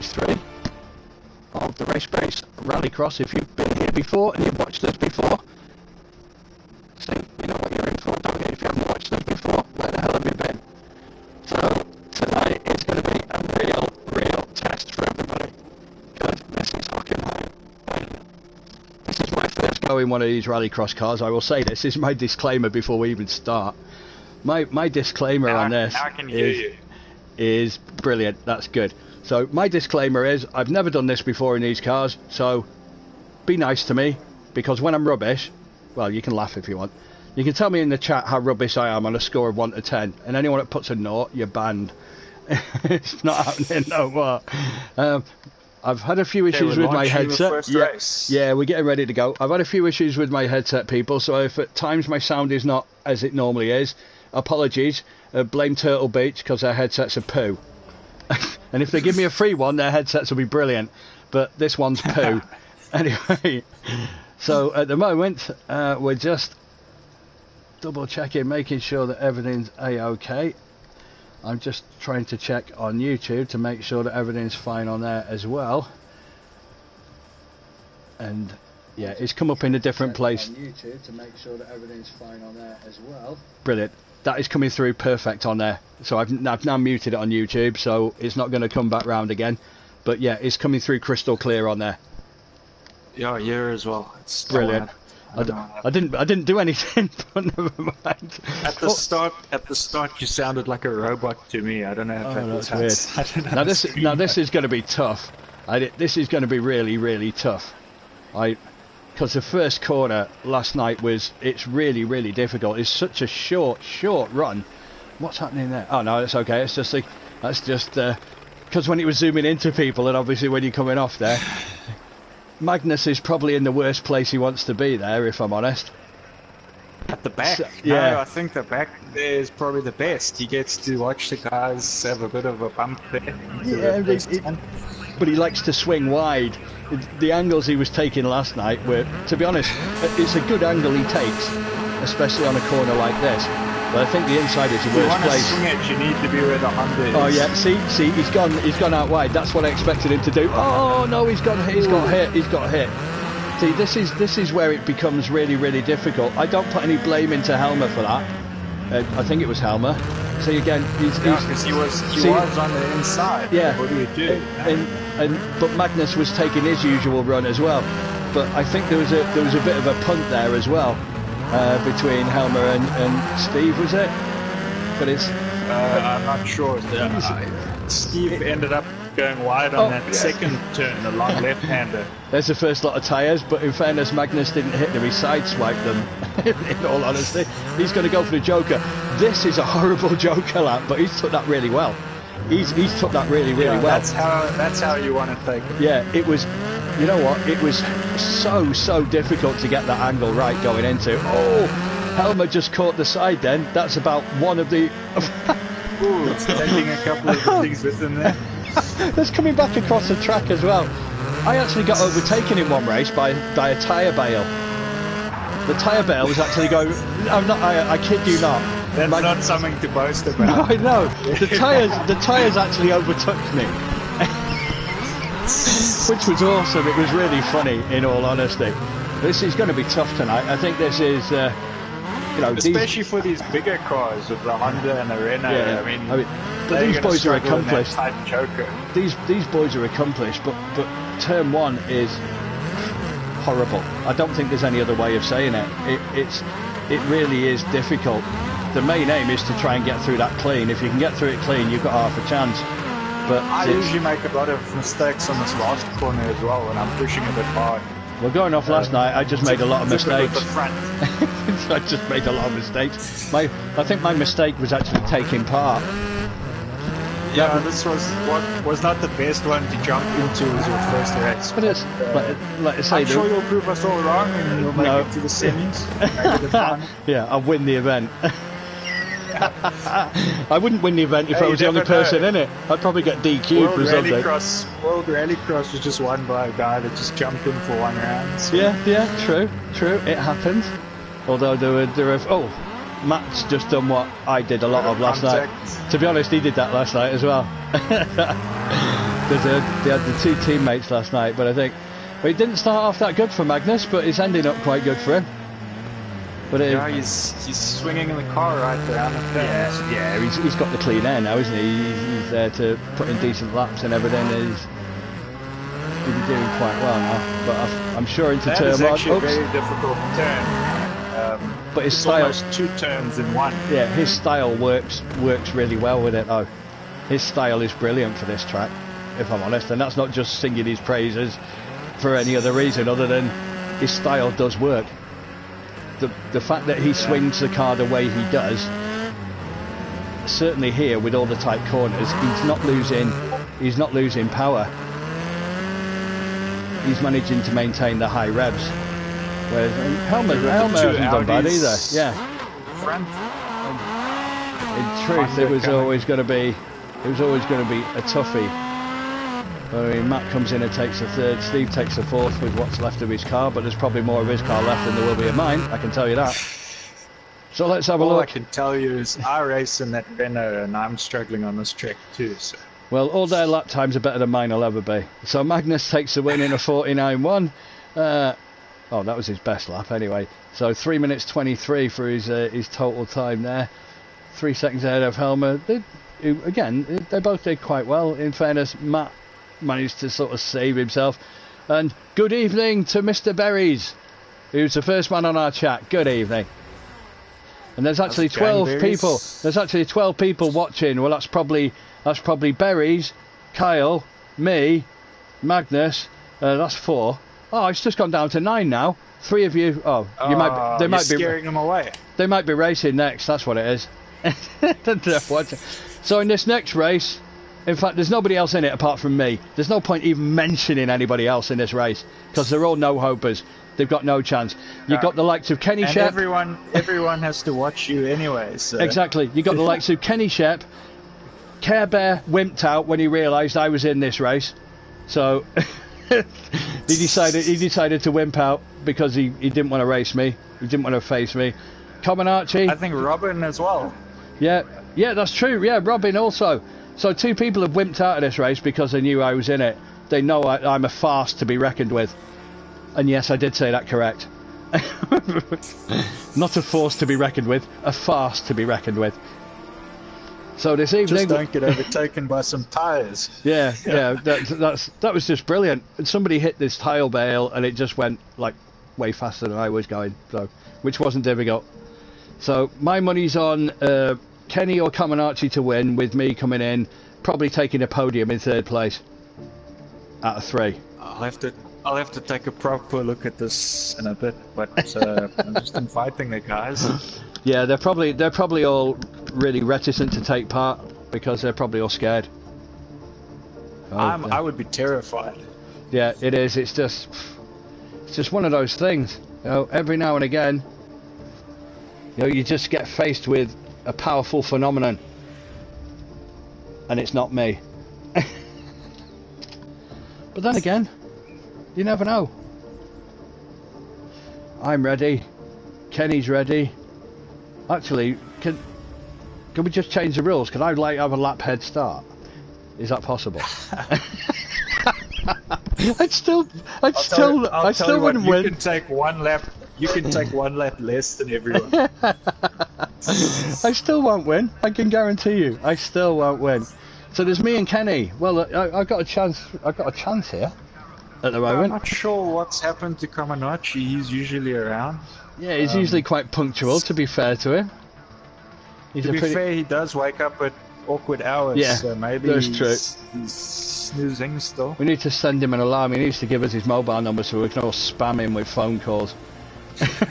stage 3 of the race base rallycross. If you've been here before and you've watched us before, so you know what you're in for, don't you? If you haven't watched us before, where the hell have you been? So tonight is going to be a real test for everybody, because this is Hockenheim, and this is my first go in one of these rallycross cars. I will say this is my disclaimer before we even start. My disclaimer on this is brilliant. That's good. So my disclaimer is I've never done this before in these cars, so be nice to me, because when I'm rubbish, well, you can laugh if you want. You can tell me in the chat how rubbish I am on a score of 1 to 10, and anyone that puts a 0, you're banned. It's not happening no more. I've had a few issues with my headset. Yeah, we're getting ready to go. I've had a few issues with my headset, people, so if at times my sound is not as it normally is, apologies. Blame Turtle Beach, because their headsets are poo. And if they give me a free one, their headsets will be brilliant, but this one's poo. Anyway, so at the moment we're just double checking, making sure that everything's a-okay. I'm just trying to check on YouTube to make sure that everything's fine on there as well. And yeah, it's come up in a different place on YouTube to make sure that everything's fine on there as well. Brilliant. That is coming through perfect on there. So I've now muted it on YouTube, so it's not going to come back round again. But yeah, it's coming through crystal clear on there. Yeah, here as well. It's brilliant. I didn't do anything, but never mind. At the start, you sounded like a robot to me. I don't know if that was weird. Now this is going to be tough. This is going to be really tough. Because the first corner last night it's really difficult. It's such a short run. What's happening there? Oh no, it's okay. It's just because when it was zooming into people, and obviously when you're coming off there, Magnus is probably in the worst place he wants to be there, if I'm honest. At the back? Yeah. No, I think the back there is probably the best. He gets to watch the guys have a bit of a bump there. Yeah, but he likes to swing wide. The angles he was taking last night were, to be honest, it's a good angle he takes, especially on a corner like this. But I think the inside is the worst place. If you want to swing it, you need to be where the Honda is. Oh yeah, see, he's gone out wide. That's what I expected him to do. Oh no, he's got hit. See, this is where it becomes really difficult. I don't put any blame into Helmer for that. I think it was Helmer. See again, because he was on the inside. Yeah. What do you do? But Magnus was taking his usual run as well. But I think there was a bit of a punt there as well between Helmer and Steve, was it? But it's I'm not sure. Steve ended up going wide on that second turn, the long left-hander. There's the first lot of tyres, but in fairness, Magnus didn't hit them, he sideswiped them, in all honesty. He's going to go for the Joker. This is a horrible Joker lap, but he's took that really well. He's took that really well. That's how you want to take it. Yeah, it was, you know what, it was so difficult to get that angle right going into. Oh, Helmer just caught the side then. That's about one of the... Ooh, it's taking a couple of things with him there. That's coming back across the track as well. I actually got overtaken in one race by a tyre bale. The tyre bale was actually going... I kid you not. That's not something to boast about. No, I know. The tyres actually overtook me. Which was awesome. It was really funny, in all honesty. This is going to be tough tonight. I think this is... especially for these bigger cars with the Honda and the Renault. Yeah, I mean but these boys are accomplished. Joker. These boys are accomplished, but turn 1 is horrible. I don't think there's any other way of saying it. It really is difficult. The main aim is to try and get through that clean. If you can get through it clean, you've got half a chance. But I usually make a lot of mistakes on this last corner as well when I'm pushing a bit hard. Well, going off last night, I just made a lot of mistakes. The front. I just made a lot of mistakes. I think my mistake was actually taking part. Yeah, this was not the best one to jump into as your first race. But it's like I say, I'm sure you'll prove us all wrong and you'll make it to the semis, maybe the final. Yeah, I'll win the event. I wouldn't win the event if I was the only person in it. I'd probably get DQ'd for something. World Rallycross was just won by a guy that just jumped in for one round. So. Yeah, true. It happened. Although there were Matt's just done what I did a lot of last night. To be honest, he did that last night as well. they had the two teammates last night, but I think it didn't start off that good for Magnus, but it's ending up quite good for him. But he's swinging in the car right around the fence. Yeah, he's got the clean air now, isn't he? He's there to put in decent laps and everything. He's be doing quite well now, but I'm sure into turn one. That is actually a very difficult turn. But his it's style, almost 2 turns in one. Yeah, his style works really well with it though. His style is brilliant for this track, if I'm honest, and that's not just singing his praises for any other reason other than his style does work. The fact that he swings the car the way he does, certainly here with all the tight corners, he's not losing power. He's managing to maintain the high revs. Whereas Helmer hasn't done bad either. Yeah. Front. In truth, it was always going to be a toughie. I mean, Matt comes in and takes the third. Steve takes the fourth with what's left of his car, but there's probably more of his car left than there will be of mine. I can tell you that. So let's have a look. All I can tell you is I race in that Renault, and I'm struggling on this track too. So. Well, all their lap times are better than mine will ever be. So Magnus takes the win in a 49.1. Oh, that was his best lap anyway. So 3 minutes 23 for his total time there. 3 seconds ahead of Helmer. Again, they both did quite well. In fairness, Matt managed to sort of save himself. And good evening to Mr. Berries, who's the first man on our chat. Good evening. And there's actually 12 people. There's actually 12 people watching. Well, that's probably Berries, Kyle, me, Magnus. That's 4. Oh, it's just gone down to 9 now. 3 of you. Oh, they might be scaring them away. They might be racing next. That's what it is. So in this next race, in fact, there's nobody else in it apart from me. There's no point even mentioning anybody else in this race because they're all no-hopers. They've got no chance. You've got the likes of Kenny Shep. Everyone has to watch you anyway. So. Exactly. You've got the likes of Kenny Shep. Care Bear wimped out when he realised I was in this race, so he decided to wimp out because he didn't want to race me. He didn't want to face me. Comaneci. I think Robin as well. Yeah, that's true. Yeah, Robin also. So 2 people have wimped out of this race because they knew I was in it. They know I'm a farce to be reckoned with. And yes, I did say that correct. Not a force to be reckoned with, a farce to be reckoned with. So this evening, just don't get overtaken by some tyres. Yeah, that was just brilliant. And somebody hit this tile bale, and it just went like way faster than I was going. So, which wasn't difficult. So my money's on Kenny or Comaneci to win, with me coming in, probably taking a podium in 3rd place out of 3. I'll have to take a proper look at this in a bit, but I'm just inviting the guys. Yeah, they're probably all really reticent to take part because they're probably all scared. I would be terrified. Yeah, it is. It's just one of those things. You know, every now and again, you know, you just get faced with a powerful phenomenon, and it's not me. But then again, you never know. I'm ready. Kenny's ready. Actually, can we just change the rules? Can I have a lap head start? Is that possible? I'd still wouldn't win. You can take 1 lap. You can take 1 lap less than everyone. I still won't win. I can guarantee you. I still won't win. So there's me and Kenny. Well, I've got a chance. I've got a chance here at the moment. I'm not sure what's happened to Comaneci. He's usually around. Yeah, he's usually quite punctual, to be fair to him. To be fair, he does wake up at awkward hours. Yeah, so maybe that's true. He's snoozing still. We need to send him an alarm. He needs to give us his mobile number so we can all spam him with phone calls.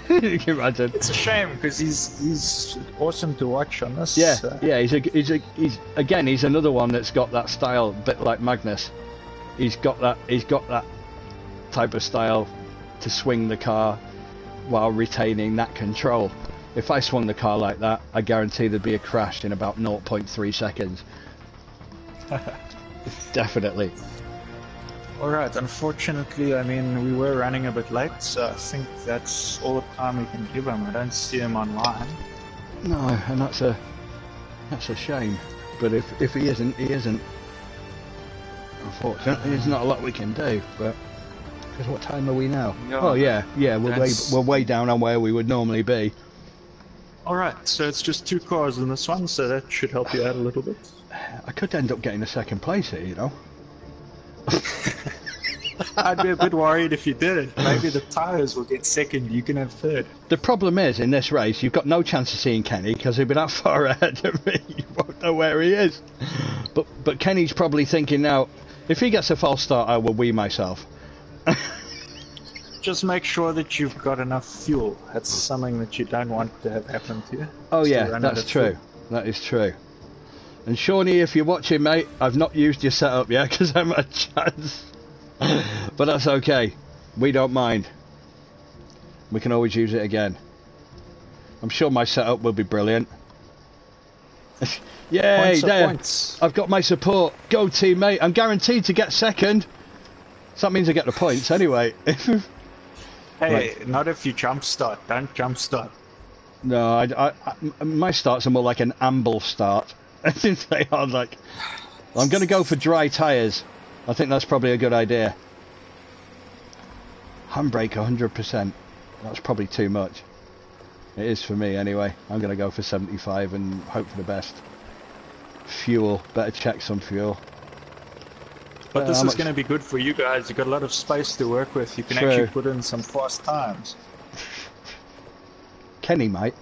You can imagine. It's a shame because he's awesome to watch on this. Yeah, yeah. He's another one that's got that style, a bit like Magnus. He's got that type of style to swing the car while retaining that control. If I swung the car like that, I guarantee there'd be a crash in about 0.3 seconds. Definitely. Alright, unfortunately, I mean, we were running a bit late, so I think that's all the time we can give him. I don't see him online. No, and that's a shame. But if he isn't, he isn't. Unfortunately, there's not a lot we can do, but... Because what time are we now? Yeah, oh, yeah, we're way down on where we would normally be. Alright, so it's just 2 cars in this one, so that should help you out a little bit. I could end up getting a second place here, you know. I'd be a bit worried if you didn't. Maybe the tyres will get second, you can have third. The problem is, in this race, you've got no chance of seeing Kenny, because he'll be that far ahead of me, you won't know where he is. But Kenny's probably thinking now, if he gets a false start, I will wee myself. Just make sure that you've got enough fuel. That's something that you don't want to have happen to you. Oh yeah, that's true. That is true. And Shawnee, if you're watching, mate, I've not used your setup yet because I'm a chance. But that's okay. We don't mind. We can always use it again. I'm sure my setup will be brilliant. Yay, there. I've got my support. Go team, mate. I'm guaranteed to get second. So that means I get the points anyway. Hey, right. Not if you jump start. Don't jump start. No, my starts are more like an amble start. They are like... I'm going to go for dry tyres. I think that's probably a good idea. Handbrake 100%. That's probably too much. It is for me anyway. I'm going to go for 75 and hope for the best. Fuel. Better check some fuel. But this is going to be good for you guys. You've got a lot of space to work with. You can actually put in some fast times. Kenny might.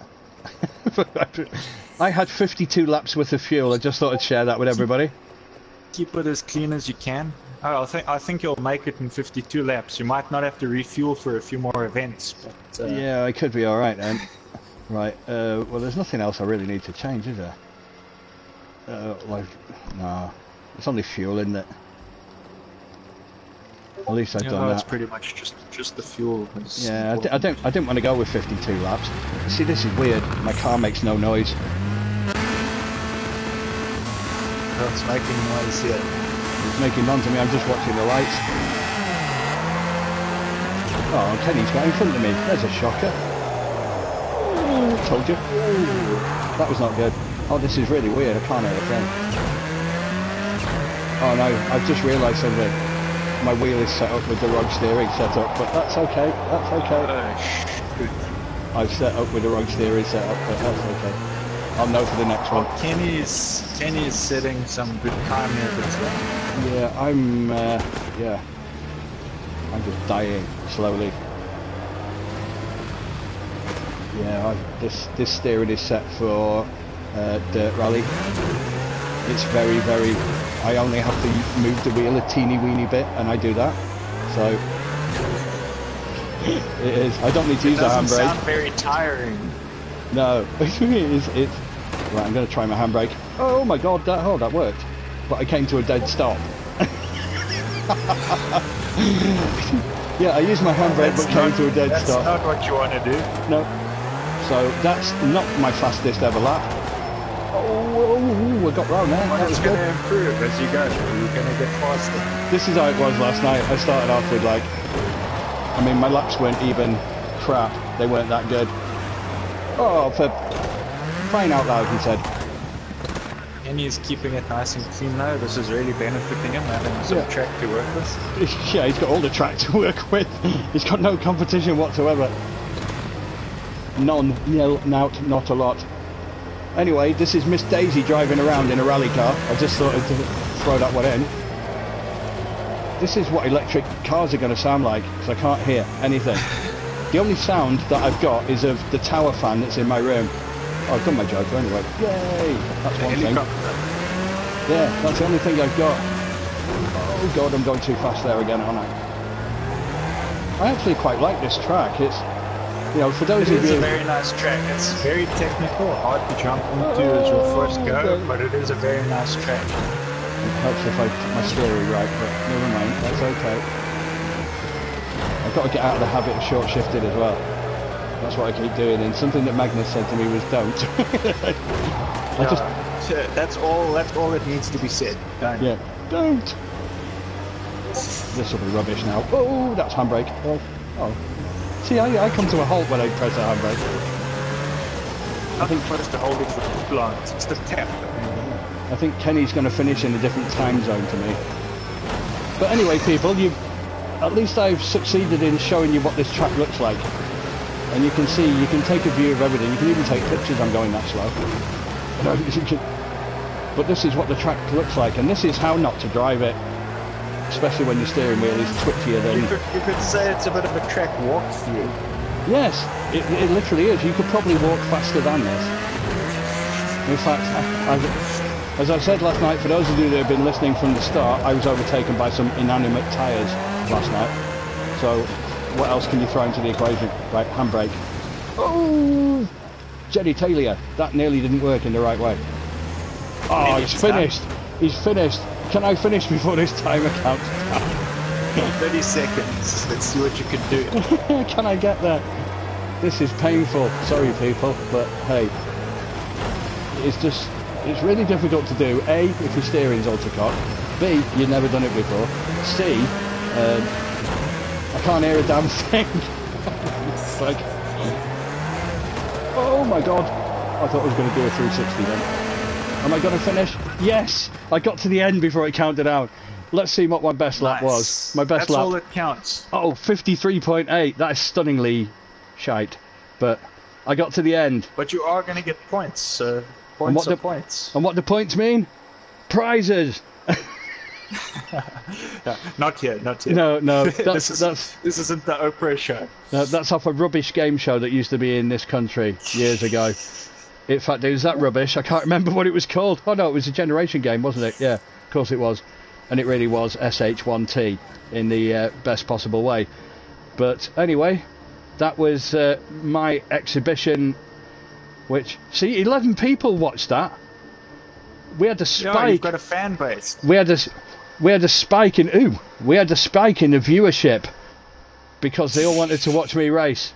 I had 52 laps worth of fuel. I just thought I'd share that with everybody. Keep it as clean as you can. Oh, I think you'll make it in 52 laps. You might not have to refuel for a few more events. But, yeah, I could be alright then. Right, well there's nothing else I really need to change, is there? No. It's only fuel, isn't it? At least I've done that. It's pretty much just the fuel. Yeah, I didn't want to go with 52 laps. See, this is weird. My car makes no noise. It's making noise here. It's making none to me. I'm just watching the lights. Oh, Kenny's got in front of me. There's a shocker. Ooh, told you. Ooh, that was not good. Oh, this is really weird. I can't hear a thing. Oh no, I've just realised something. My wheel is set up with the wrong steering setup, but that's okay. That's okay. I've set up with the wrong steering setup, but that's okay. I'll know for the next one. Kenny's setting some good time here as well. Yeah, I'm just dying slowly. Yeah, this steering is set for dirt rally. It's very, very... I only have to move the wheel a teeny weeny bit, and I do that. So it is. I don't need to use the handbrake. It doesn't sound very tiring. No, it's right. I'm going to try my handbrake. Oh my god, that worked. But I came to a dead stop. Yeah, I used my handbrake, but came to a dead stop. That's not what you want to do. No. So that's not my fastest ever lap. Oh, I got round there. Well, it's going to improve as you go. You're going to get faster. This is how it was last night. I started off with my laps weren't even crap. They weren't that good. Oh, for crying out loud, he said. And he's keeping it nice and clean though. This is really benefiting him, having some track to work with. Yeah, he's got all the track to work with. He's got no competition whatsoever. None, nil, not a lot. Anyway, this is Miss Daisy driving around in a rally car. I just thought I'd throw that one in. This is what electric cars are going to sound like, because I can't hear anything. The only sound that I've got is of the tower fan that's in my room. Oh, I've done my job anyway. Yay! That's one thing. Yeah, that's the only thing I've got. Oh god, I'm going too fast there again, aren't I? I actually quite like this track. It's... You know, for those of you... It is a very nice track. It's very technical, hard to jump into as your first go, but it is a very nice track. It helps if I put my steering right, but never mind, that's okay. I've got to get out of the habit of short shifted as well. That's what I keep doing, and something that Magnus said to me was don't. That's all that needs to be said. Don't. Yeah, don't! This will be rubbish now. Oh, that's handbrake. Oh. See, I come to a halt when I press the handbrake. I think supposed to hold it for too long. It's just a tap. I think Kenny's going to finish in a different time zone to me. But anyway, people, at least I've succeeded in showing you what this track looks like. And you can see, you can take a view of everything. You can even take pictures. I'm going that slow. But this is what the track looks like, and this is how not to drive it. Especially when your steering wheel is twitchier than... You could say it's a bit of a track walkthrough. Yes, it literally is. You could probably walk faster than this. In fact, as I said last night, for those of you that have been listening from the start, I was overtaken by some inanimate tyres last night. So, what else can you throw into the equation? Right, handbrake. Oh! Genitalia. That nearly didn't work in the right way. Oh, he's finished. He's finished. Can I finish before this timer counts down? 30 seconds. Let's see what you can do. Can I get there? This is painful. Sorry, people, but hey, it's really difficult to do. A, if your steering's autocock. B, you've never done it before. C, I can't hear a damn thing. It's like, oh my god! I thought I was going to do a 360 then. Am I going to finish? Yes! I got to the end before it counted out. Let's see what my best lap was. My best lap. That's all that counts. Oh, 53.8. That is stunningly shite. But I got to the end. But you are going to get points, so points are points. And what do points mean? Prizes! Not yet, not yet. No, this isn't the Oprah show. That's off a rubbish game show that used to be in this country years ago. In fact, is that rubbish? I can't remember what it was called. Oh no, it was a generation game, wasn't it? Yeah, of course it was. And it really was SH1T in the best possible way. But anyway, that was my exhibition, which... See, 11 people watched that. We had a spike... Yeah, you've got a fan base. We had a spike in... Ooh! We had a spike in the viewership because they all wanted to watch me race.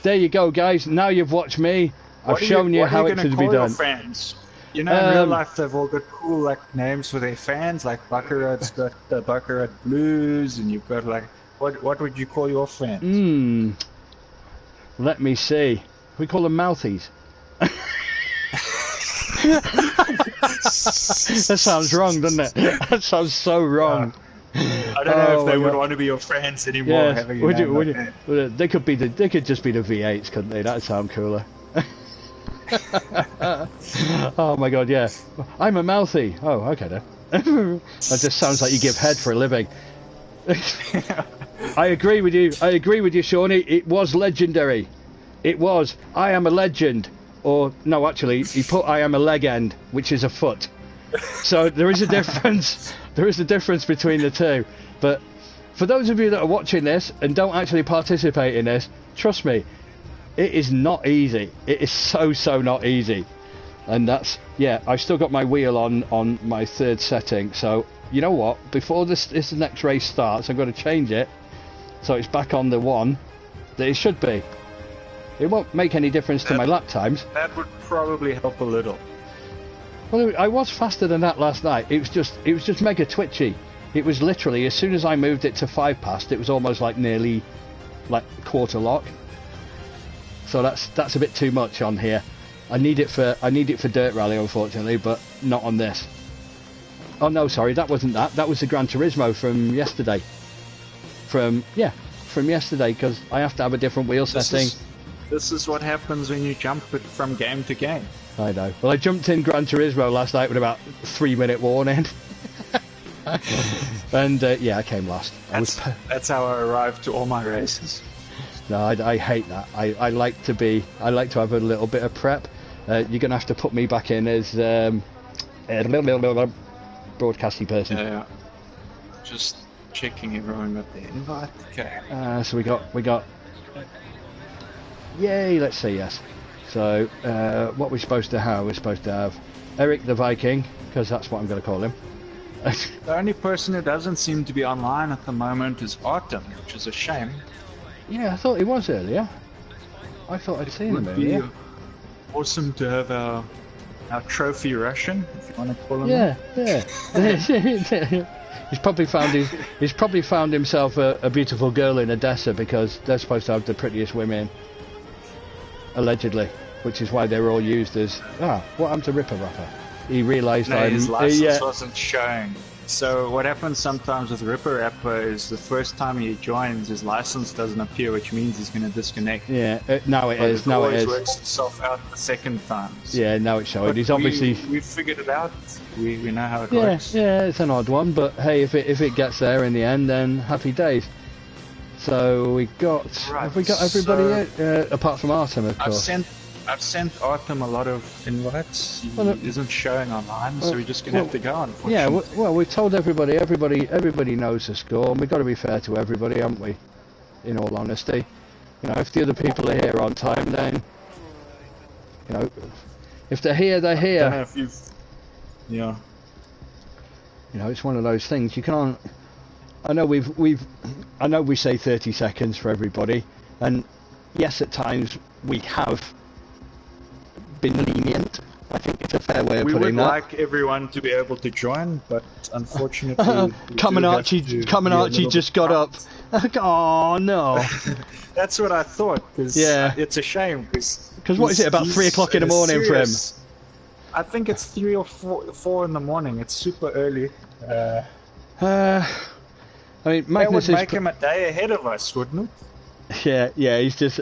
There you go, guys. Now you've watched me. I've shown you how it should be done. Fans? You know, in real life, they've all got cool names for their fans. Like Baccarat's got the Baccarat Blues, and you've got what would you call your fans? Let me see. We call them mouthies. That sounds wrong, doesn't it? That sounds so wrong. I don't know if they would want to be your friends anymore. Yes. They could just be the V8s, couldn't they? That'd sound cooler. Oh my god, yeah. I'm a mouthy. Oh, okay then. That just sounds like you give head for a living. I agree with you, Shawnee. It was legendary. It was. I am a legend. Or, no, actually, he put I am a leg end, which is a foot. So there is a difference. There is a difference between the two. But for those of you that are watching this and don't actually participate in this, trust me, it is not easy. It is so not easy. And that's, yeah, I've still got my wheel on my third setting. So, you know what? Before this next race starts, I'm going to change it so it's back on the one that it should be. It won't make any difference to my lap times. That would probably help a little. Well, I was faster than that last night. It was just mega twitchy. It was literally, as soon as I moved it to 5 past, it was almost like nearly like quarter lock. So that's a bit too much on here. I need it for Dirt Rally, unfortunately, but not on this. Oh no, sorry, that wasn't that. That was the Gran Turismo from yesterday. From yesterday, because I have to have a different wheel setting. This is what happens when you jump from game to game. I know. Well, I jumped in Gran Turismo last night with about 3-minute warning. And yeah, I came last. That's how I arrived to all my races. No, I hate that. I like to have a little bit of prep. You're gonna have to put me back in as broadcasting person. Yeah. Just checking everyone got the invite. Okay. So we got. Yay! Let's say yes. So what we're supposed to have? We're supposed to have Eric the Viking, because that's what I'm going to call him. The only person who doesn't seem to be online at the moment is Artem, which is a shame. Yeah, I thought he was earlier. I thought I'd seen him earlier. Awesome to have our trophy Russian, if you want to call him. Yeah. He's probably found himself a beautiful girl in Odessa, because they're supposed to have the prettiest women, allegedly, which is why they were all used as what happened to Ripper Rapper. He realised his license wasn't showing. So what happens sometimes with Ripper Rapper is the first time he joins, his license doesn't appear, which means he's going to disconnect. Yeah, now it is. Now it is. Works itself out the second time. So. Yeah, now it's showing. He's obviously. We figured it out. We know how it yeah, works. Yeah, it's an odd one, but hey, if it gets there in the end, then happy days. So we got. Right, have we got everybody yet? Apart from Artem, of course. I've sent Artem a lot of invites. He isn't showing online, so we're just gonna have to go on. Yeah, well, we've told everybody. Everybody knows the score, and we've got to be fair to everybody, haven't we? In all honesty, you know, if the other people are here on time, then you know, if they're here, they're here. I don't know if you've... Yeah. You know, it's one of those things. You can't. I know I know we say 30 seconds for everybody, and yes, at times we have been lenient. I think it's a fair way of putting that. We would like everyone to be able to join, but unfortunately... Kamenachi just got up. Oh no! That's what I thought, because it's a shame. Because what is it, about 3 o'clock in the morning for him? I think it's 3 or 4 in the morning. It's super early. I mean, Magnus would make him a day ahead of us, wouldn't it? Yeah, he's just...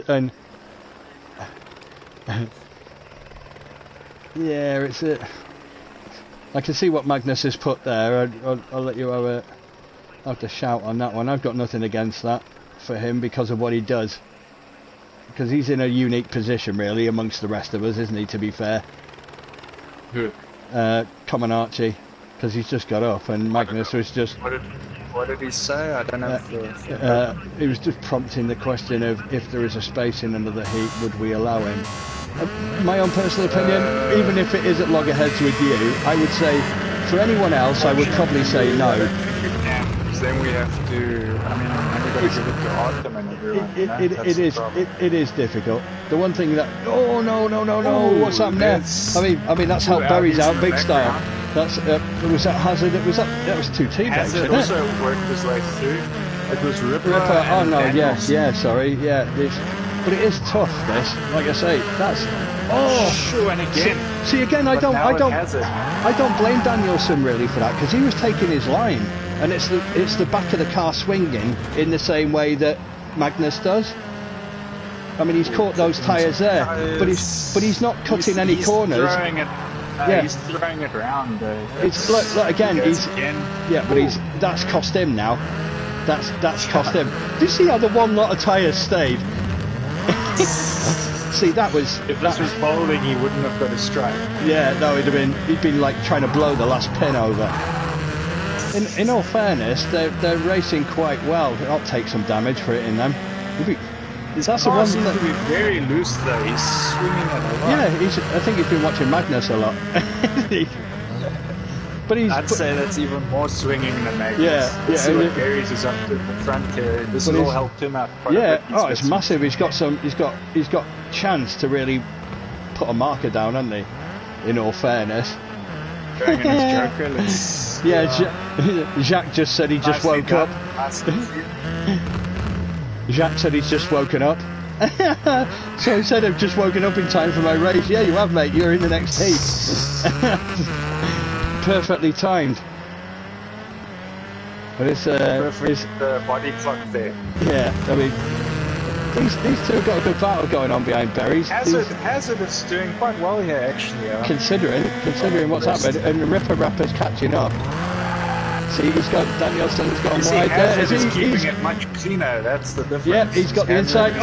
yeah, it's it. I can see what Magnus has put there. I'll let you have to shout on that one. I've got nothing against that for him because of what he does. Because he's in a unique position, really, amongst the rest of us, isn't he, to be fair? Who? Kamenachi, because he's just got up, and Magnus was just... What did he say? I don't know. He was just prompting the question of if there is a space in another heat, would we allow him? My own personal opinion, even if it is at loggerheads with you, I would say, for anyone else, I would probably say no. Because then we have to, I mean, we've got to give it to Artem and everyone. It is difficult. The one thing that, oh no, what's happened there? I mean that's helped Barry's out big style. That's was that Hazard? That was 2 teammates. Hazard also worked his way through. It was Ripper. Oh no, sorry, but it is tough. This, like I say, that's sure. And again, see again, I don't blame Danielson really for that, because he was taking his line, and it's the back of the car swinging in the same way that Magnus does. I mean, he's caught those tyres there, but he's not cutting any corners. He's throwing it around. It's like again, that's cost him now. That's cost him. Do you see how the one lot of tyres stayed? See, that was... If this was bowling, he wouldn't have got a strike. Yeah, no, he'd been like trying to blow the last pin over. In all fairness, they're racing quite well. I'll take some damage for hitting them. That's the one seems to be very loose though. He's swinging it a lot. Yeah, I think he's been watching Magnus a lot. But I'd say that's even more swinging than Magnus. See what Gary's is up to the front here. This will help him out quite a bit. It's massive. He's got chance to really put a marker down, hasn't he? In all fairness. Going in his Joker. Jacques just said he just woke up. Jacques said he's just woken up. So he said I've just woken up in time for my race. Yeah, you have, mate. You're in the next heat. Perfectly timed. But it's body clock there. Yeah, I mean, these two have got a good battle going on behind Berries. Hazard is doing quite well here, actually. Considering what's happened, and Ripper Rapper's catching up. See, Danielson's gone wide there. He's keeping it much cleaner. That's the difference. Yeah, he's got the inside.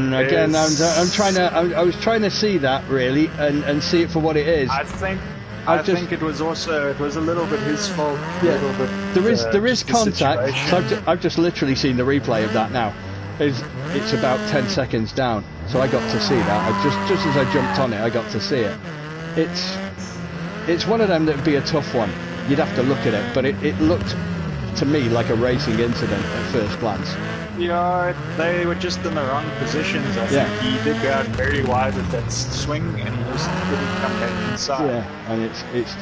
Again, I was trying to see that really, and see it for what it is. I think it was a little bit his fault. Yeah, there is contact. So I've just literally seen the replay of that now. It's about 10 seconds down, so I got to see that. Just as I jumped on it, I got to see it. It's one of them that would be a tough one. You'd have to look at it, but it looked to me like a racing incident at first glance. Yeah, they were just in the wrong positions. I think he did go out very wide with that swing, and he just couldn't come back inside. Yeah, and it's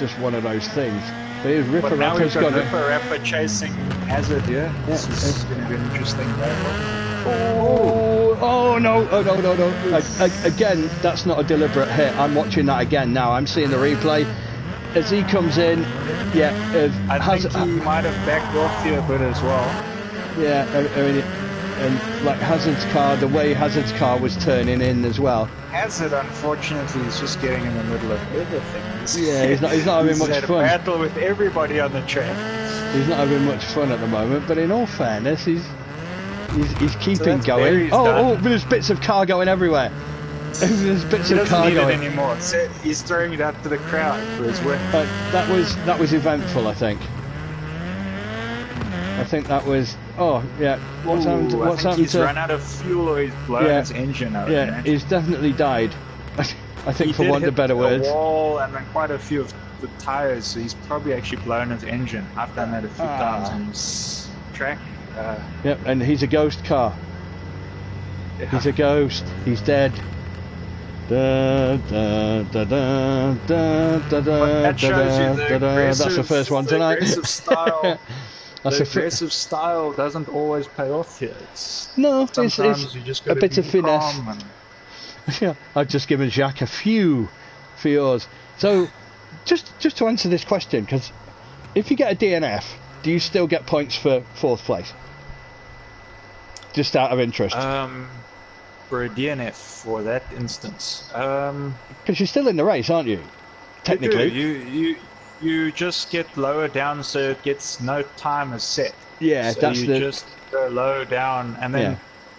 just one of those things. But Ripper Rapper chasing Hazard. Yeah, this is going to be an interesting battle. Oh no! Again, that's not a deliberate hit. I'm watching that again now. I'm seeing the replay. as he comes in, yeah, I think he might have backed off here a bit as well. Yeah, I mean, and like Hazard's car, the way Hazard's car was turning in as well. Hazard, unfortunately, is just getting in the middle of everything. Yeah, he's not having much fun. He's battle with everybody on the track. He's not having much fun at the moment, but in all fairness, he's keeping going. Oh, there's bits of car going everywhere. There's bits of car going. He doesn't need it anymore. So he's throwing it out to the crowd for his win. That was eventful, I think. I think that was. Oh yeah. What's happened? He's run out of fuel, or he's blown his engine out. Yeah, he's definitely died. I think, for want of better words. A wall and then quite a few of the tires, so he's probably actually blown his engine. I've done that a few times on this track. Yep, and he's a ghost car. Yeah. He's a ghost. He's dead. Da, da, da, da, da, da, da, that shows you the aggressive, that's the first one tonight. Aggressive style. The aggressive style doesn't always pay off here. Sometimes you just got a bit of finesse. Yeah, I've just given Jacques a few for yours. So, just to answer this question, because if you get a DNF, do you still get points for 4th place? Just out of interest. For a DNF, for that instance. Because you're still in the race, aren't you? Technically. You just get lower down, so it gets no timer set. Yeah, so you just go low down, and then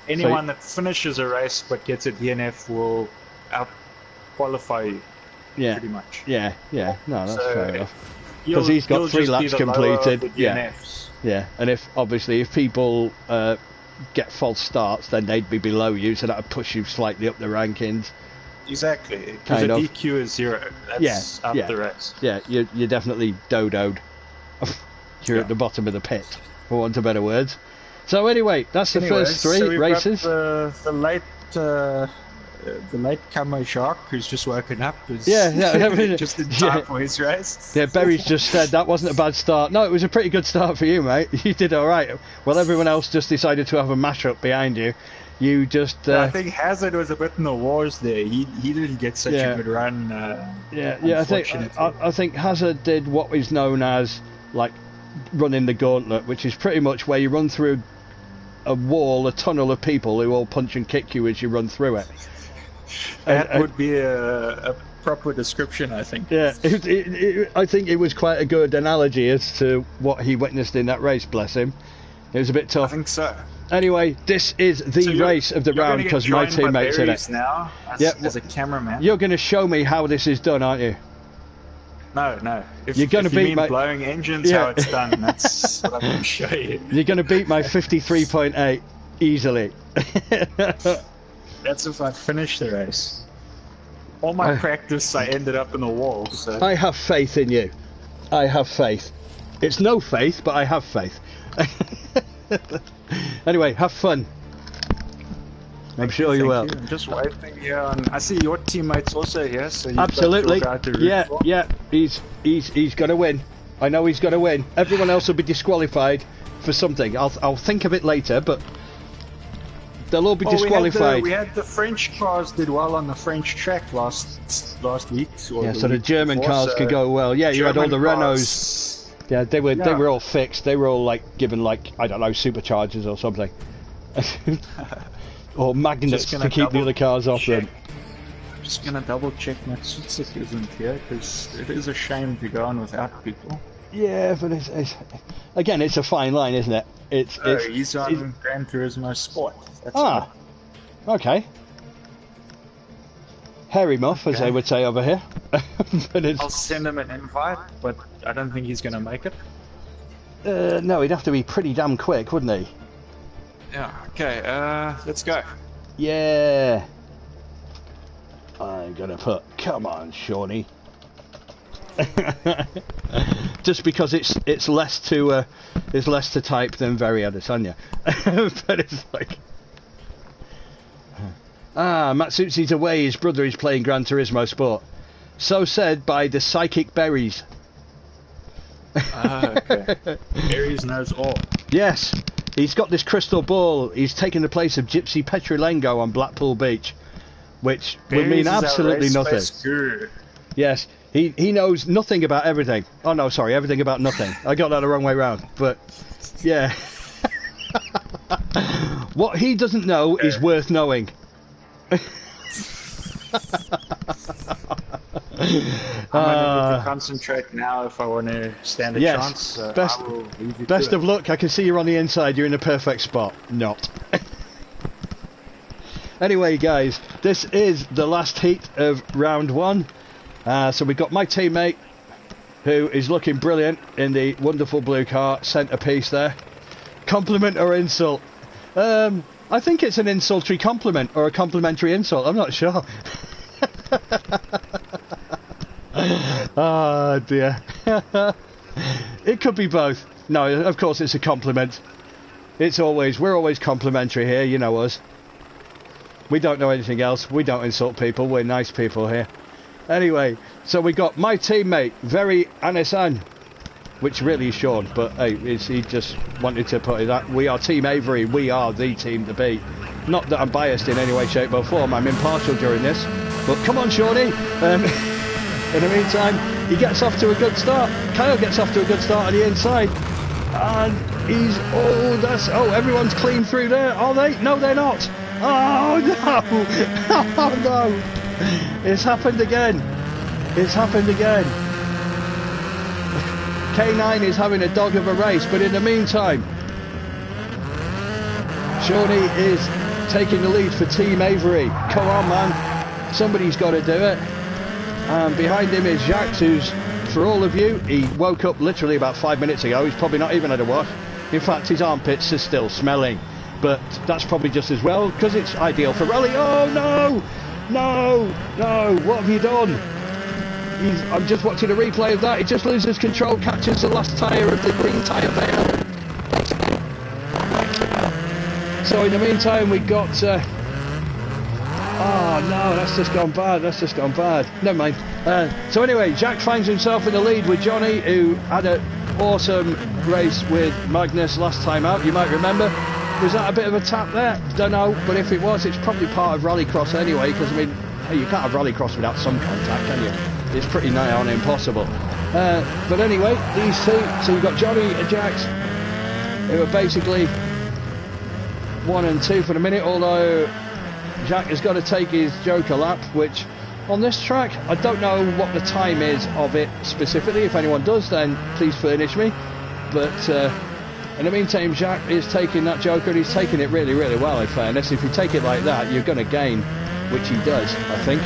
anyone that finishes a race but gets a DNF will out qualify you. Yeah, pretty much. Yeah. No, that's fair enough. Because he's got 3 laps completed. Yeah. And if people get false starts, then they'd be below you, so that would push you slightly up the rankings. Exactly, because a DQ is 0. That's up the race. Yeah, you're definitely dodoed. You're at the bottom of the pit, for want of better words. So anyway, that's the first 3 races. Got the late comer Jacques, who's just woken up. Just in time for his race. Yeah, Berry's just said that wasn't a bad start. No, it was a pretty good start for you, mate. You did all right. Well, everyone else just decided to have a mash-up behind you. You just. I think Hazard was a bit in the wars there. He didn't get such a good run. I think Hazard did what is known as like running the gauntlet, which is pretty much where you run through a wall, a tunnel of people who all punch and kick you as you run through it. That would be a proper description, I think. Yeah, I think it was quite a good analogy as to what he witnessed in that race. Bless him. It was a bit tough. I think so. Anyway, this is the race of the round because my teammate's in it. Now, as a cameraman. You're going to show me how this is done, aren't you? No. You're going to beat my blowing engines. How it's done. That's what I'm going to show you. You're going to beat my 53.8 easily. That's if I finish the race. All my practice, I ended up in the wall. So. I have faith in you. I have faith. It's no faith, but I have faith. Anyway, have fun. I'm sure you will. I'm just waiting here. I see your teammate's also here, so you've absolutely. got your guy to Yeah. He's going to win. I know he's going to win. Everyone else will be disqualified for something. I'll think of it later, but they'll all be disqualified. We had the French cars did well on the French track last week. So the German cars could go well. Yeah, you had all the Renaults. Yeah, they were all fixed. They were all given I don't know, superchargers or something, or magnets to keep the other cars off them. I'm just gonna double check Matsutsik isn't here because it is a shame to go on without people. Yeah, but it's again, it's a fine line, isn't it? He's on Gran Turismo Sport. Okay. Hairy muff, as they would say over here. But I'll send him an invite, but I don't think he's going to make it. No, he'd have to be pretty damn quick, wouldn't he? Yeah, okay, let's go. Yeah. I'm going to put, come on, Shawnee. Just because it's less to type than Very Adesanya. But it's Matsutsi's away, his brother is playing Gran Turismo Sport. So said by the psychic Berries. Okay. Berries knows all. Yes, he's got this crystal ball. He's taken the place of Gypsy Petrulengo on Blackpool Beach, which would mean absolutely nothing. Guru. Yes, He knows nothing about everything. Oh no, sorry, everything about nothing. I got that the wrong way round. But yeah, what he doesn't know is worth knowing. I'm gonna need to concentrate now if I want to stand a chance. Best of luck. I can see you're on the inside. You're in the perfect spot. Not. Anyway, guys, this is the last heat of round 1. So we've got my teammate, who is looking brilliant in the wonderful blue car, centrepiece there. Compliment or insult? I think it's an insultory compliment or a complimentary insult. I'm not sure. Oh dear. It could be both. No, of course it's a compliment. We're always complimentary here, you know us. We don't know anything else. We don't insult people. We're nice people here. Anyway, so we got my teammate, very Anisan, which really is Sean, but hey, he just wanted to put it that. We are Team Avery. We are the team to beat. Not that I'm biased in any way, shape or form. I'm impartial during this. But come on, Shawnee. In the meantime, he gets off to a good start. Kyle gets off to a good start on the inside. And he's... Oh, everyone's clean through there. Are they? No, they're not. Oh, no. Oh, no. It's happened again. It's happened again. K9 is having a dog of a race, but in the meantime, Shawnee is taking the lead for Team Avery. Come on, man. Somebody's got to do it. And behind him is Jacques, who's, for all of you, he woke up literally about 5 minutes ago. He's probably not even had a wash. In fact, his armpits are still smelling. But that's probably just as well, because it's ideal for rally. Oh, no! No! No! What have you done? I'm just watching a replay of that. He just loses control, catches the last tyre of the green tyre bale. So in the meantime, we got... oh no, that's just gone bad. That's just gone bad. Never mind. So anyway, Jack finds himself in the lead with Johnny, who had an awesome race with Magnus last time out. You might remember. Was that a bit of a tap there? Don't know. But if it was, it's probably part of rallycross anyway. Because I mean, hey, you can't have rallycross without some contact, can you? It's pretty nigh on impossible. But anyway, these two. So you've got Johnny and Jax, who are basically 1 and 2 for the minute. Although Jack has got to take his Joker lap, which on this track, I don't know what the time is of it specifically. If anyone does, then please furnish me. But in the meantime, Jack is taking that Joker, and he's taking it really, really well, in fairness. If you take it like that, you're going to gain, which he does, I think.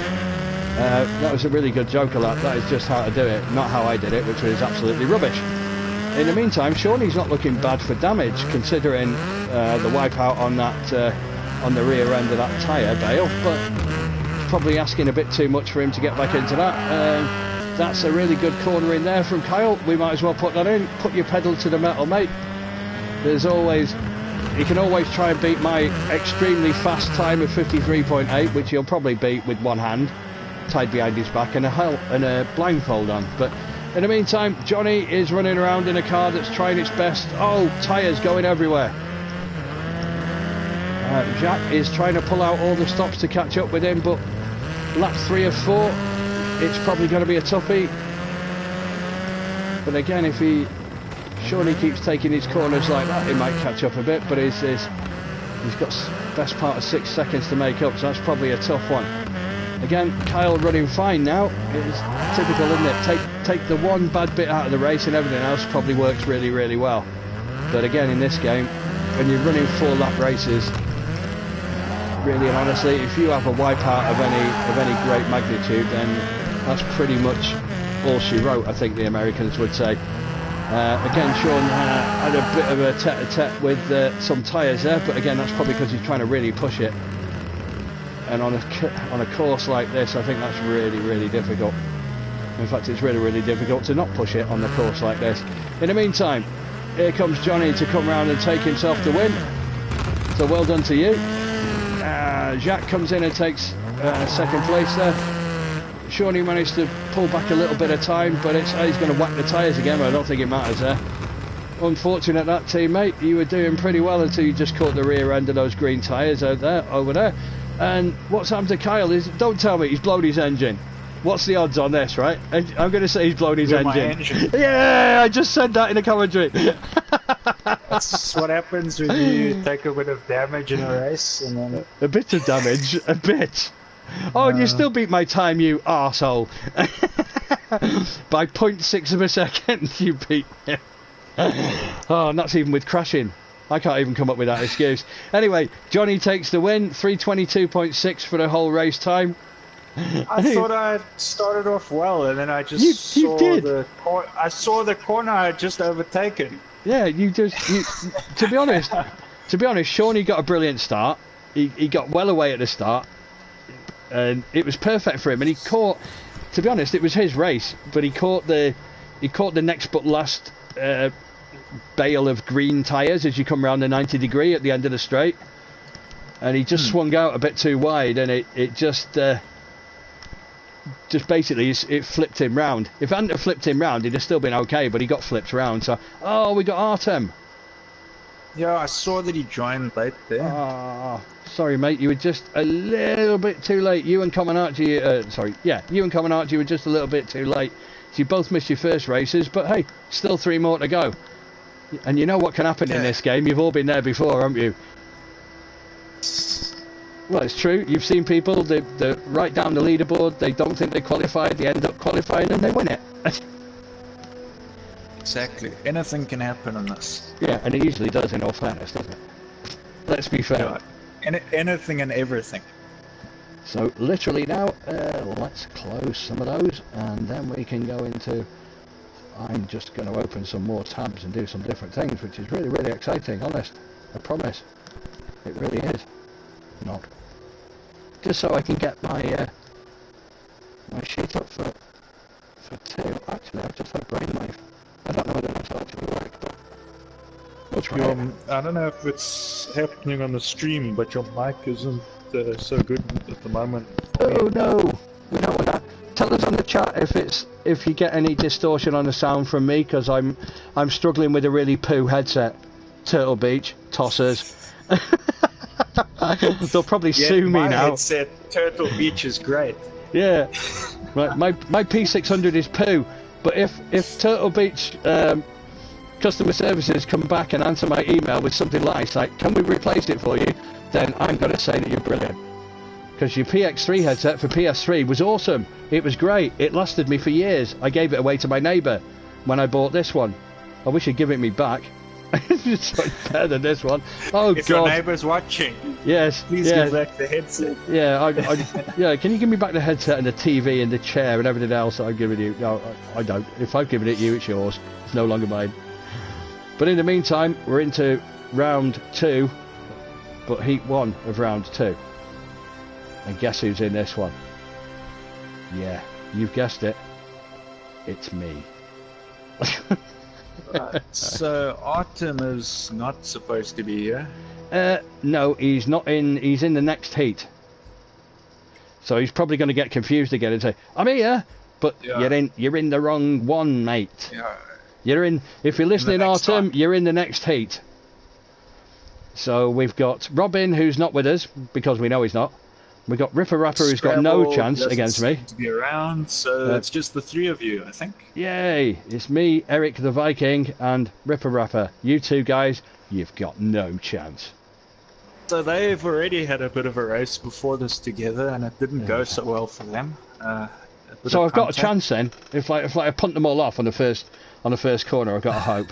That was a really good Joker lap. That is just how to do it, not how I did it, which was absolutely rubbish. In the meantime, Shawnee's not looking bad for damage, considering the wipeout on that on the rear end of that tyre bale, but probably asking a bit too much for him to get back into that. That's a really good corner in there from Kyle. We might as well put that in. Put your pedal to the metal, mate. There's always... You can always try and beat my extremely fast time of 53.8, which he'll probably beat with one hand tied behind his back and a blindfold on. But in the meantime, Johnny is running around in a car that's trying its best. Oh, tyres going everywhere. Jack is trying to pull out all the stops to catch up with him, but lap 3 of 4, it's probably going to be a toughie. But again, if he surely keeps taking his corners like that, he might catch up a bit, but he's got best part of 6 seconds to make up, so that's probably a tough one. Again, Kyle running fine now. It's typical, isn't it? Take the one bad bit out of the race and everything else probably works really, really well. But again, in this game, when you're running 4-lap races, really and honestly, if you have a wipeout of any great magnitude, then that's pretty much all she wrote, I think the Americans would say. Again, Sean had a bit of a tete-a-tete with some tyres there, but again, that's probably because he's trying to really push it. And on a course like this, I think that's really, really difficult. In fact, it's really, really difficult to not push it on a course like this. In the meantime, here comes Johnny to come round and take himself the win. So well done to you. Jacques comes in and takes second place there. Shawnee managed to pull back a little bit of time, but he's going to whack the tyres again, but I don't think it matters there. Unfortunate that, teammate. You were doing pretty well until you just caught the rear end of those green tyres over there. And what's happened to Kyle is, don't tell me he's blown his engine. What's the odds on this, right? I'm going to say he's blown his Blew my engine. engine. Yeah, I just said that in the commentary. That's what happens when you take a bit of damage in a race, and then A bit of damage, a bit. Oh, and you still beat my time, you arsehole. By 0.6 of a second, you beat him. Oh, and that's even with crashing. I can't even come up with that excuse. Anyway, Johnny takes the win, 3:22.6 for the whole race time. I thought I started off well, and then I just You did. I saw the corner I had just overtaken. Yeah, to be honest, Shawnee got a brilliant start. He got well away at the start, and it was perfect for him. And he caught, to be honest, it was his race, but he caught the next but last bale of green tyres as you come around the 90 degree at the end of the straight, and he just swung out a bit too wide, and it just basically it flipped him round. If it hadn't have flipped him round, he'd have still been okay, but he got flipped round. So, we got Artem. Yeah, I saw that he joined late there. Oh, sorry, mate. You were just a little bit too late. You and Comaneci were just a little bit too late. So you both missed your first races, but hey, still 3 more to go. And you know what can happen in this game. You've all been there before, haven't you? Well, it's true. You've seen people, they're right down the leaderboard, they don't think they qualified, they end up qualifying and they win it. Exactly. Anything can happen on this. Yeah, and it usually does, in all fairness, doesn't it? Let's be fair. Yeah. Anything and everything. So, literally now, let's close some of those, and then we can go into... I'm just going to open some more tabs and do some different things, which is really, really exciting, honest. I promise. It really is. Not. Just so I can get my my sheet up for 2. Actually, I've just had a brainwave. I don't know whether that's actually work, but we'll try it. I don't know if it's happening on the stream, but your mic isn't so good at the moment. Oh no! We don't want that. Tell us on the chat if you get any distortion on the sound from me, because I'm struggling with a really poo headset. Turtle Beach, tossers. They'll probably sue me now. My headset, Turtle Beach, is great. Yeah, right. My P600 is poo, but if Turtle Beach customer services come back and answer my email with something like, can we replace it for you? Then I'm going to say that you're brilliant. Because your PX3 headset for PS3 was awesome. It was great. It lasted me for years. I gave it away to my neighbour when I bought this one. I wish he'd give it me back. It's better than this one. Oh, if God. Your neighbour's watching. Yes. Please give back the headset. Yeah, yeah. Can you give me back the headset and the TV and the chair and everything else that I've given you? No, I don't. If I've given it you, it's yours. It's no longer mine. But in the meantime, we're into round 2, but heat 1 of round 2. And guess who's in this one? Yeah, you've guessed it. It's me. So Artem is not supposed to be here. No, he's not in. He's in the next heat. So he's probably going to get confused again and say, "I'm here," but you're in the wrong one, mate. Yeah. You're in. If you're listening, Artem, one. you're in the next heat. So we've got Robin, who's not with us because we know he's not. We've got Ripper Rapper, who's got no chance against me. To be around, so it's just the 3 of you, I think. Yay! It's me, Eric the Viking, and Ripper Rapper. You 2 guys, you've got no chance. So they've already had a bit of a race before this together, and it didn't go so well for them. So I've got a chance then. If I punt them all off on the first corner, I've got a hope.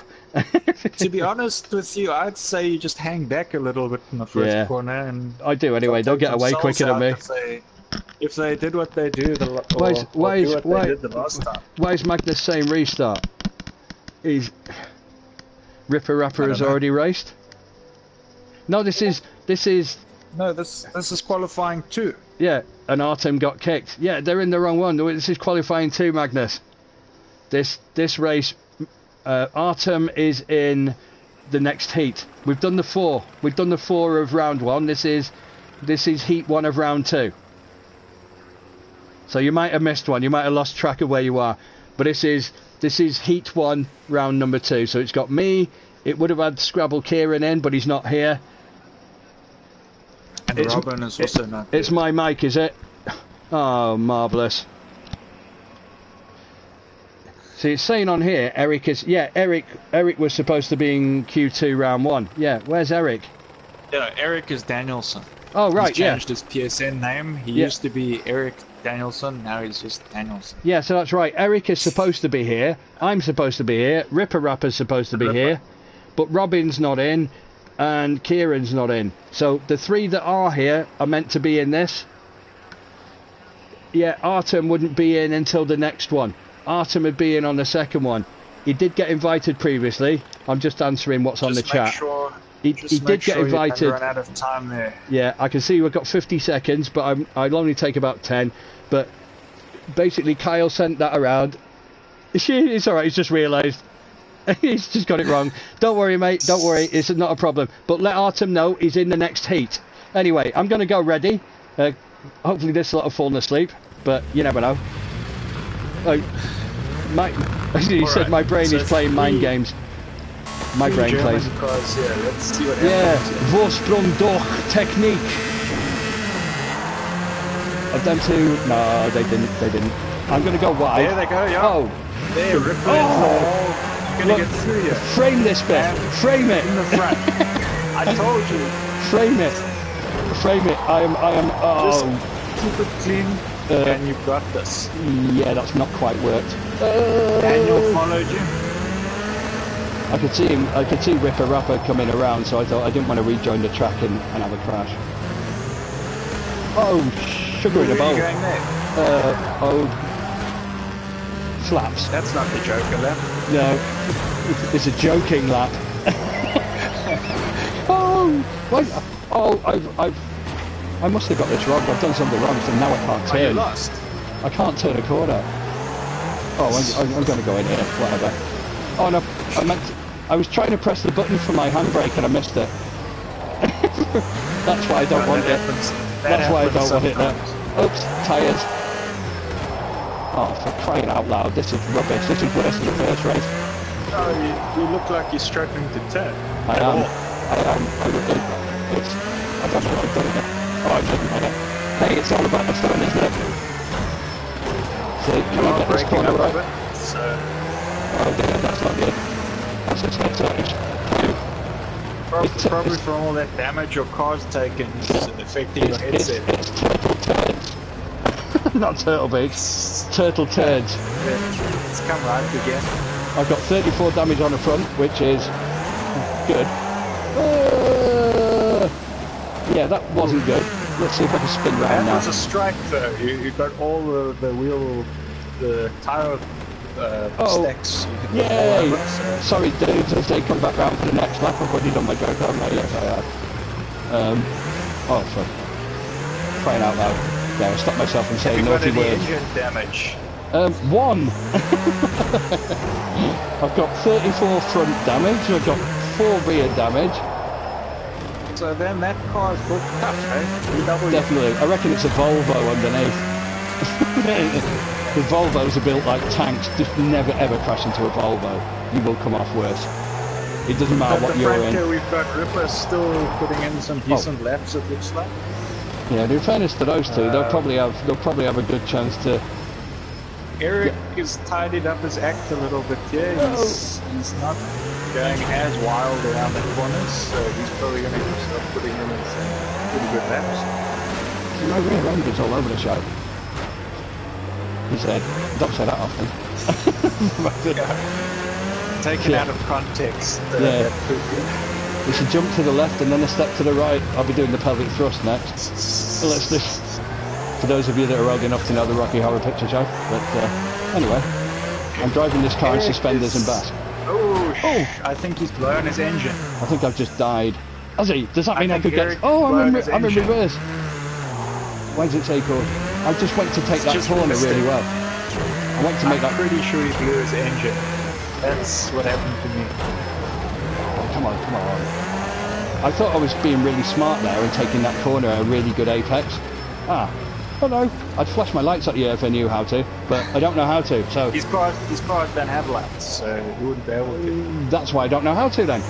To be honest with you, I'd say you just hang back a little bit in the first corner, and I do anyway. They'll get away quicker than me. If they did what they do, did the last time. Why is Magnus saying restart? Ripper Rapper has already raced. No, this is No, this is qualifying 2. Yeah, and Artem got kicked. Yeah, they're in the wrong one. This is qualifying 2, Magnus. This race, Artem is in the next heat. We've done the 4. We've done the 4 of round 1. This is heat 1 of round 2. So you might have missed one. You might have lost track of where you are. But this is heat 1, round number 2. So it's got me. It would have had Scrabble Kieran in, but he's not here. And Robin is also not. It's my mic, is it? Oh, marvellous. See, it's saying on here, Eric is... Yeah, Eric was supposed to be in Q2 round 1. Yeah, where's Eric? Yeah, Eric is Danielson. Oh, right, he's changed his PSN name. He used to be Eric Danielson, now he's just Danielson. Yeah, so that's right. Eric is supposed to be here. I'm supposed to be here. Ripper Rapper's supposed to be here. But Robin's not in, and Kieran's not in. So the 3 that are here are meant to be in this. Yeah, Artem wouldn't be in until the next one. Artem would be in on the second one. He did get invited previously. I'm just answering what's on the chat. He did get invited. Run out of time there. Yeah, I can see we've got 50 seconds, but I'll only take about 10. But basically, Kyle sent that around. It's all right. He's just realised. He's just got it wrong. Don't worry, mate. Don't worry. It's not a problem. But let Artem know he's in the next heat. Anyway, I'm going to go ready. Hopefully this lot have fallen asleep, but you never know. He said my brain is playing mind games. My brain plays. Cars, yeah, let's see what happens. Vorsprung durch Technik. I've done 2. No, they didn't. I'm going to go wide. There they go, yeah. Oh. They're ripping I'm going to get through you. Frame this bit. Frame it. In the front. I told you. Frame it. Frame it. I am. Oh. Just keep it clean. And you've got this. Yeah, that's not quite worked. Daniel followed you. I could see him. I could see Ripper Rapper coming around, so I thought I didn't want to rejoin the track and have a crash. Oh, sugar in a bowl. Going there? Slaps. That's not the Joker lap. No, it's a joking lap. I must have got this wrong. I've done something wrong, so now I can't turn. You lost. I can't turn a corner. Oh, I'm going to go in here. Whatever. Oh no, I was trying to press the button for my handbrake and I missed it. That's why I don't want it. That's why I don't want it now. Oops, tyres. Oh, for crying out loud, this is rubbish. This is worse than the first race. Oh, you look like you're struggling to turn. I am. I don't know what I'm doing here. Oh, I didn't know. Hey, it's all about the fun, isn't it? So, can I get this corner right? Oh dear, that's not good. That's just head turns. Probably from all that damage your car's taken is affecting your headset. It's turtle turds. Not turtle beaks. Turtle turds. It's come right again. I've got 34 damage on the front, which is good. Yeah, that wasn't good. Let's see if I can spin round now. That was a strike though. You got all the tyre stacks. Yay! Sorry dudes, as they come back round for the next lap. I've already done my joke, haven't I? Yes, I have. Oh, fuck. Crying out loud. Yeah, I stopped myself from saying naughty words. Engine damage? 1! I've got 34 front damage, I've got 4 rear damage. So then that car's booked up, eh? Definitely. I reckon it's a Volvo underneath. The Volvos are built like tanks. Just never ever crash into a Volvo. You will come off worse. It doesn't matter what you're in. We've got Ripper still putting in some decent laps, it looks like. Yeah, in fairness to those two, they'll probably have a good chance to. Eric is tidied up his act a little bit here. He's not going as wild around the corners, so he's probably going to start putting in some pretty good laps. My rear end is all over the show. He said, don't say that often. Taken out of context. We should jump to the left and then a step to the right. I'll be doing the pelvic thrust next. So let's do. For those of you that are old enough to know the Rocky Horror Picture Show. But anyway, I'm driving this car in suspenders and bass. Oh, I think he's blown his engine. I think I've just died. Has he? Does that mean I could get... Oh, I'm in reverse. Why does it say code? I just went to take that corner really well. I went to make that... I'm pretty sure he blew his engine. That's what happened to me. Oh, come on. I thought I was being really smart there and taking that corner at a really good apex. Oh no, I'd flash my lights at you if I knew how to, but I don't know how to, so... His cars don't have lights, so he wouldn't be able to. That's why I don't know how to then.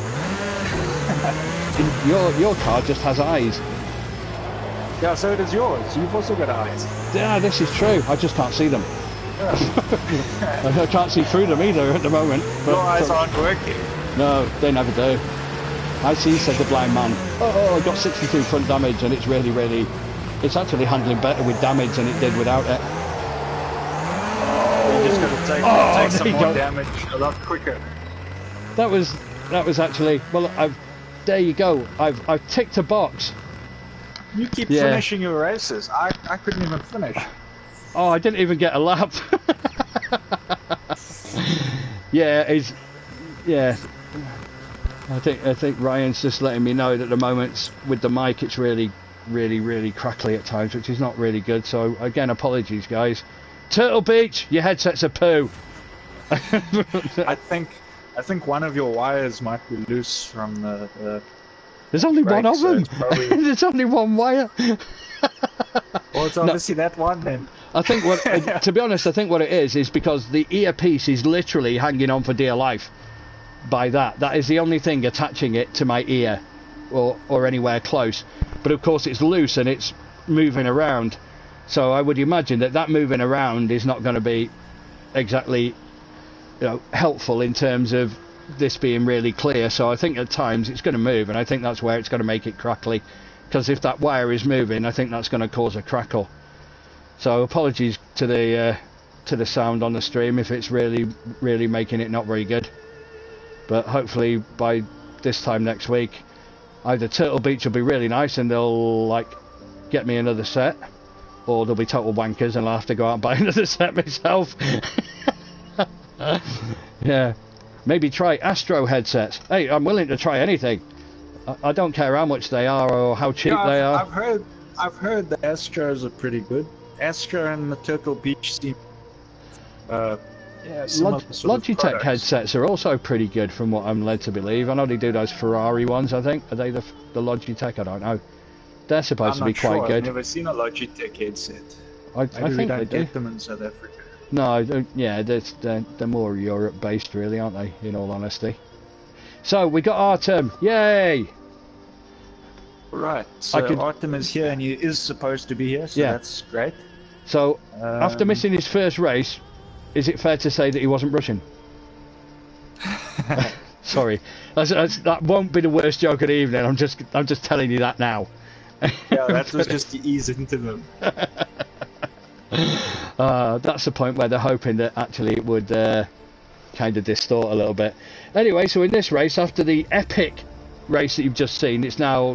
Your car just has eyes. Yeah, so does yours. You've also got eyes. Yeah, this is true. I just can't see them. I can't see through them either at the moment. But, Your eyes aren't working. no, they never do. I see, said the blind man. Oh, I got 62 front damage, and it's really, it's actually handling better with damage than it did without it. You're just going to take some more damage a lot quicker. That was actually, well, there you go. I've ticked a box. You keep finishing your races. I couldn't even finish. Oh, I didn't even get a lap. Yeah. I think Ryan's just letting me know that at the moment with the mic it's really crackly at times, which is not really good. So again, apologies, guys. Turtle Beach, your headset's a poo. I think one of your wires might be loose from the There's only one of them. Probably... There's only one wire. Well, it's obviously that one then. I think to be honest, I think what it is because the earpiece is literally hanging on for dear life by that. That is the only thing attaching it to my ear or anywhere close. But of course it's loose and it's moving around. So I would imagine that moving around is not going to be exactly helpful in terms of this being really clear. So I think at times it's going to move, and I think that's where it's going to make it crackly, because if that wire is moving, I think that's going to cause a crackle. So apologies to the sound on the stream if it's really making it not very good, but hopefully by this time next week either Turtle Beach will be really nice and they'll get me another set, or they'll be total wankers and I'll have to go out and buy another set myself. Yeah, maybe try Astro headsets. Hey, I'm willing to try anything. I don't care how much they are or how cheap they are. I've heard the Astros are pretty good. Astro and the Turtle Beach seem Logitech headsets are also pretty good from what I'm led to believe. I know they do those Ferrari ones, I think. Are they the Logitech? I don't know. They're supposed to be quite good. I've never seen a Logitech headset. I think they do. Get them in South Africa. No, yeah, they're more Europe based really, aren't they, in all honesty. So we got Artem, yay! Right, so Artem is here and he is supposed to be here, so that's great. So after missing his first race, is it fair to say that he wasn't rushing? Sorry, that won't be the worst joke of the evening. I'm just telling you that now. Yeah, that was just to ease into them. That's the point where they're hoping that actually it would kind of distort a little bit. Anyway, so in this race, after the epic race that you've just seen, it's now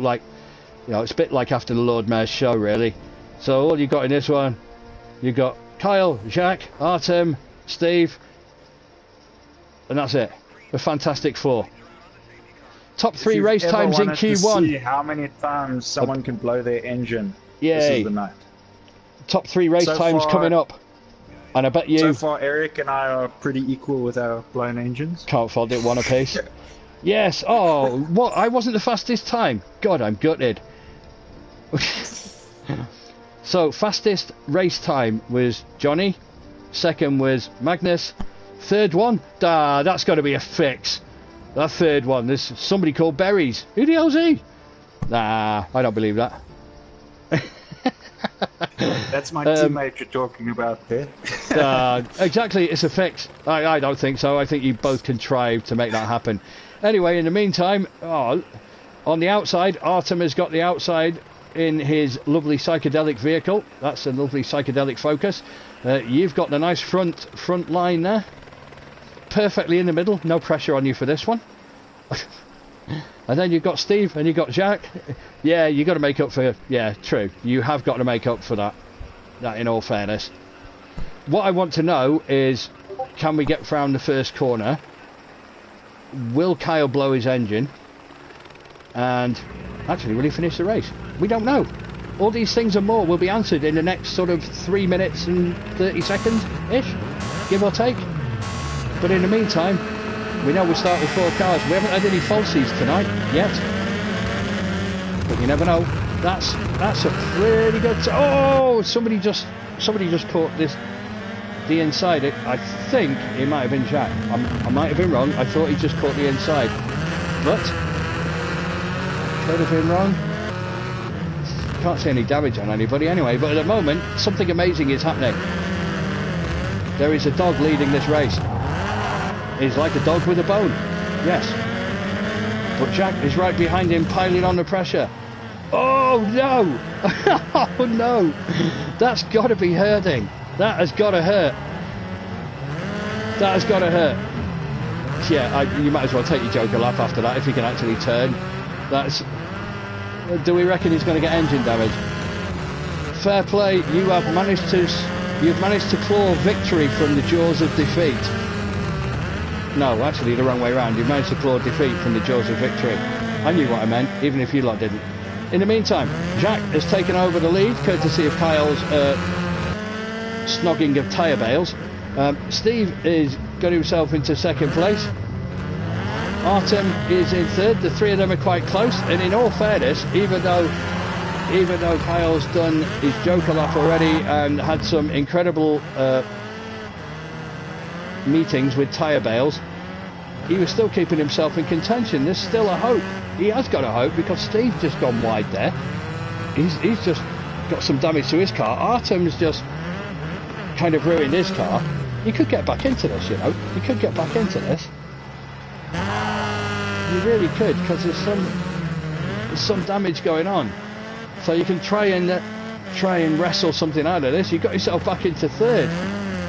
it's a bit like after the Lord Mayor's show, really. So all you got in this one, you got Kyle, Jacques, Artem, Steve, and that's it. The Fantastic Four. Top 3 race times in Q1. To see how many times someone can blow their engine. Yay. This is the night. Top 3 race times coming up, and I bet you. So far, Eric and I are pretty equal with our blown engines. Can't fault it, one apiece. Yes. Oh, what? I wasn't the fastest time. God, I'm gutted. So fastest race time was Johnny. Second was Magnus. Third one, that's got to be a fix. That third one, there's somebody called Berries. Who the hell's he? Nah, I don't believe that. That's my teammate you're talking about there. Exactly, it's a fix. I don't think so. I think you both contrived to make that happen. Anyway, in the meantime, on the outside, Artem has got the outside in his lovely psychedelic vehicle. That's a lovely psychedelic Focus. You've got the nice front line there. Perfectly in the middle. No pressure on you for this one. And then you've got Steve and you've got Jacques. Yeah, you've got to make up for... Yeah, true. You have got to make up for that. That in all fairness. What I want to know is, can we get round the first corner? Will Kyle blow his engine? And actually, will he finish the race? We don't know. All these things and more will be answered in the next sort of 3 minutes and 30 seconds-ish, give or take. But in the meantime, we know we start with 4 cars. We haven't had any falsies tonight yet, but you never know. That's a pretty good. Oh, somebody just caught the inside. I think it might have been Jack. I might have been wrong. I thought he just caught the inside, but could have been wrong. Can't see any damage on anybody anyway. But at the moment, something amazing is happening. There is a dog leading this race. He's like a dog with a bone. Yes. But Jack is right behind him, piling on the pressure. Oh no! Oh no! That's got to be hurting. That has got to hurt. That has got to hurt. Yeah, you might as well take your Joker lap after that if you can actually turn. That's. Do we reckon he's going to get engine damage? Fair play. You've managed to claw victory from the jaws of defeat. No, actually the wrong way around. You've managed to claw defeat from the jaws of victory. I knew what I meant, even if you lot didn't. In the meantime, Jack has taken over the lead, courtesy of Kyle's snogging of tyre bales. Steve is got himself into second place. Artem is in third. The three of them are quite close. And in all fairness, even though Kyle's done his Joker lap already and had some incredible meetings with tyre bales, he was still keeping himself in contention. There's still a hope. He has got a hope because Steve's just gone wide there. He's just got some damage to his car. Artem's just kind of ruined his car. He could get back into this, you know. He could get back into this. You really could, because there's some damage going on. So you can try and wrestle something out of this. You got yourself back into third,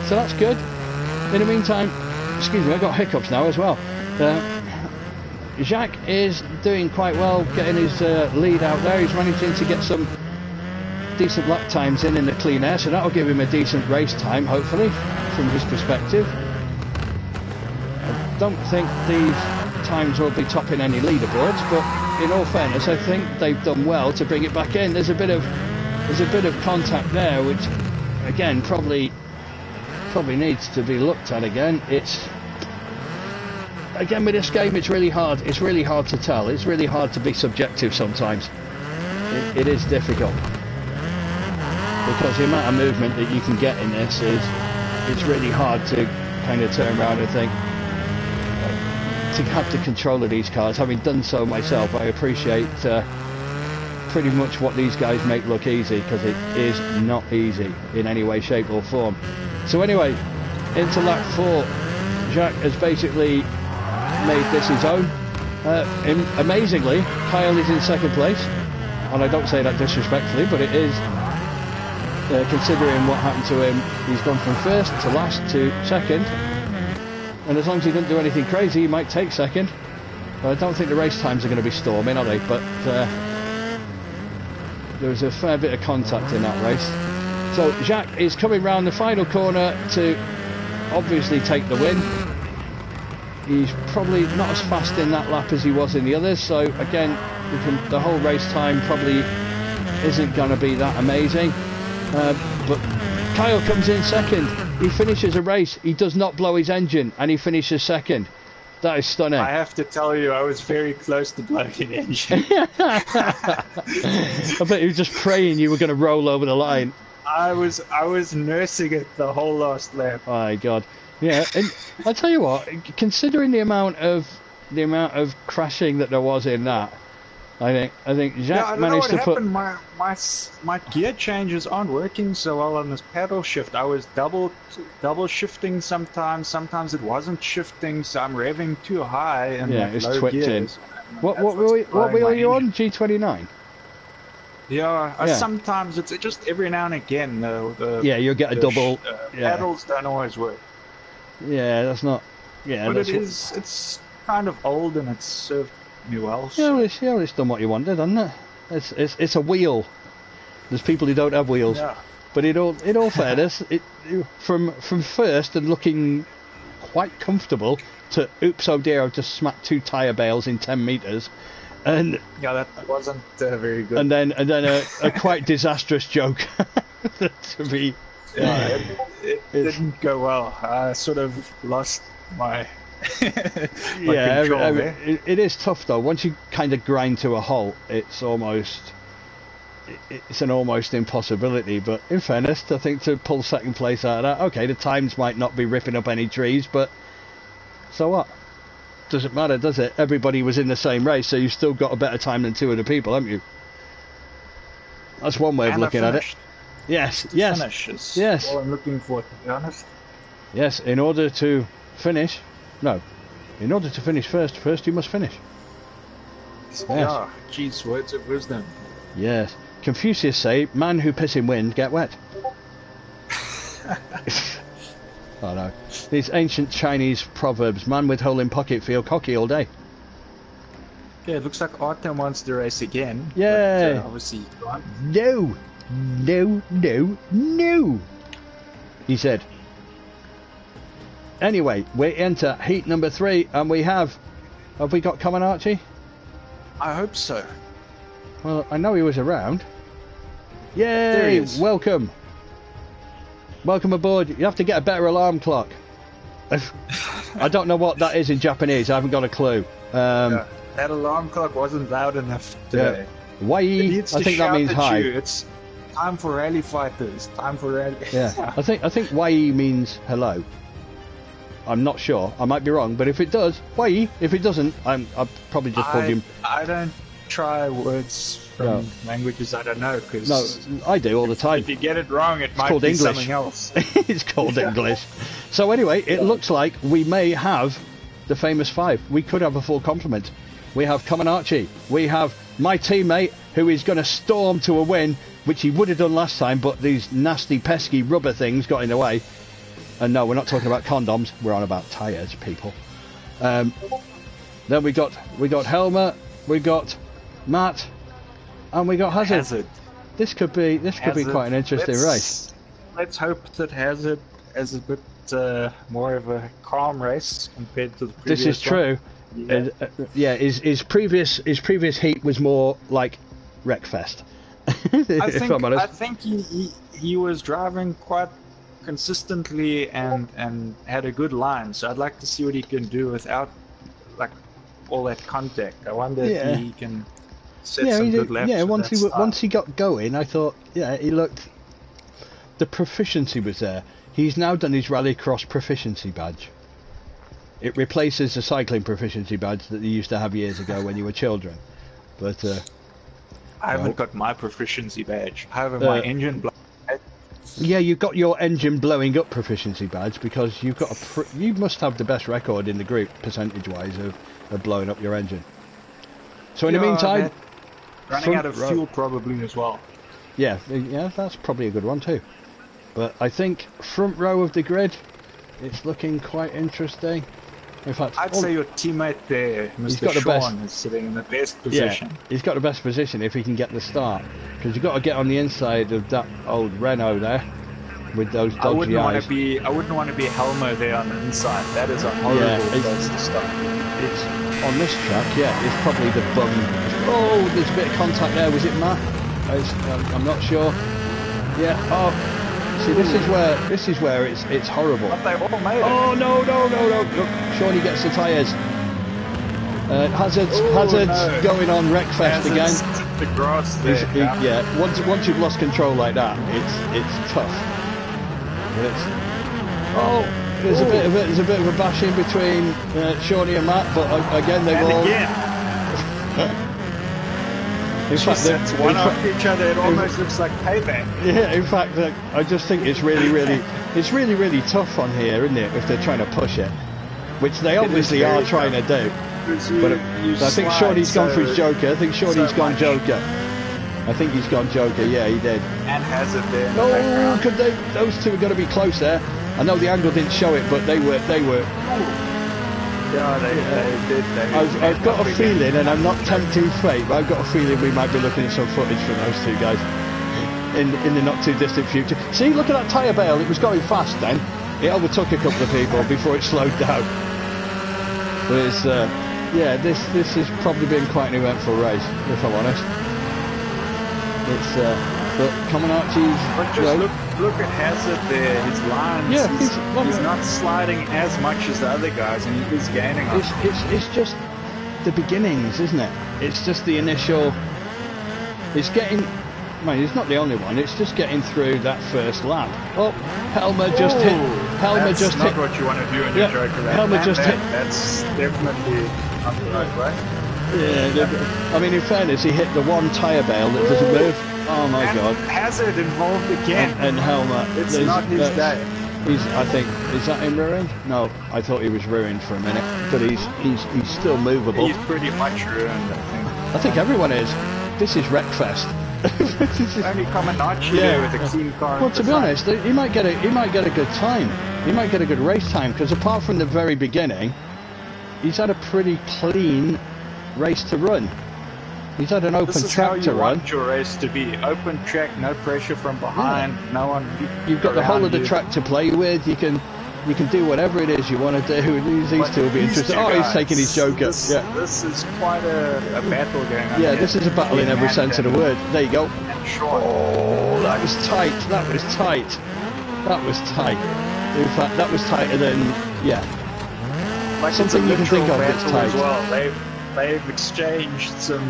so that's good. In the meantime, excuse me, I've got hiccups now as well. Jacques is doing quite well, getting his lead out there. He's managing to get some decent lap times in the clean air, so that'll give him a decent race time, hopefully, from his perspective. I don't think these times will be topping any leaderboards, but in all fairness, I think they've done well to bring it back in. There's a bit of contact there, which again probably needs to be looked at again. Again, with this game, it's really hard to tell. It's really hard to be subjective sometimes. It is difficult because the amount of movement that you can get in this it's really hard to kind of turn around and think, to have the control of these cars. Having done so myself, I appreciate pretty much what these guys make look easy, because it is not easy in any way, shape or form. So anyway, into lap 4, Jacques has basically made this his own. Amazingly, Kyle is in second place, and I don't say that disrespectfully, but it is, considering what happened to him. He's gone from first to last to second, and as long as he doesn't do anything crazy, he might take second. I don't think the race times are going to be storming, are they? But there was a fair bit of contact in that race. So Jacques is coming round the final corner to obviously take the win. He's probably not as fast in that lap as he was in the others, so again, the whole race time probably isn't going to be that amazing. But Kyle comes in second. He finishes a race. He does not blow his engine, and he finishes second. That is stunning. I have to tell you, I was very close to blowing an engine. I bet you were just praying you were going to roll over the line. I was nursing it the whole last lap. Oh my God. Yeah, and I tell you what, considering the amount of crashing that there was in that, I think Jacques managed to put. My gear changes aren't working so well on this paddle shift. I was double shifting sometimes. Sometimes it wasn't shifting, so I'm revving too high and it's low twitching. Gears. What wheel are you on? G29. Yeah, sometimes it's just every now and again. You'll get a double. Paddles don't always work. Yeah, that's not. Yeah, but it's kind of old and it's served me well. So. Yeah, it's done what you wanted, hasn't it? It's a wheel. There's people who don't have wheels. Yeah. But in all fairness, from first and looking quite comfortable to oops, oh dear, I've just smacked 2 tyre bales in 10 metres. And yeah, that wasn't very good. And then a quite disastrous joke to me. Yeah, it didn't go well. I sort of lost my control there. It is tough though. Once you kind of grind to a halt, it's an almost impossibility. But in fairness, I think to pull second place out of that, okay, the times might not be ripping up any trees, but so what? Doesn't matter, does it? Everybody was in the same race, so you've still got a better time than 2 other people, haven't you? That's one way of looking at it. Yes. Finish is all I'm looking for, to be honest. Yes, in order to finish... No. In order to finish first you must finish. Yes. Yeah, geez, words of wisdom. Yes. Confucius say, man who piss in wind get wet. Oh no. These ancient Chinese proverbs, man with hole in pocket feel cocky all day. Yeah, it looks like Artem wants to race again. Yeah. But, obviously, he can't. No. No, no, no. He said. Anyway, we enter heat number 3 and we have we got Comaneci? I hope so. Well, I know he was around. Yay! There he is. Welcome. Welcome aboard. You have to get a better alarm clock. I don't know what that is in Japanese. I haven't got a clue. Yeah, that alarm clock wasn't loud enough today. Wai, I think that means hi. It's time for rally fighters. Time for rally. Yeah, I think Wai means hello. I'm not sure. I might be wrong, but if it does, Wai. If it doesn't, I've probably just called him. I don't try words from languages I don't know, because no, I do all the time. If you get it wrong, it might be English. Something else. It's called English. So anyway, it looks like we may have the famous 5. We could have a full complement. We have Comaneci. We have my teammate who is going to storm to a win, which he would have done last time, but these nasty, pesky rubber things got in the way. And no, we're not talking about condoms. We're on about tyres, people. Then we got Helmer. We got Matt. And we got Hazard. This could be quite an interesting race. Let's hope that Hazard has a bit more of a calm race compared to the previous. This is true. Yeah, his previous heat was more like Wreckfest. I think he was driving quite consistently and had a good line. So I'd like to see what he can do without like all that contact. I wonder if he can. Good laps. Yeah, once he got going, I thought, he looked. The proficiency was there. He's now done his Rallycross proficiency badge. It replaces the cycling proficiency badge that they used to have years ago when you were children. But I haven't got my proficiency badge. I have my engine blown. Yeah, you've got your engine blowing up proficiency badge because you've got you must have the best record in the group percentage-wise of blowing up your engine. So in the meantime. Running out of fuel probably as well. Yeah, that's probably a good one too. But I think front row of the grid, it's looking quite interesting. In fact, I'd say your teammate there, Mr. Sean, is sitting in the best position. Yeah, he's got the best position if he can get the start. Because you've got to get on the inside of that old Renault there with those dodgy eyes. I wouldn't want to be Helmer there on the inside. That is a horrible place to start. It's on this track, it's probably the bum. Oh, there's a bit of contact there. Was it Matt? I'm not sure. Yeah. Oh, see, this is where it's horrible. But they've all made it. Oh no! Look, Shawnee gets the tyres. Hazard's going on Wreckfest again. The grass there. Once you've lost control like that, it's tough. There's a bit of a bash in between Shawnee and Matt, but again they've all. In fact, that's one after each other. It almost looks like payback. Yeah, in fact, I just think it's really tough on here, isn't it? If they're trying to push it, which they obviously are trying to do. But I think Shawnee's gone for his Joker. I think Shawnee's gone Joker. I think he's gone Joker. Yeah, he did. And Hazard there. Oh, could they? Those two are going to be close there. I know the angle didn't show it, but they were. Yeah, they did. I've got a feeling, and I'm not tempting fate, but I've got a feeling we might be looking at some footage from those two guys in the not too distant future. See, look at that tyre bale. It was going fast then. It overtook a couple of people before it slowed down. But it's this has probably been quite an eventful race, if I'm honest. It's but Comaneci's. Look at Hazard there. His lines. Yeah, he's not sliding as much as the other guys, and he is gaining. It's just the beginnings, isn't it? It's just the initial. It's getting. He's not the only one. It's just getting through that first lap. Oh, Helmer just hit. That's not what you want to do in your Joker. Helmer just hit. That's definitely not the right way. Yeah, I mean, in fairness, he hit the one tyre bale that doesn't move. Oh my God! Hazard involved again. And Helmer. It's not his day. I think, is that him ruined? No, I thought he was ruined for a minute, but he's still movable. He's pretty much ruined, I think. I think everyone is. This is Wreckfest. Only Comaneci there with a clean car. Well, to be honest, he might get a good time. He might get a good race time, because apart from the very beginning, he's had a pretty clean race to run. He's had an open track to run. This is how you want your race to be. Open track, no pressure from behind, no one. You've got the whole of the track to play with. You can do whatever it is you want to do. These two will be interesting. Oh, he's taking his joker. This is quite a battle going on. Yeah, this is a battle in every sense of the word. There you go. And short. Oh, that was tight. That was tight. That was tight. In fact, that was tighter than Like something you can think of that's tight. As well. They've exchanged some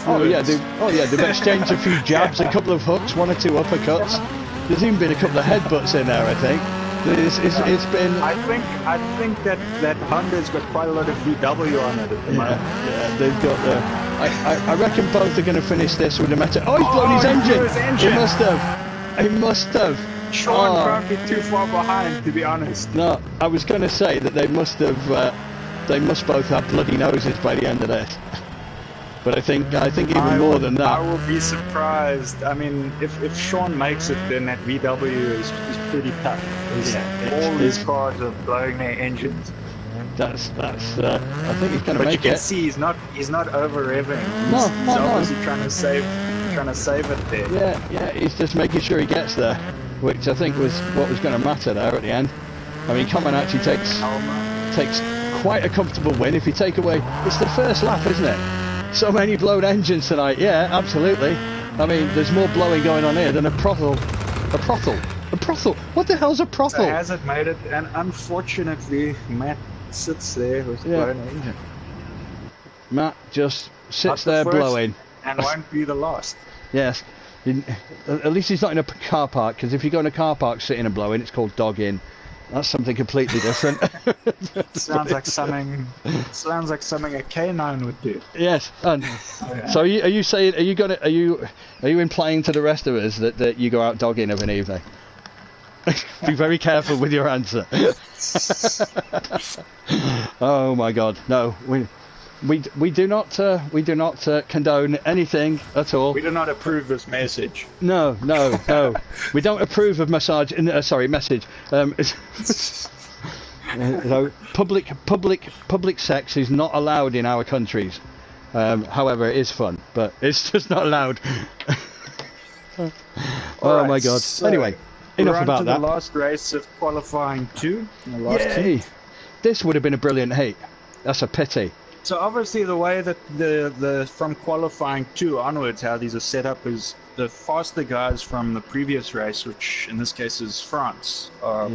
Oh yeah, fluids. they've exchanged a few jabs, a couple of hooks, one or two uppercuts. There's even been a couple of headbutts in there, I think. It's been. I think that Honda's got quite a lot of VW on it at the moment. Yeah, they've got the. I reckon both are going to finish this with a Meta. Oh, he's blown his engine. He must have. Sean can't be too far behind, to be honest. No, I was going to say that they must have. They must both have bloody noses by the end of this. But I think even more than that. I will be surprised. I mean, if Sean makes it, then that VW is pretty tough. All these cars are blowing their engines. That's. I think he's going to make it. But you can see he's not over revving. He's obviously trying to save it there. Yeah. He's just making sure he gets there, which I think was what was going to matter there at the end. I mean, Comaneci takes quite a comfortable win. If you take away, it's the first lap, isn't it? So many blown engines tonight. Yeah, absolutely. I mean, there's more blowing going on here than a brothel. What the hell's a brothel? So has it made it? And unfortunately, Matt sits there with blown engine. Matt just sits there blowing. And won't be the last. Yes. At least he's not in a car park, because if you go in a car park sitting and blowing, it's called dogging. That's something completely different. Sounds like something a canine would do. Yes. And so are you saying? Are you implying to the rest of us that you go out dogging of an evening? Be very careful with your answer. Oh my God, no. We do not condone anything at all. We do not approve this message. No. We don't approve of message. Public sex is not allowed in our countries. However, it is fun, but it's just not allowed. Oh my God. So anyway, enough about that. The last race of qualifying 2. Yay! This would have been a brilliant heat. That's a pity. So obviously the way that the from qualifying 2 onwards, how these are set up is the faster guys from the previous race, which in this case is France, are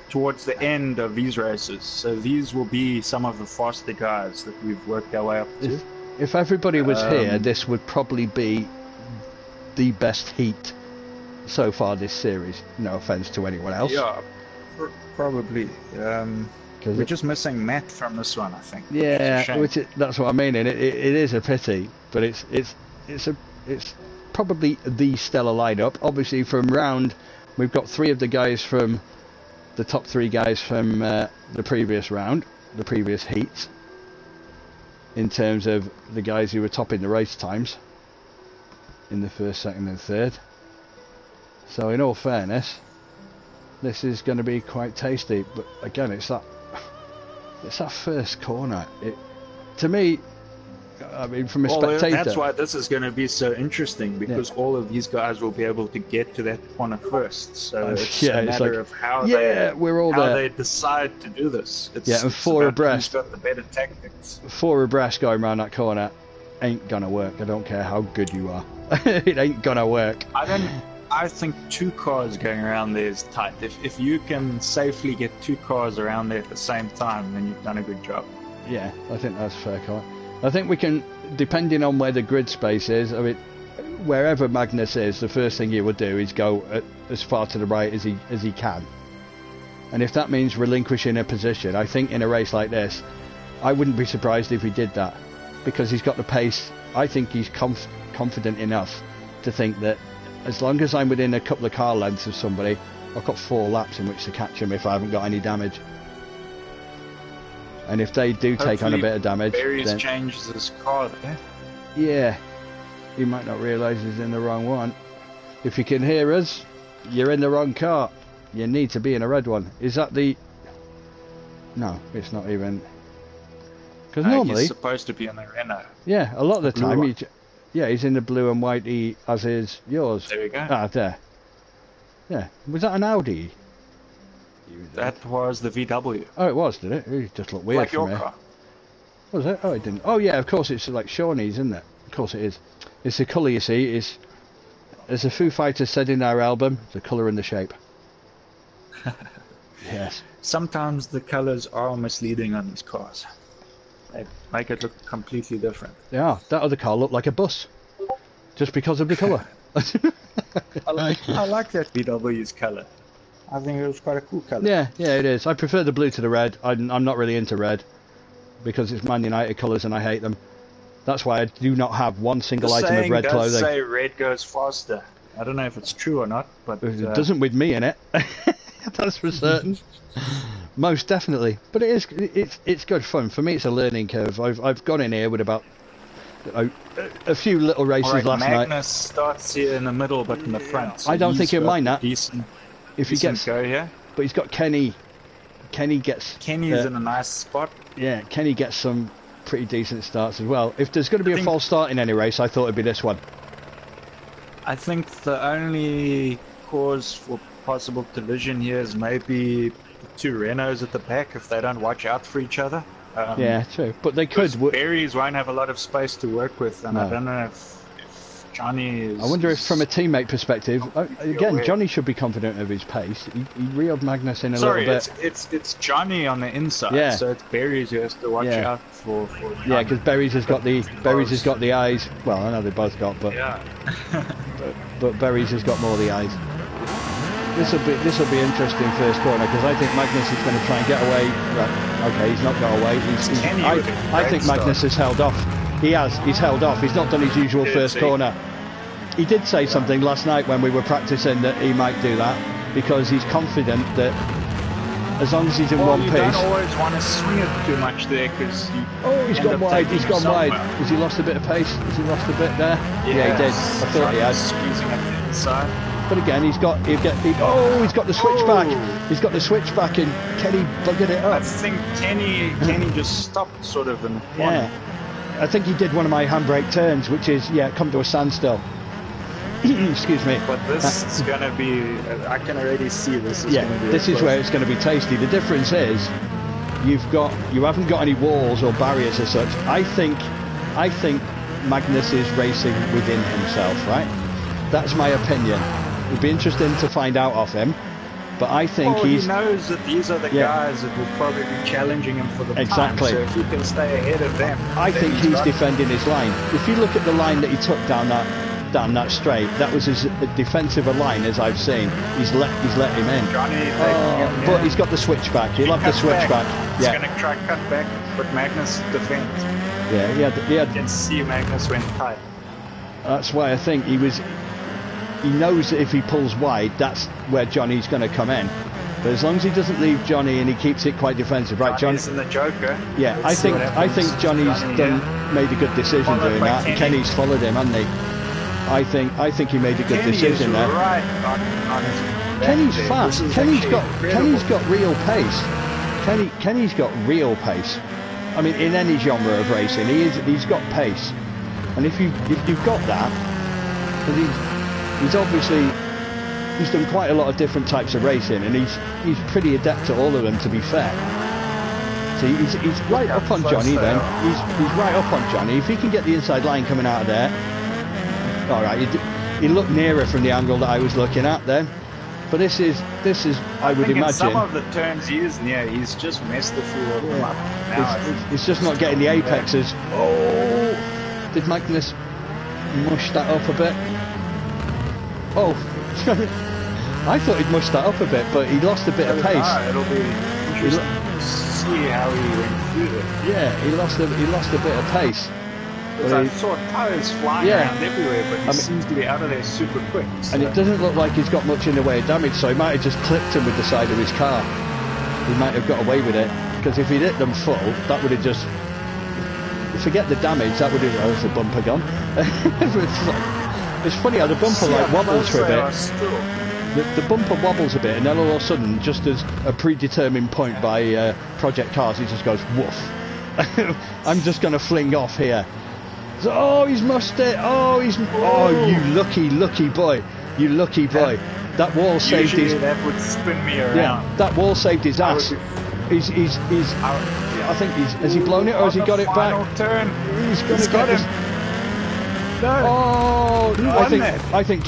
towards the end of these races. So these will be some of the faster guys that we've worked our way up to. If everybody was here, this would probably be the best heat so far this series. No offense to anyone else. Yeah, probably. We're just missing Matt from this one, I think. Yeah, that's what I mean. And it is a pity, but it's probably the stellar lineup. Obviously, from round, we've got 3 of the guys from the top 3 guys from the previous round, the previous heats. In terms of the guys who were topping the race times in the first, second, and third. So, in all fairness, this is going to be quite tasty. But again, it's that first corner. To me, I mean, from a spectator, that's why this is going to be so interesting, because all of these guys will be able to get to that corner first. So it's a matter of how they decide to do this. And 4 abreast. Who's got the better tactics. 4 abreast going around that corner ain't gonna work. I don't care how good you are. It ain't gonna work. I think 2 cars going around there is tight. If you can safely get 2 cars around there at the same time, then you've done a good job. Yeah, I think that's fair, Colin. I think we can, depending on where the grid space is, I mean, wherever Magnus is, the first thing he would do is go as far to the right as he can. And if that means relinquishing a position, I think in a race like this, I wouldn't be surprised if he did that, because he's got the pace. I think he's confident enough to think that as long as I'm within a couple of car lengths of somebody, I've got 4 laps in which to catch him if I haven't got any damage. And if they do take on a bit of damage, Barry's then changes his car there. yeah, he might not realise he's in the wrong one. If you can hear us, you're in the wrong car. You need to be in a red one. Is that the... No, it's not even... Because normally... He's supposed to be in the Renault. Yeah, a lot of the blue time, one. yeah, he's in the blue and white, as is yours. There we go. Ah, there. Yeah, was that an Audi? That was the VW. Oh, it was, did it? It just looked weird Like from your here. car. Was it? Oh, it didn't. Oh, yeah, of course, it's like Shawnee's, isn't it? Of course it is. It's the colour, you see. It's, as the Foo Fighters said in their album, the colour and the shape. Yes. Sometimes the colours are misleading on these cars. They make it look completely different. Yeah, that other car looked like a bus. Just because of the colour. I like that VW's colour. I think it was quite a cool colour. Yeah, it is. I prefer the blue to the red. I'm not really into red because it's Man United colours and I hate them. That's why I do not have one single item of red clothing. The saying does say red goes faster. I don't know if it's true or not, but It doesn't with me in it. That's for certain. Most definitely. But it's good fun. For me, it's a learning curve. I've gone in here with about a few little races last Magnus night. starts here in the middle, but in the front. So I don't think he'll mind that. Decent, If he gets, go here. but he's got Kenny. Kenny's in a nice spot. Yeah, Kenny gets some pretty decent starts as well. If there's going to be a false start in any race, I thought it'd be this one. I think the only cause for possible collision here is maybe the 2 Renaults at the back if they don't watch out for each other. Yeah, true. But they could. Berries won't have a lot of space to work with, and No. I don't know if Johnny is... I wonder if from a teammate perspective, again, Johnny should be confident of his pace. He reeled Magnus in a little bit. It's Johnny on the inside, Yeah. so it's Berries who has to watch out for Johnny. Yeah, because Berries has got the eyes. Well, I know they both got, but Yeah. but Berries has got more of the eyes. This will be interesting first corner because I think Magnus is going to try and get away. Right, okay, he's not got away. I think Magnus has held off. He's held off. He's not done his usual first corner. He did say something last night when we were practicing that he might do that because he's confident that as long as he's in one you piece. don't always want to swing it too much there because He's gone wide. He's gone wide. Has he lost a bit of pace? Has he lost a bit there? Yeah, he did. I thought he had. Squeezing at the inside. But again, he's got the switchback. He's got the switchback, and Kenny buggered it I up. think Kenny just stopped sort of in the corner. Yeah, I think he did one of my handbrake turns, which is come to a standstill. Excuse me. But this is going to be, I can already see this is going to be... this is where it's going to be tasty. The difference is you haven't got any walls or barriers as such. I think Magnus is racing within himself, right? That's my opinion. It'd be interesting to find out of him, but I think he knows that these are the guys that will probably be challenging him for the time. So if he can stay ahead of them, I think he's defending his line. If you look at the line that he took down that straight, that was as defensive a line as I've seen. He's let him in. Johnny, but he's got the switchback. He'll have the switchback. He's going to try cut back, but Magnus defends. Yeah, he had. You can see Magnus went tight. That's why I think he knows that if he pulls wide, that's where Johnny's going to come in. But as long as he doesn't leave Johnny and he keeps it quite defensive, right? Johnny's in the Joker. Yeah, I think Johnny's made a good decision doing that. Kenny's followed him, hasn't he? I think he made a good decision there. Right on Kenny's fast. Kenny's got real pace. Kenny's got real pace. I mean, in any genre of racing, he's got pace. And if you've got that, he's done quite a lot of different types of racing, and he's pretty adept at all of them, to be fair. So he's right up on Johnny then. He's right up on Johnny. If he can get the inside line coming out of there, all right. He looked nearer from the angle that I was looking at then. But this is I would imagine. Some of the turns he's just messed the few of them up. It's just not getting the apexes. Oh, did Magnus mush that up a bit? Oh, I thought he'd mushed that up a bit, but he lost a bit of pace. It'll be interesting to see how he went through it. Yeah, he lost a bit of pace. Because I saw tires flying around everywhere, but he seems to be out of there super quick. So. And it doesn't look like he's got much in the way of damage, so he might have just clipped him with the side of his car. He might have got away with it, because if he'd hit them full, that would have just... Forget the damage, that would have... Oh, there's the bumper gone. It's funny how the bumper like wobbles for a bit. The bumper wobbles a bit, and then all of a sudden, just as a predetermined point by Project Cars, he just goes, woof. I'm just going to fling off here. So, oh, he's mushed it. Oh, he's... Oh, you lucky boy. You lucky boy. That wall saved his... that would spin me around. Yeah, that wall saved his ass. He's I think he's... Has he blown it, or has he got it back? Turn. He's going to get him. No. Oh, I think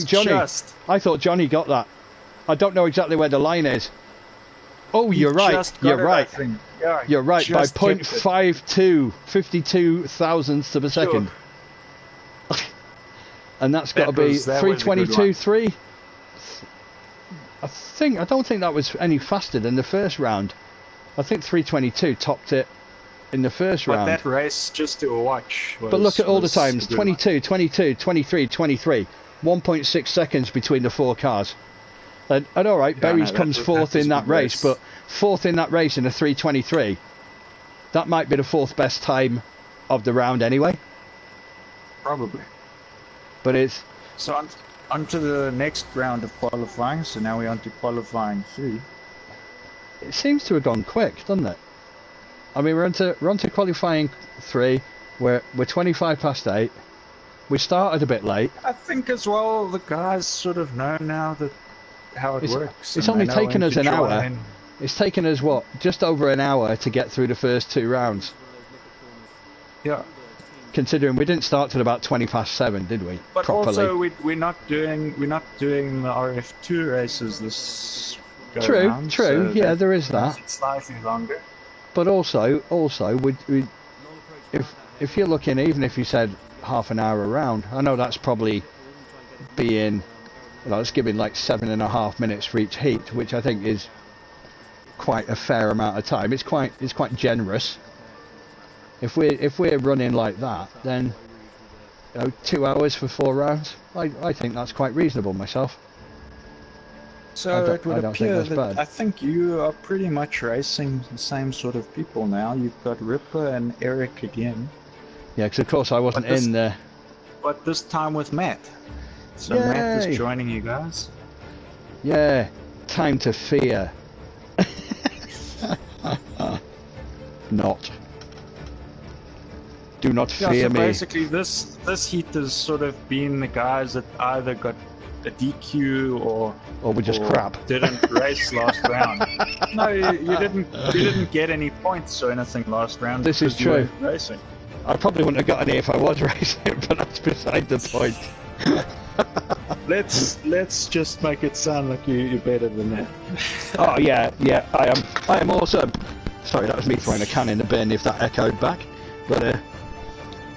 Johnny... Just. I thought Johnny got that. I don't know exactly where the line is. Oh, you're right. You're right. Yeah, you're right. By 0.52, 52 thousandths of a second. Sure. And that's got to be 322.3. I don't think that was any faster than the first round. I think 322 topped it in the first round. But that race, just to watch. But look at all the times: 22, 22, 23, 23. 1.6 seconds between the four cars. And all right, Berries comes fourth in that race, but fourth in that race in a 3:23. That might be the fourth best time of the round anyway. Probably. But it's... So on to the next round of qualifying. So now we're on to qualifying 3. It seems to have gone quick, doesn't it? I mean, we're on to qualifying 3. We're 25 past 8. We started a bit late. I think as well the guys sort of know now that how it works. It's only taken us an hour. It's taken us, what, just over an hour to get through the first 2 rounds. Yeah. Considering we didn't start till about 20 past 7, did we? But properly. Also we're not doing the RF2 races this go True, round, true. So yeah, there is that. It's slightly longer. But also, we if you're looking, even if you said half an hour around, I know that's probably being... Well, it's giving like 7.5 minutes for each heat, which I think is quite a fair amount of time. It's quite generous. If we're running like that, then 2 hours for 4 rounds, I think that's quite reasonable myself. So it would appear that I think you are pretty much racing the same sort of people now. You've got Ripper and Eric again. Yeah, because of course I wasn't in there. But this time with Matt. So Yay. Matt is joining you guys. Yeah, time to fear. Not. Do not fear me. Basically, this heat has sort of been the guys that either got a DQ or we just crap. Didn't race last round. No, you didn't get any points or anything last round. This is true. Racing. I probably wouldn't have got any if I was racing, but that's beside the point. Let's just make it sound like you're better than that. Oh yeah, I am also... Sorry, that was me throwing a can in the bin if that echoed back. But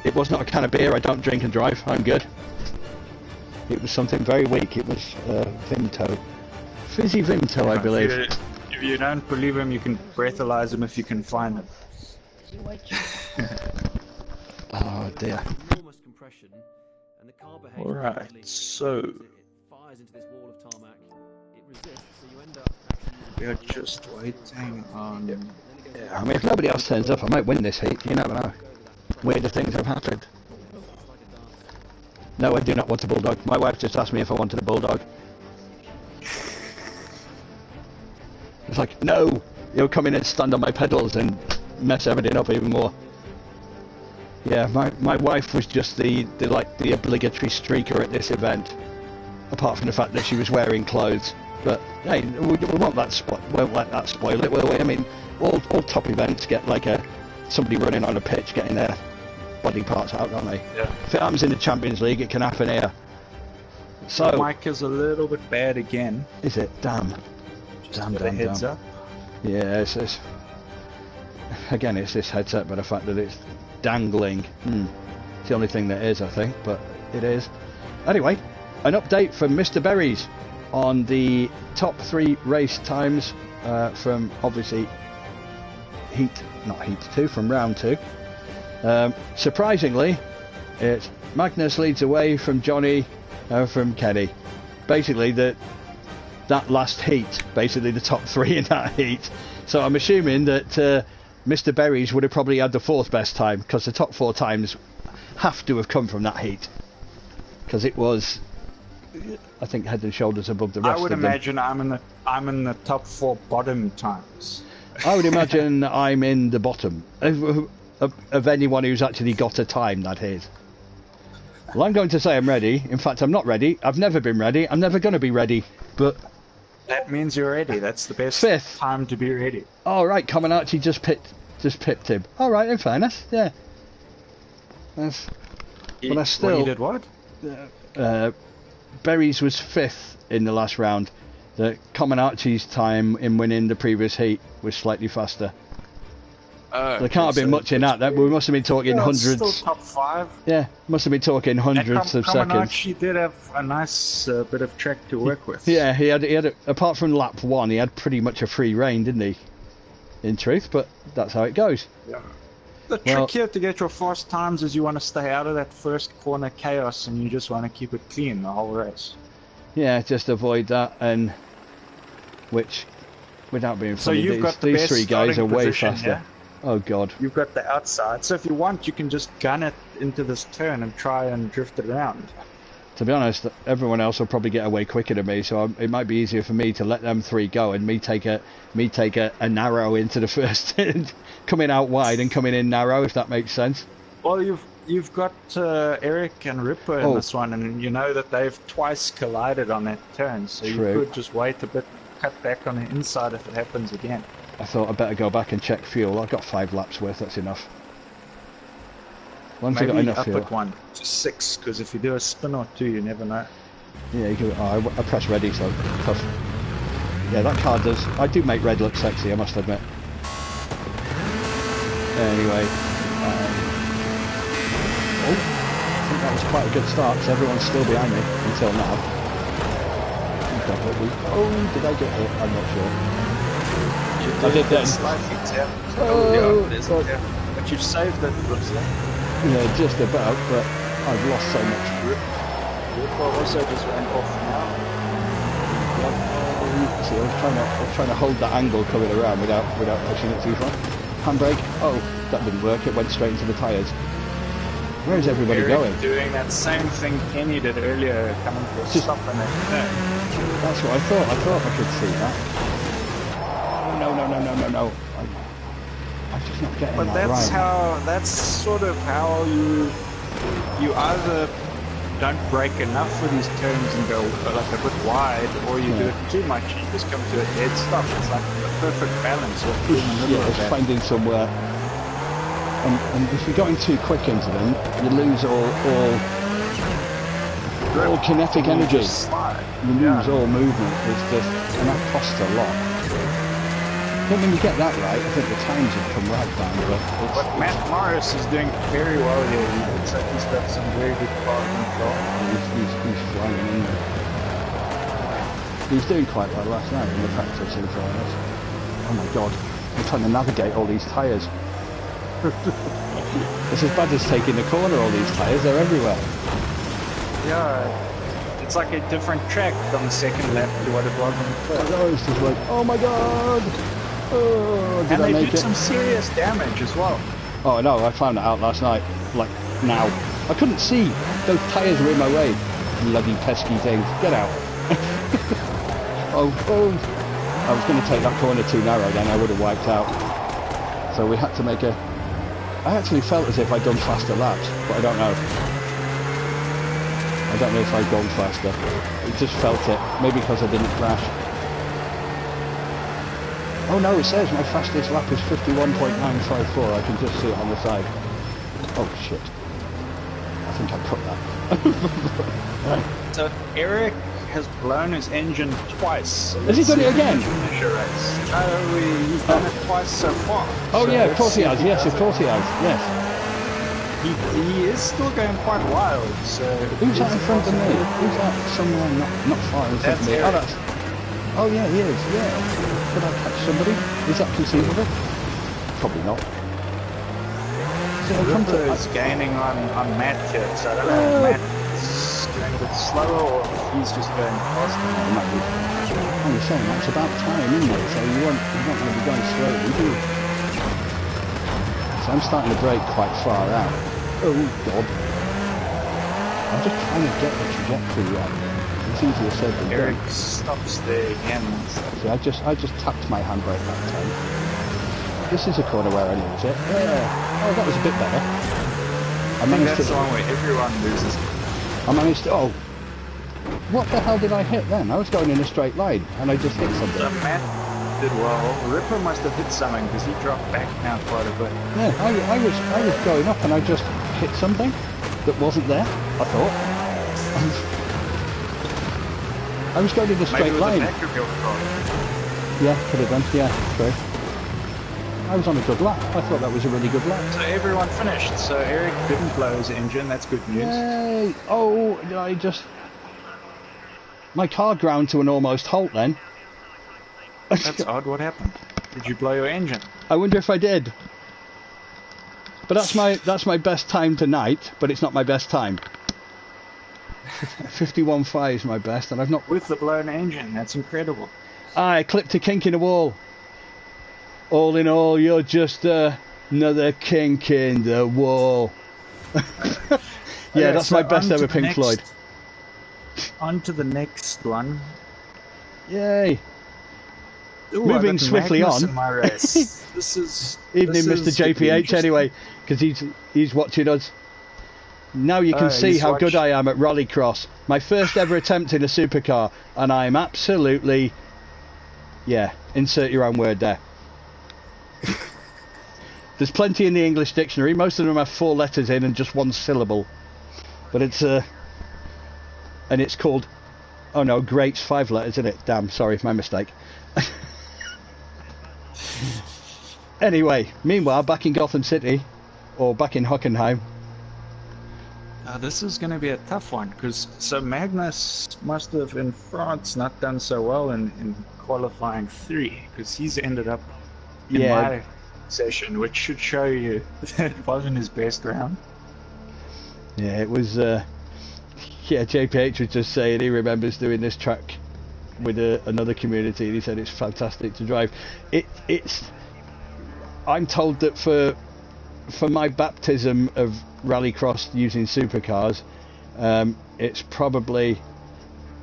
it was not a can of beer. I don't drink and drive. I'm good. It was something very weak. It was Vimto. Fizzy Vimto, I believe. If you don't believe him, you can breathalyze him if you can find him. Oh dear. Alright, so... We are just waiting on... Yeah, I mean, if nobody else turns up, I might win this heat. You never know. Weirder things have happened. No, I do not want a bulldog. My wife just asked me if I wanted a bulldog. It's like, no! You'll come in and stand on my pedals and mess everything up even more. Yeah, my wife was just the obligatory streaker at this event. Apart from the fact that she was wearing clothes. But hey, we won't let that spoil it, will we? I mean, all top events get like somebody running on a pitch getting their body parts out, don't they? Yeah. If it happens in the Champions League, it can happen here. So the mic is a little bit bad again. Is it? Damn. Damn. Heads up. Yeah, it's again, it's this headset, but the fact that it's dangling. It's the only thing that is, I think, but it is. Anyway, an update from Mr. Berries on the top 3 race times from obviously from round 2. Surprisingly, it's Magnus leads away from Johnny, from Kenny. Basically, that last heat, basically the top 3 in that heat. So I'm assuming that Mr. Berries would have probably had the 4th best time, because the top 4 times have to have come from that heat, because it was, I think, head and shoulders above the rest. I would of them. imagine I'm in the top 4 bottom times. I would imagine I'm in the bottom of anyone who's actually got a time that is. Well, I'm going to say I'm ready. In fact, I'm not ready. I've never been ready. I'm never going to be ready. But that means you're ready. That's the best 5th time to be ready. All right, Comaneci just pipped him. All right, in fairness, yeah. But I still. When you did what? Berries was 5th in the last round. The Comaneci's time in winning the previous heat was slightly faster. There can't have been much in that. We must have been talking hundreds. Still top 5. Yeah, must have been talking hundreds of seconds. Comaneci did have a nice bit of track to work with. Yeah, he had apart from lap 1, he had pretty much a free rein, didn't he? In truth, but that's how it goes. Yeah. The trick here to get your fast times is you want to stay out of that first corner chaos, and you just want to keep it clean the whole race. Yeah, just avoid that, and which, without being So funny, you've got the these best 3 guys are starting way position, faster. yeah? Oh god. You've got the outside, so if you want, you can just gun it into this turn and try and drift it around. To be honest, everyone else will probably get away quicker than me, so it might be easier for me to let them 3 go and me take a narrow into the first, coming out wide and coming in narrow, if that makes sense. Well, you've got Eric and Ripper in this one, and you know that they've twice collided on that turn, so True. you could just wait a bit, cut back on the inside if it happens again. I thought I'd better go back and check fuel. I've got 5 laps worth, that's enough. Once I got enough up fuel. at 1 to 6, because if you do a spin or 2, you never know. Yeah, you can, I press ready, so tough. Yeah, that car does. I do make red look sexy, I must admit. Anyway. I think that was quite a good start, because everyone's still behind me until now. Did I get hit? I'm not sure. I did then. Slightly tap. Oh, yeah, but you've saved it, looks like. Yeah, just about, but I've lost so much. Ripper also just ran off now. See, I was trying to hold that angle coming around without pushing it too far. Handbrake. Oh, that didn't work. It went straight into the tyres. Where is everybody going? Doing that same thing Kenny did earlier, coming to a stop in that turn. That's what I thought. I thought I could see that. No. I'm just not getting but that right. That's sort of how you either don't brake enough for these turns and go like a bit wide, or you do it too much and you just come to a dead stop. It's like the perfect balance of being in the middle of that. Finding somewhere. And if you're going too quick into them, you lose all kinetic energy. You lose all movement. It's just, and that costs a lot. But when you get that right, I think the times have come right down. But Matt Morris is doing very well here. It looks like he's got some very good car control. He's flying in there. He was doing quite well last night in the practice, in fairness. Oh my god, I'm trying to navigate all these tyres. It's as bad as taking the corner, all these tyres, they're everywhere. Yeah, it's like a different track on the second lap to what it was on the first. I was just like, oh my god! Oh, and they did some serious damage as well. Oh no, I found that out last night. Like, now. I couldn't see. Those tyres were in my way. Bloody pesky things. Get out. oh. I was going to take that corner too narrow, then I would have wiped out. So we had to make a... I actually felt as if I'd done faster laps, but I don't know. I don't know if I'd gone faster. It just felt it. Maybe because I didn't crash. Oh no, it says my fastest lap is 51.954. I can just see it on the side. Oh shit. I think I cut that. So Eric has blown his engine twice. So has he done it again? He's done it twice so far. Oh so yeah, of course he has. Yes, of course he has. Yes. He is still going quite wild. So who's that in front of me? Who's that? Someone not far in front of me. Eric. Oh yeah, he is. Yeah. Could I catch somebody? Is that conceivable? Probably not. Ripper is gaining on Matt here, so I don't know if Matt is going a bit slower or if he's just going faster. I'm just saying, that's about time, isn't it? So you want to be going slowly, do you? So I'm starting to brake quite far out. Oh, God. I'm just trying to get the trajectory right. It's easier said than done. Eric stops there again. See, I just tapped my handbrake that time. This is a corner where I lose it. Yeah. Oh, that was a bit better. I think that's the one where everyone loses. I managed to... Oh. What the hell did I hit then? I was going in a straight line, and I just hit something. Matt did well. Ripper must have hit something, because he dropped back now quite a bit. Yeah, I was going up, and I just hit something that wasn't there, I thought. I was going in a straight line. Yeah, could have done. Yeah, true. I was on a good lap. I thought that was a really good lap. So everyone finished. So Eric didn't blow his engine. That's good news. Yay! Oh, I just... My car ground to an almost halt then. That's odd. What happened? Did you blow your engine? I wonder if I did. But that's my best time tonight, but it's not my best time. 51.5 is my best, and I've not... With the blown engine. That's incredible. I clipped a kink in the wall. All in all, you're just another kink in the wall. Yeah, that's my best ever Pink Floyd. On to the next one. Yay. Ooh, moving swiftly on. In my race. This is evening, Mr. JPH. Anyway, because he's watching us. Now you can see how good I am at rallycross. My first ever attempt in a supercar, and I'm absolutely, yeah. Insert your own word there. There's plenty in the English dictionary. Most of them have 4 letters in and just 1 syllable. But it's and it's called. Oh no, great's 5 letters, isn't it? Damn, sorry, my mistake. Anyway, meanwhile, back in Gotham City, or back in Hockenheim. This is going to be a tough one, because so Magnus must have in France not done so well in qualifying 3, because he's ended up in my session, which should show you that it wasn't his best round. Yeah, it was. Yeah, JPH was just saying he remembers doing this track with another community, and he said it's fantastic to drive. It's. I'm told that for my baptism of rallycross using supercars, it's probably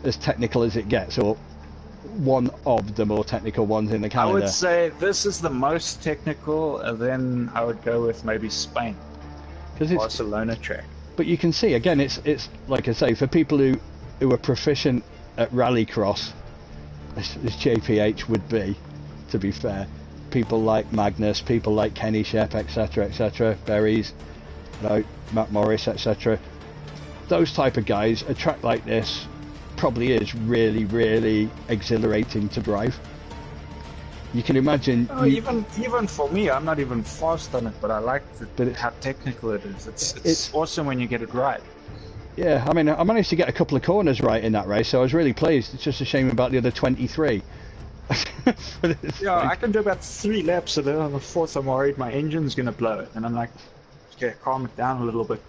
as technical as it gets, or one of the more technical ones in the calendar. I would say this is the most technical, and then I would go with maybe Spain, because it's Barcelona track. But you can see again, it's like I say, for people who are proficient at rallycross, as JPH would be, to be fair. People like Magnus, people like Kenny Shep, etc., Berries, Matt Morris, etc. Those type of guys, a track like this probably is really, really exhilarating to drive. You can imagine. Even for me, I'm not even fast on it, but I like how technical it is. It's awesome when you get it right. Yeah, I mean, I managed to get a couple of corners right in that race, so I was really pleased. It's just a shame about the other 23. Yeah, I can do about 3 laps, and then on the 4th I'm worried my engine's gonna blow it, and I'm like, okay, calm it down a little bit.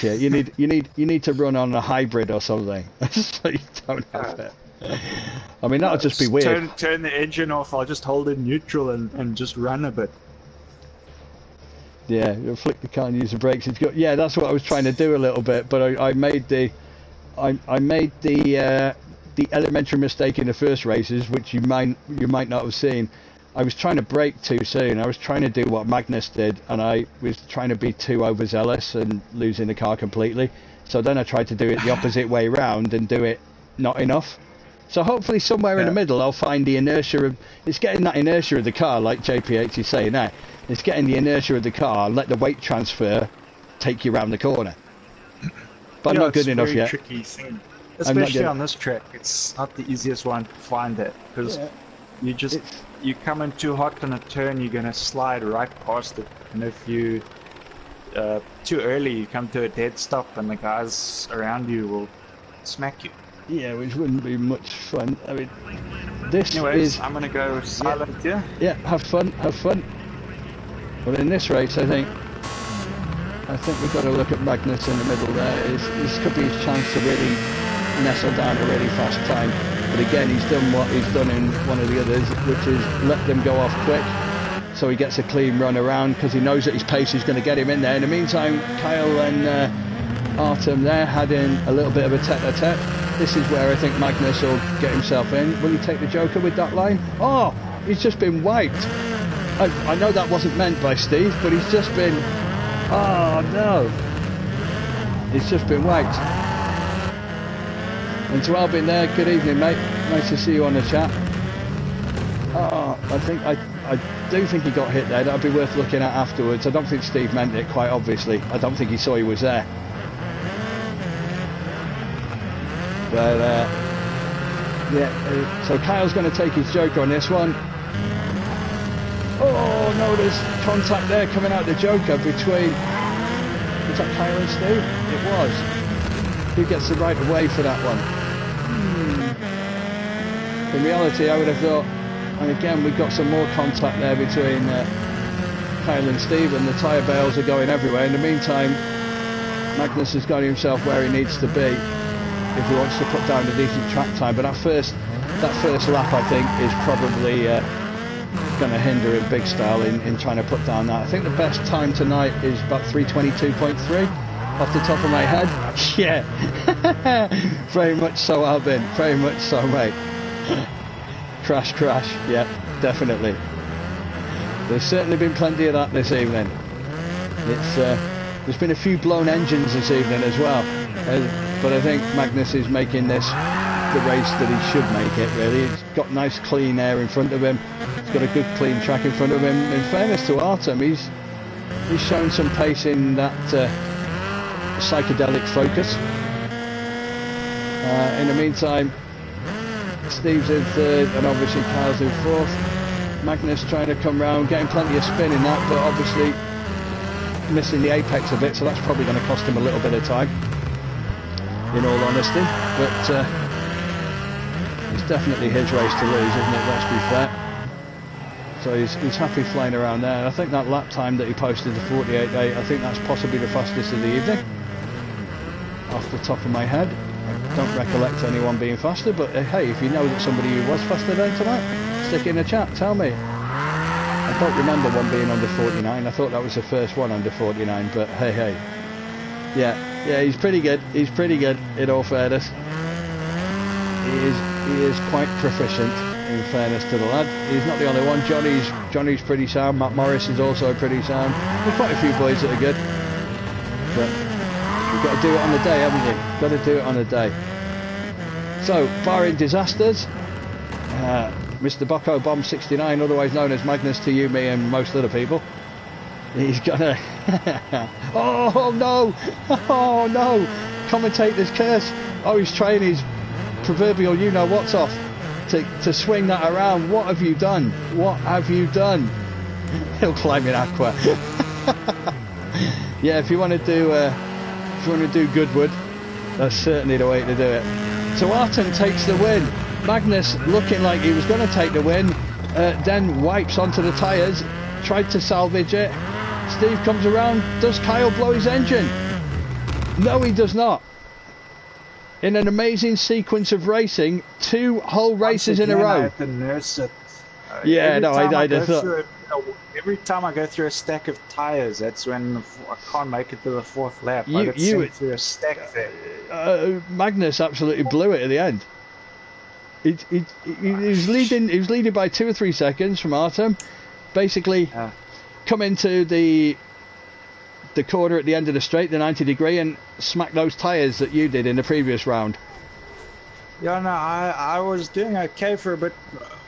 Yeah, you need to run on a hybrid or something, so you don't have it. I mean, that'll just be weird. Turn the engine off. I'll just hold it neutral and just run a bit. Yeah, you'll flick the car and use the brakes. It's got, yeah, that's what I was trying to do a little bit, but I made the elementary mistake in the first races, which you might not have seen. I was trying to brake too soon. I was trying to do what Magnus did, and I was trying to be too overzealous and losing the car completely. So then I tried to do it the opposite way round and do it not enough. So hopefully somewhere in the middle I'll find the inertia of... It's getting that inertia of the car, like JPH is saying now. It's getting the inertia of the car, let the weight transfer take you around the corner. But I'm not good enough yet. It's a very tricky thing. Especially on this track, it's not the easiest one to find that, because you come in too hot on a turn, you're going to slide right past it, and if you too early, you come to a dead stop, and the guys around you will smack you. Yeah, which wouldn't be much fun. I mean, Anyways, I'm going to go silent here. Yeah, have fun. Well, in this race, I think I think we've got to look at Magnus in the middle there. This could be his chance to really nestle down a really fast time. But again, he's done what he's done in one of the others, which is let them go off quick, so he gets a clean run around because he knows that his pace is going to get him in there. In the meantime, Kyle and Artem there had in a little bit of a tete-a-tete. This is where I think Magnus will get himself in. Will he take the Joker with that line? Oh, he's just been wiped. I know that wasn't meant by Steve, but he's just been... Oh, no. He's just been wiped. And to Albin there, good evening, mate. Nice to see you on the chat. Oh, I do think he got hit there. That'll be worth looking at afterwards. I don't think Steve meant it, quite obviously. I don't think he saw he was there. But, yeah, so Kyle's going to take his Joker on this one. Oh, no, there's contact there coming out the Joker between... Was that Kyle and Steve? It was. Who gets the right of way for that one? In reality, I would have thought... And again, we've got some more contact there between Kyle and Steve, and the tyre bales are going everywhere. In the meantime, Magnus has got himself where he needs to be if he wants to put down a decent track time. But that first lap, I think, is probably going to hinder him big style in trying to put down that. I think the best time tonight is about 3:22.3 off the top of my head. Yeah, very much so, Albin. Very much so, mate. Crash, yeah, definitely. There's certainly been plenty of that this evening. There's been a few blown engines this evening as well, but I think Magnus is making this the race that he should make it, really. He's got nice clean air in front of him. He's got a good clean track in front of him. In fairness to Artem, he's shown some pace in that psychedelic focus. In the meantime, Steve's in third, and obviously Kyle's in fourth. Magnus trying to come round, getting plenty of spin in that, but obviously missing the apex of it, so that's probably going to cost him a little bit of time, in all honesty. But it's definitely his race to lose, isn't it? Let's be fair. So he's happy flying around there. And I think that lap time that he posted, the 48.8, I think that's possibly the fastest of the evening, off the top of my head. I don't recollect anyone being faster, but hey, if you know that somebody who was faster than tonight, stick it in the chat, tell me. I don't remember one being under 49. I thought that was the first one under 49, but hey. Yeah, he's pretty good. He's pretty good, in all fairness. He is quite proficient, in fairness to the lad. He's not the only one. Johnny's pretty sound. Matt Morris is also pretty sound. There's quite a few boys that are good. But you've got to do it on the day, haven't you? Got to do it on the day. So, barring disasters, Mr. Bocco Bomb 69, otherwise known as Magnus to you, me, and most other people, he's gonna... Oh no! Commentate this curse. Oh, he's trying his proverbial you-know-what's off to swing that around. What have you done? What have you done? He'll climb in aqua. Yeah, if you want to do Goodwood, that's certainly the way to do it. So Artem takes the win. Magnus looking like he was going to take the win, then wipes onto the tyres, tried to salvage it. Steve comes around. Does Kyle blow his engine? No, he does not. In an amazing sequence of racing, 2 whole races in a row. I have to nurse it. Yeah, no, I just thought... Every time I go through a stack of tyres, that's when I can't make it to the 4th lap. I got sent through a stack there. Magnus absolutely blew it at the end. He was leading by 2 or 3 seconds from Artem. Basically, come into the corner at the end of the straight, the 90 degree, and smack those tyres that you did in the previous round. Yeah, no, I was doing okay for a bit.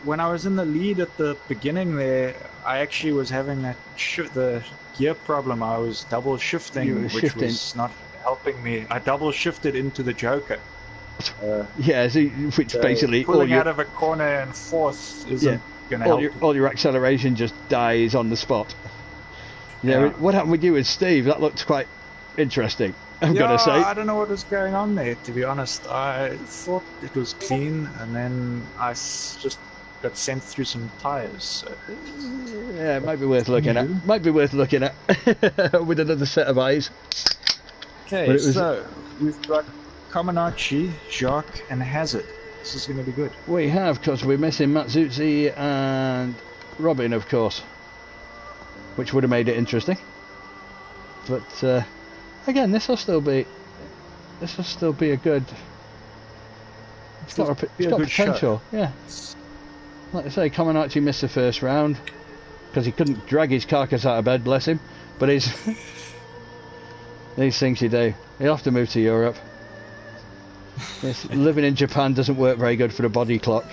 When I was in the lead at the beginning there, I actually was having the gear problem. I was double shifting, which was not helping me. I double shifted into the Joker. Yeah, which so basically... Pulling out of a corner in 4th isn't going to help. All your acceleration just dies on the spot. Yeah, what happened with you and Steve? That looked quite interesting, I'm going to say. I don't know what was going on there, to be honest. I thought it was clean, and then I just got sent through some tires. So. Yeah, it might be worth looking at. Might be worth looking at with another set of eyes. Okay, so we've got Comaneci, Jacques, and Hazard. This is going to be good. We have, because we're missing Matsuzzi and Robin, of course, which would have made it interesting. But again, this will still be a good. It's got potential. Show. Yeah. Like I say, Comaneci missed the first round because he couldn't drag his carcass out of bed, bless him. But these things you do. He'll have to move to Europe. Living in Japan doesn't work very good for the body clock.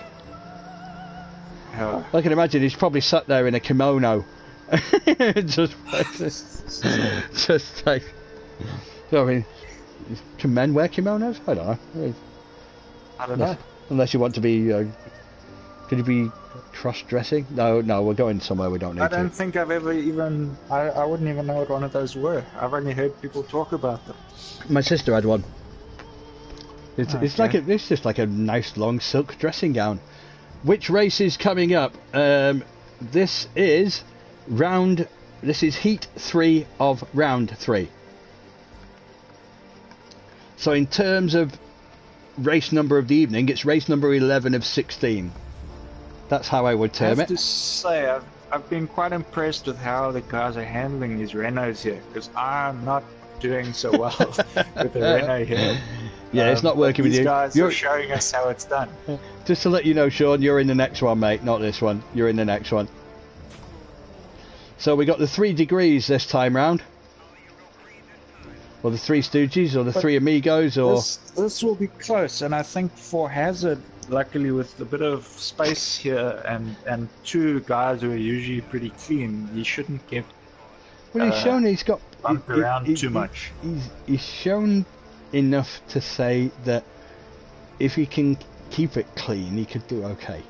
I can imagine he's probably sat there in a kimono. just like, I mean, can men wear kimonos? I don't know. I don't know. Unless you want to be, could you be cross-dressing? No, we're going somewhere we don't need to. I don't think I've ever even, I wouldn't even know what one of those were. I've only heard people talk about them. My sister had one. It's just like a nice long silk dressing gown. Which race is coming up? This is heat 3 of round 3. So in terms of race number of the evening, it's race number 11 of 16. That's how I would term it. I have to say, I've been quite impressed with how the guys are handling these Renaults here, because I'm not doing so well with the Renault here. Yeah, it's not working with you. These guys are showing us how it's done. Just to let you know, Sean, you're in the next one, mate, not this one. You're in the next one. So we got the 3 degrees this time round. Or the 3 Stooges, or the 3 Amigos, or... This will be close, and I think for Hazard, luckily with a bit of space here, and 2 guys who are usually pretty clean, he shouldn't get... Well, he's shown he's got... bumped around too much. He's shown enough to say that if he can keep it clean, he could do okay.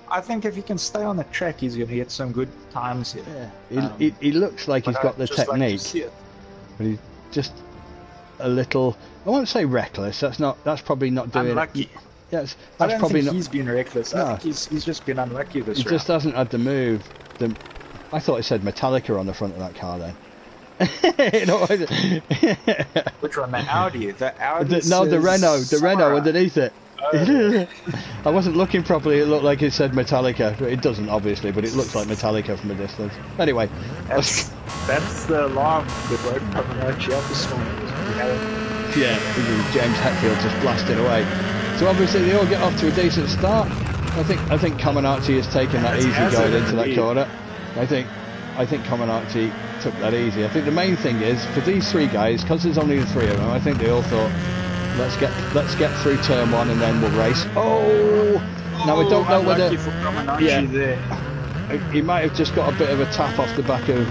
I think if he can stay on the track, he's going to get some good times here. Yeah, he looks like he's got the technique, but he's just a little, I won't say reckless, that's probably not doing unlucky. It. Yes, I don't think he's been reckless. No. I think he's just been unlucky this round. He just hasn't had the move. I thought it said Metallica on the front of that car then. Which one? The Audi? The Audi the Renault underneath it. I wasn't looking properly. It looked like it said Metallica. It doesn't, obviously, but it looks like Metallica from a distance. Anyway, that's the alarm that woke Comaneci up this morning. Yeah, James Hetfield just blasted away. So obviously they all get off to a decent start. I think Comaneci has taken that easy going into that corner. I think Comaneci took that easy. I think the main thing is for these 3 guys, because there's only the 3 of them, I think they all thought, let's get through turn 1 and then we'll race. Oh, now I don't know whether he might have just got a bit of a tap off the back of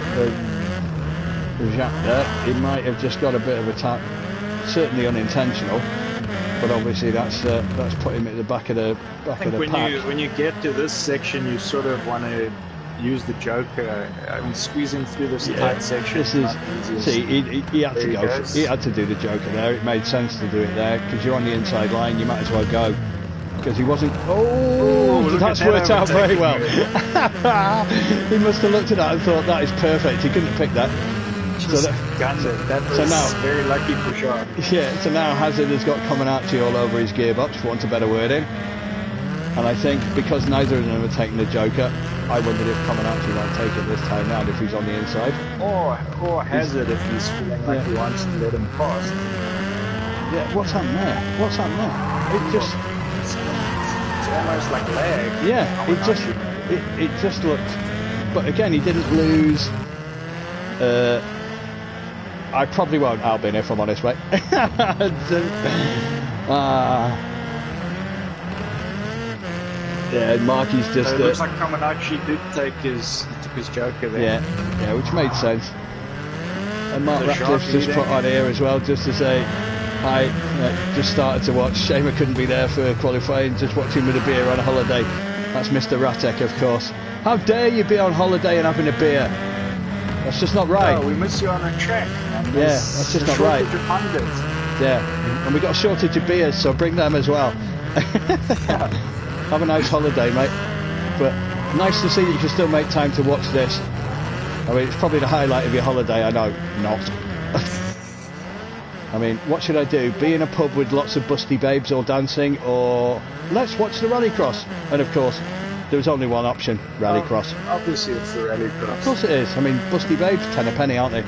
Jacques there. He might have just got a bit of a tap, certainly unintentional, but obviously that's put him at the back of the pack. When you get to this section, you sort of want to use the Joker. I mean, squeezing through this tight section. He had to go. He had to do the Joker there. It made sense to do it there because you're on the inside line. You might as well go because he wasn't. That's worked out very well. He must have looked at that and thought that is perfect. He couldn't pick that. Gunned it. That was very lucky for sure. Yeah. So now Hazard has got Comaneci all over his gearbox, for want of a better wording. And I think because neither of them are taking the Joker, I wondered if Comaneci might take it this time round if he's on the inside. Or Hazard if he's feeling like he wants to let him pass. Yeah, what's happened there? It's almost like lag. Yeah, it just looked... But again, he didn't lose... I probably won't Albin if I'm honest, mate. Yeah, Marky's just... it looks like Comaneci did take his Joker there. Yeah, which made sense. And Mark Ratcliffe's just put on here as well, just to say, hi, just started to watch. Shame I couldn't be there for qualifying, just watching with a beer on a holiday. That's Mr. Ratek, of course. How dare you be on holiday and having a beer? That's just not right. Oh, we miss you on a track. Yeah, that's just not right. Yeah, and we got a shortage of beers, so bring them as well. Have a nice holiday, mate. But nice to see that you can still make time to watch this. I mean, it's probably the highlight of your holiday, I know. Not. I mean, what should I do? Be in a pub with lots of busty babes all dancing, or let's watch the rallycross? And of course, there was only one option, rallycross. Obviously it's the rallycross. Of course it is. I mean, busty babes, 10 a penny, aren't they?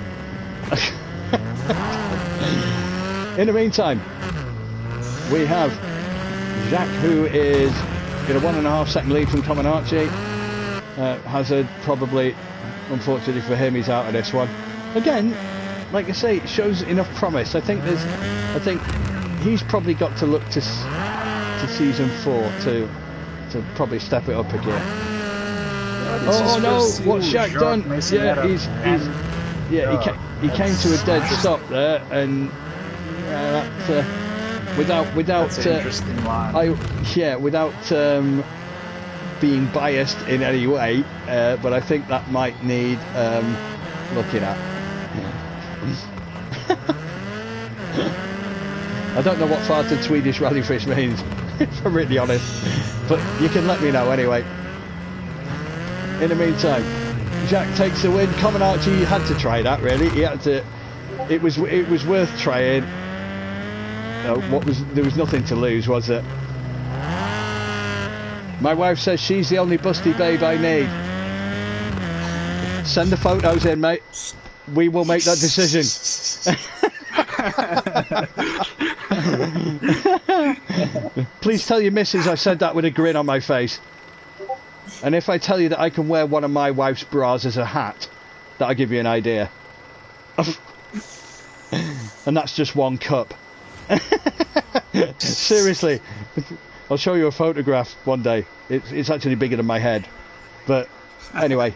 In the meantime, we have Jacques, who is in a 1.5 second lead from Comaneci. Hazard probably, unfortunately for him, he's out of this one. Again, like I say, it shows enough promise. I think he's probably got to look to season 4 to probably step it up again. Oh no! What's Jacques done? Yeah, he came to a dead stop there, and without That's an interesting line. without being biased in any way, but I think that might need looking at. I don't know what farted Swedish rallyfish means, if I'm really honest, but you can let me know anyway. In the meantime, Jacques takes the win. Comaneci had to try that, really. He had to. It was worth trying. There was nothing to lose, was it? My wife says she's the only busty babe I need. Send the photos in, mate. We will make that decision. Please tell your missus I said that with a grin on my face. And if I tell you that I can wear one of my wife's bras as a hat, that'll give you an idea. And that's just one cup. Seriously, I'll show you a photograph one day. It's actually bigger than my head. But anyway,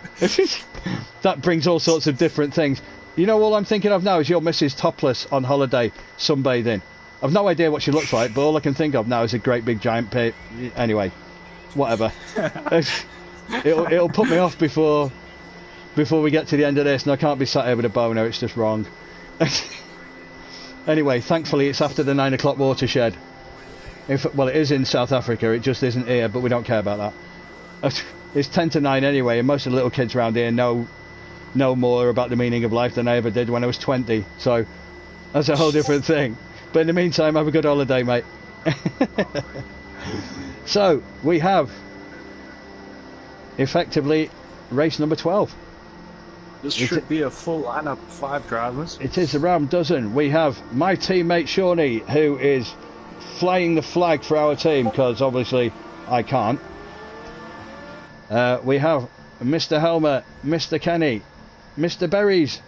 that brings all sorts of different things. You know, all I'm thinking of now is your missus topless on holiday, sunbathing. I've no idea what she looks like, but all I can think of now is a great big giant pit. Anyway, whatever. It'll put me off before we get to the end of this, and I can't be sat here with a boner. It's just wrong. Anyway, thankfully it's after the 9 o'clock watershed. Well, it is in South Africa, it just isn't here, but we don't care about that. It's 10 to 9 anyway, and most of the little kids around here know more about the meaning of life than I ever did when I was 20, so that's a whole different thing. But in the meantime, have a good holiday, mate. So, we have effectively race number 12. This should be a full lineup, 5 drivers. It is a round dozen. We have my teammate Shawnee, who is flying the flag for our team, because obviously I can't. We have Mr. Helmer, Mr. Kenny, Mr. Berries,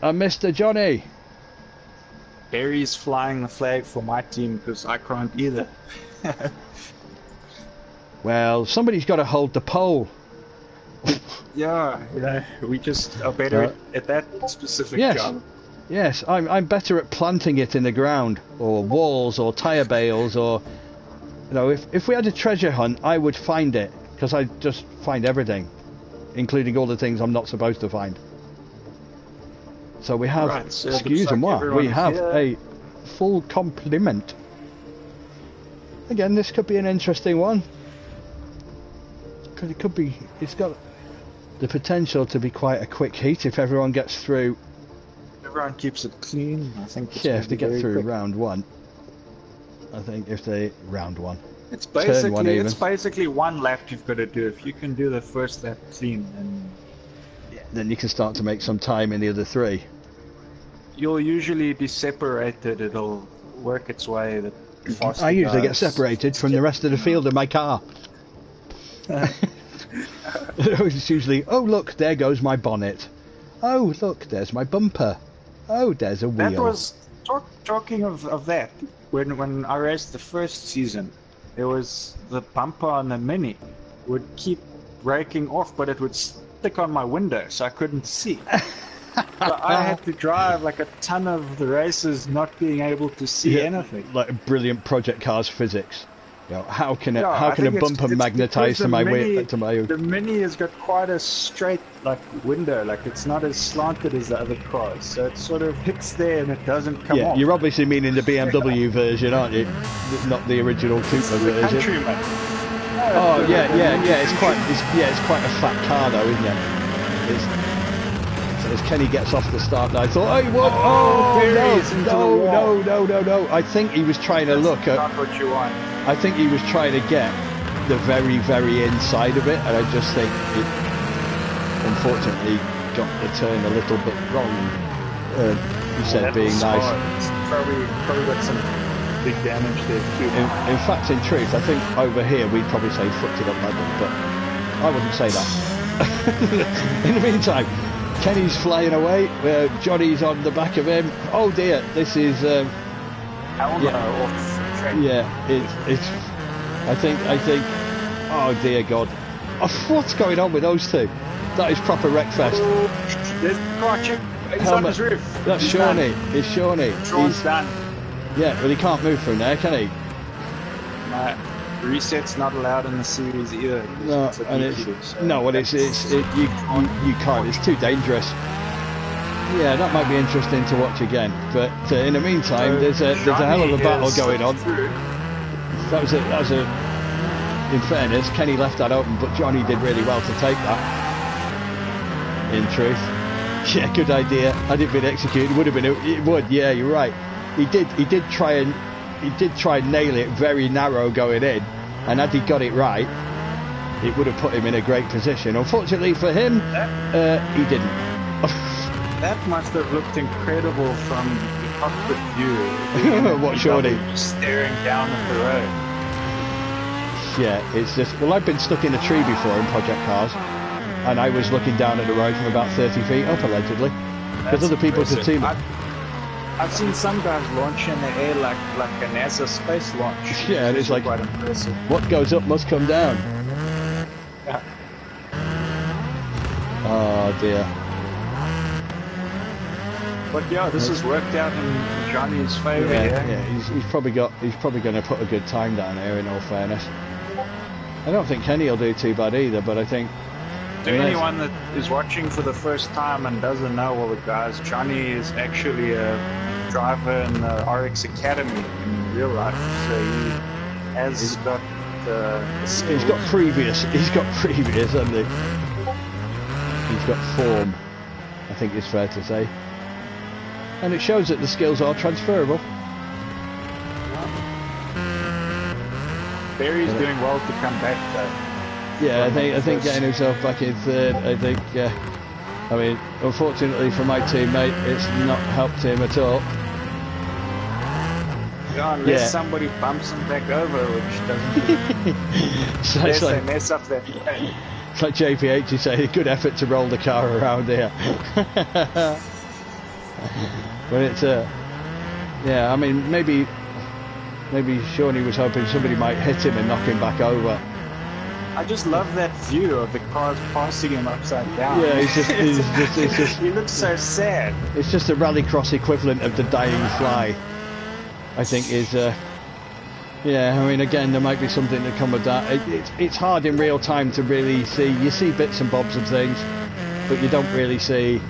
and Mr. Johnny. Barry's flying the flag for my team because I can't either. Well, somebody's got to hold the pole. Yeah, we just are better at that specific job. Yes, I'm better at planting it in the ground, or walls, or tyre bales, or if we had a treasure hunt, I would find it, because I just find everything, including all the things I'm not supposed to find. So we have, excusez-moi, we have a full complement. Again, this could be an interesting one. Because it's got the potential to be quite a quick heat if everyone gets through. Everyone keeps it clean. I think. If they get through round one. I think round one. It's basically one lap you've got to do. If you can do the first lap clean, then you can start to make some time in the other 3. You'll usually be separated. It'll work its way. I usually get separated from the rest of the field in my car. It's usually, oh look, there goes my bonnet. Oh look, there's my bumper. Oh, there's a wheel. That was talking of that. When I raced the first season, there was the bumper on the Mini would keep breaking off, but it would stick on my window, so I couldn't see. So I had to drive like a ton of the races, not being able to see anything. Like brilliant Project Cars physics. How can a bumper magnetize to my wheel? The Mini has got quite a straight window, it's not as slanted as the other cars, so it sort of hits there and it doesn't come off. You're obviously meaning the BMW version, aren't you? Not the original Cooper version. Countryman. No, Oh yeah. It's quite a fat car though, isn't it? So as Kenny gets off the start line, I thought, hey, what? No. I think he was trying to look at. Not what you want. I think he was trying to get the very, very inside of it, and I just think it unfortunately got the turn a little bit wrong. You said being nice. It's probably got some big damage there too. In fact, in truth, I think over here we'd probably say fucked it up badly, but I wouldn't say that. In the meantime, Kenny's flying away. Johnny's on the back of him. Oh dear, this is. It's. I think. Oh dear God, what's going on with those two? That is proper wreckfest. He's on his roof. That's Shawnee. It's Shawnee. Sean's done. Yeah, but he can't move from there, can he? No, reset's not allowed in the series either. No, and it's you can't. It's too dangerous. Yeah, that might be interesting to watch again. But in the meantime, there's a hell of a battle going on. That was a. In fairness, Kenny left that open, but Johnny did really well to take that. In truth, yeah, good idea. Had it been executed, it would. Yeah, you're right. He did try and nail it very narrow going in, and had he got it right, it would have put him in a great position. Unfortunately for him, he didn't. That must have looked incredible from the cockpit view. What, Shawnee? Staring down at the road. Yeah, it's just... Well, I've been stuck in a tree before in Project Cars, and I was looking down at the road from about 30 feet up, allegedly. Because other people could see me. I've seen some guys launch in the air like a NASA space launch. Yeah, and it's like, quite impressive. What goes up must come down. Yeah. Oh, dear. But yeah, this has worked out in Johnny's favour. Yeah, he's probably going to put a good time down here. In all fairness, I don't think Kenny will do too bad either. But I think to anyone that is watching for the first time and doesn't know, well, guys, Johnny is actually a driver in the RX Academy in real life. So he has got skills. He's got previous, hasn't he? He's got form, I think it's fair to say. And it shows that the skills are transferable. Barry's doing well to come back though. Yeah, I think getting himself back in third, I think, I mean, unfortunately for my teammate, it's not helped him at all. Yeah, unless somebody bumps him back over, which doesn't so unless like, they mess up their it's like JPH, you say, good effort to roll the car around here. But it's yeah, I mean, maybe Shawnee was hoping somebody might hit him and knock him back over. I just love that view of the cars passing him upside down. Yeah, it's just he looks so sad. It's just a rallycross equivalent of the dying fly, I think is yeah, I mean, again, there might be something to come of that. It's hard in real time to really see. You see bits and bobs of things, but you don't really see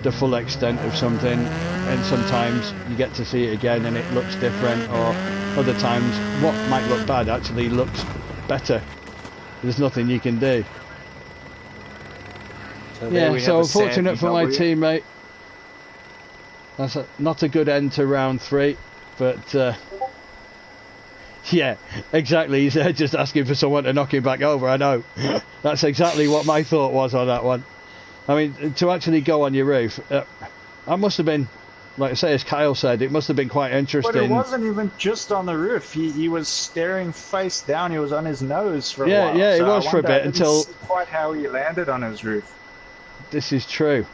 the full extent of something, and sometimes you get to see it again and it looks different, or other times what might look bad actually looks better. There's nothing you can do. So yeah, so unfortunate for my teammate. That's not a good end to round 3, but yeah, exactly. He's just asking for someone to knock him back over. I know. That's exactly what my thought was on that one. I mean, to actually go on your roof, I must have been, like I say, as Kyle said, it must have been quite interesting. But it wasn't even just on the roof. He was staring face down. He was on his nose for a while. Yeah, it was for a bit until... quite how he landed on his roof. This is true.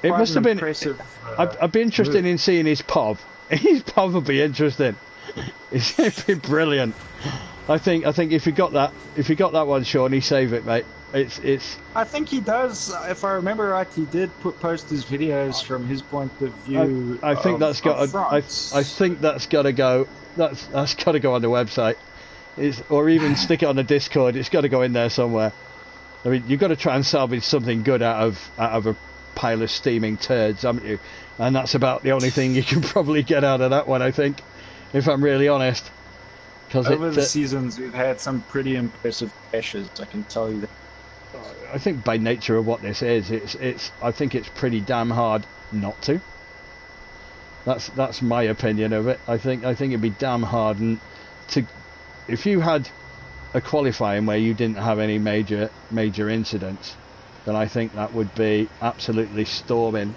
It must have been... Impressive, I'd be interested in seeing his POV. His POV would be interesting. It'd be brilliant. I think if you got that one, Shawnee, save it, mate. It's. I think he does. If I remember right, he did post his videos from his point of view. I think that's got. I think that's got to go. That's got to go on the website. Or even stick it on the Discord. It's got to go in there somewhere. I mean, you've got to try and salvage something good out of a pile of steaming turds, haven't you? And that's about the only thing you can probably get out of that one, I think, if I'm really honest. Because over the seasons, we've had some pretty impressive crashes. I can tell you that. I think by nature of what this is, I think it's pretty damn hard not to. That's my opinion of it. I think it'd be damn hard, and if you had a qualifying where you didn't have any major incidents, then I think that would be absolutely storming.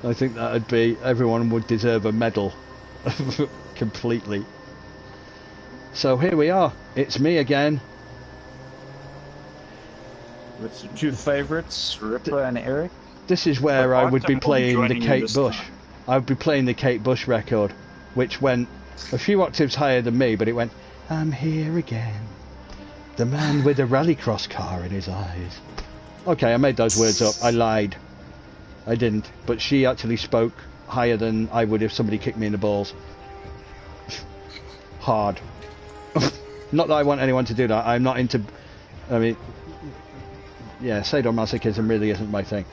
I think that would be, everyone would deserve a medal completely. So here we are. It's me again. With your two favourites, Ripper and Eric. This is where I would be playing the Kate Bush. I would be playing the Kate Bush record, which went a few octaves higher than me, but it went, I'm here again. The man with a rallycross car in his eyes. Okay, I made those words up. I lied. I didn't. But she actually spoke higher than I would if somebody kicked me in the balls. Hard. Not that I want anyone to do that. I'm not into... I mean... Yeah, sadomasochism really isn't my thing.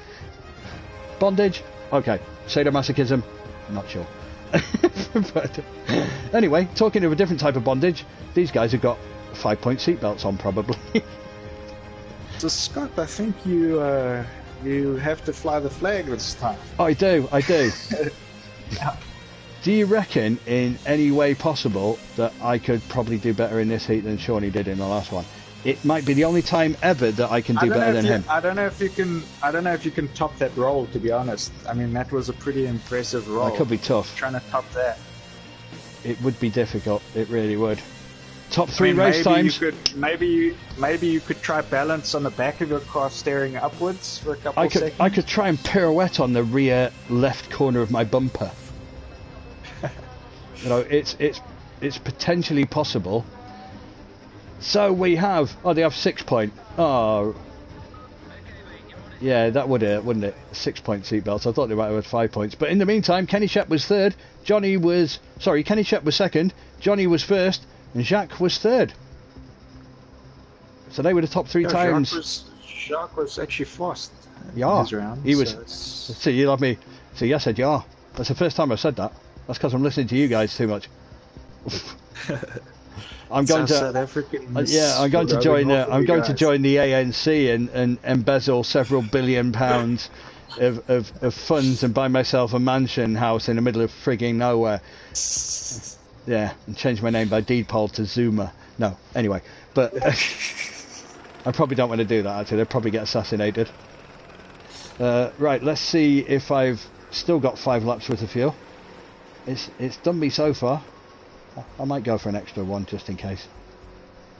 Bondage? Okay. Sadomasochism? Not sure. But anyway, talking of a different type of bondage, these guys have got 5-point seatbelts on, probably. So Scott, I think you have to fly the flag this time. I do. Do you reckon in any way possible that I could probably do better in this heat than Shawnee did in the last one? It might be the only time ever that I can do better than him. I don't know if you can top that roll, to be honest. I mean, that was a pretty impressive roll. That could be tough. Trying to top that. It would be difficult. It really would. Top 3 race times. Maybe you could try balance on the back of your car, staring upwards for a couple seconds. I could try and pirouette on the rear left corner of my bumper. You know, it's potentially possible. So we have... Oh, they have 6-point. Oh. Yeah, that would it, wouldn't it? 6-point seatbelts. I thought they might have had 5 points. But in the meantime, Kenny Shep was third. Kenny Shep was second. Johnny was first. And Jacques was third. So they were the top 3 times. Jacques was actually fast. Yeah. His round, he was... So you love me. So yeah, I said yeah. That's the first time I've said that. That's because I'm listening to you guys too much. I'm going to South African. I'm going to join. I'm going to join the ANC and embezzle several billion pounds of funds and buy myself a mansion house in the middle of frigging nowhere. Yeah, and change my name by deed poll to Zuma. No, anyway, but I probably don't want to do that. Actually, they'll probably get assassinated. Right, let's see if I've still got 5 laps worth of fuel. It's done me so far. I might go for an extra one just in case.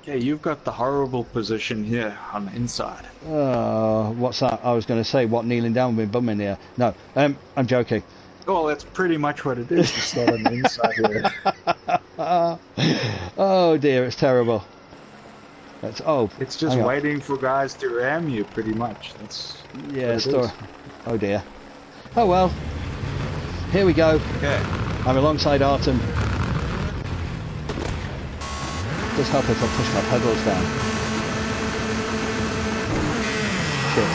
Yeah, you've got the horrible position here on the inside. What's that? I was going to say, what, kneeling down with my bum in the air? No, I'm joking. Well, that's pretty much what it is to start on the inside here. Oh dear, it's terrible. It's just waiting for guys to ram you, pretty much. That's Oh dear. Oh well. Here we go. Okay. I'm alongside Artem. Does help if I push my pedals down. Shit.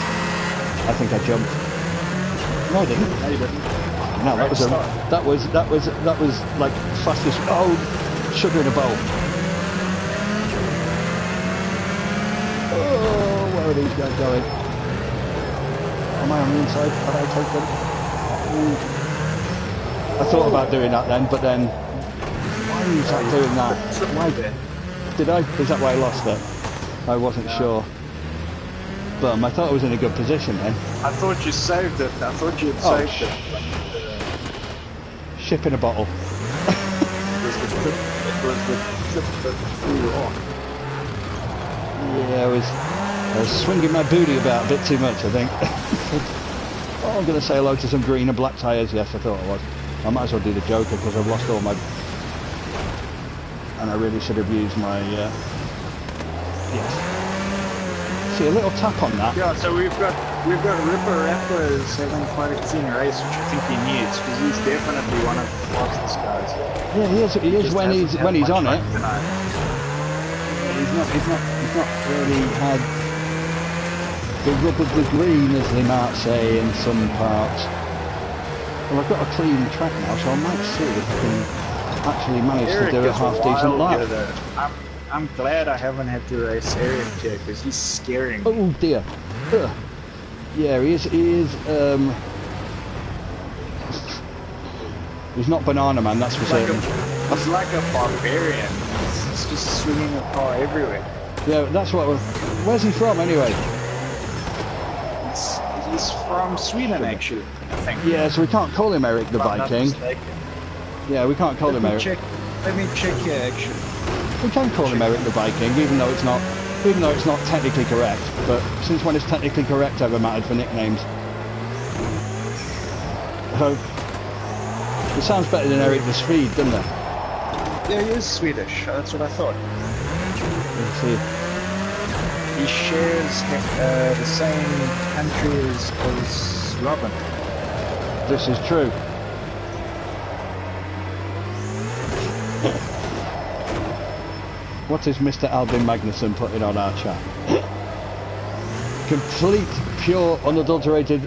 I think I jumped. No, I didn't. No, you didn't. No, that was like fastest. Oh, sugar in a bowl. Oh, where are these guys going? Am I on the inside? Can I take them? Ooh. I thought about doing that then, but then why is that doing that? Why did I? Is that why I lost it? I wasn't sure. But I thought I was in a good position then. I thought you saved it. I thought you had saved it. Ship in a bottle. It was the flip that threw you off. Yeah, I was swinging my booty about a bit too much, I think. Oh, I'm going to say hello to some green and black tyres. Yes, I thought I was. I might as well do the Joker because I've lost all my... And I really should have used my... Yes. See, a little tap on that. Yeah, so we've got Ripper Rappers having quite a clean race, which I think he needs, because he's definitely one of the fastest guys. Yeah, he is when he's on it. He's not really had the rub of the green, as they might say, in some parts. Well, I've got a clean track now, so I might see if I can actually managed Eric to do a is half decent wild here, lap. though. I'm glad I haven't had to race Eric here because he's scaring me. Oh dear. Ugh. Yeah, he is. He's not Banana Man, that's for certain. He's like a barbarian. He's just swinging a car everywhere. Yeah, that's what. Where's he from anyway? He's from Sweden, actually, I think. Yeah, so we can't call him Eric the If I'm not Viking. mistaken. Yeah, we can't call him Eric. Let me check here, actually. We can call him Eric the Viking, even though it's not technically correct. But since when has technically correct ever mattered for nicknames? So it sounds better than Eric the Swede, doesn't it? Yeah, he is Swedish. That's what I thought. Let's see. He shares the same country as Robin. This is true. What is Mr. Albin Magnuson putting on our chat? Complete, pure, unadulterated.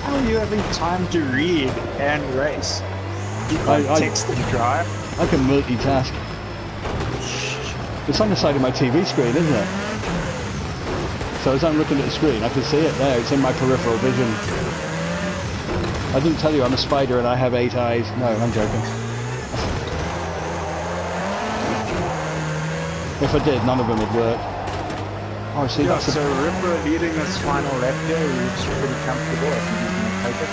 How are you having time to read and race? You can't text and drive. I can multitask. It's on the side of my TV screen, isn't it? So as I'm looking at the screen, I can see it there. It's in my peripheral vision. I didn't tell you I'm a spider and I have 8 eyes. No, I'm joking. If I did, none of them would work. Oh, see, Yeah, that's so Ripper leading his final lap here, he looks pretty comfortable. I think he's going to take it.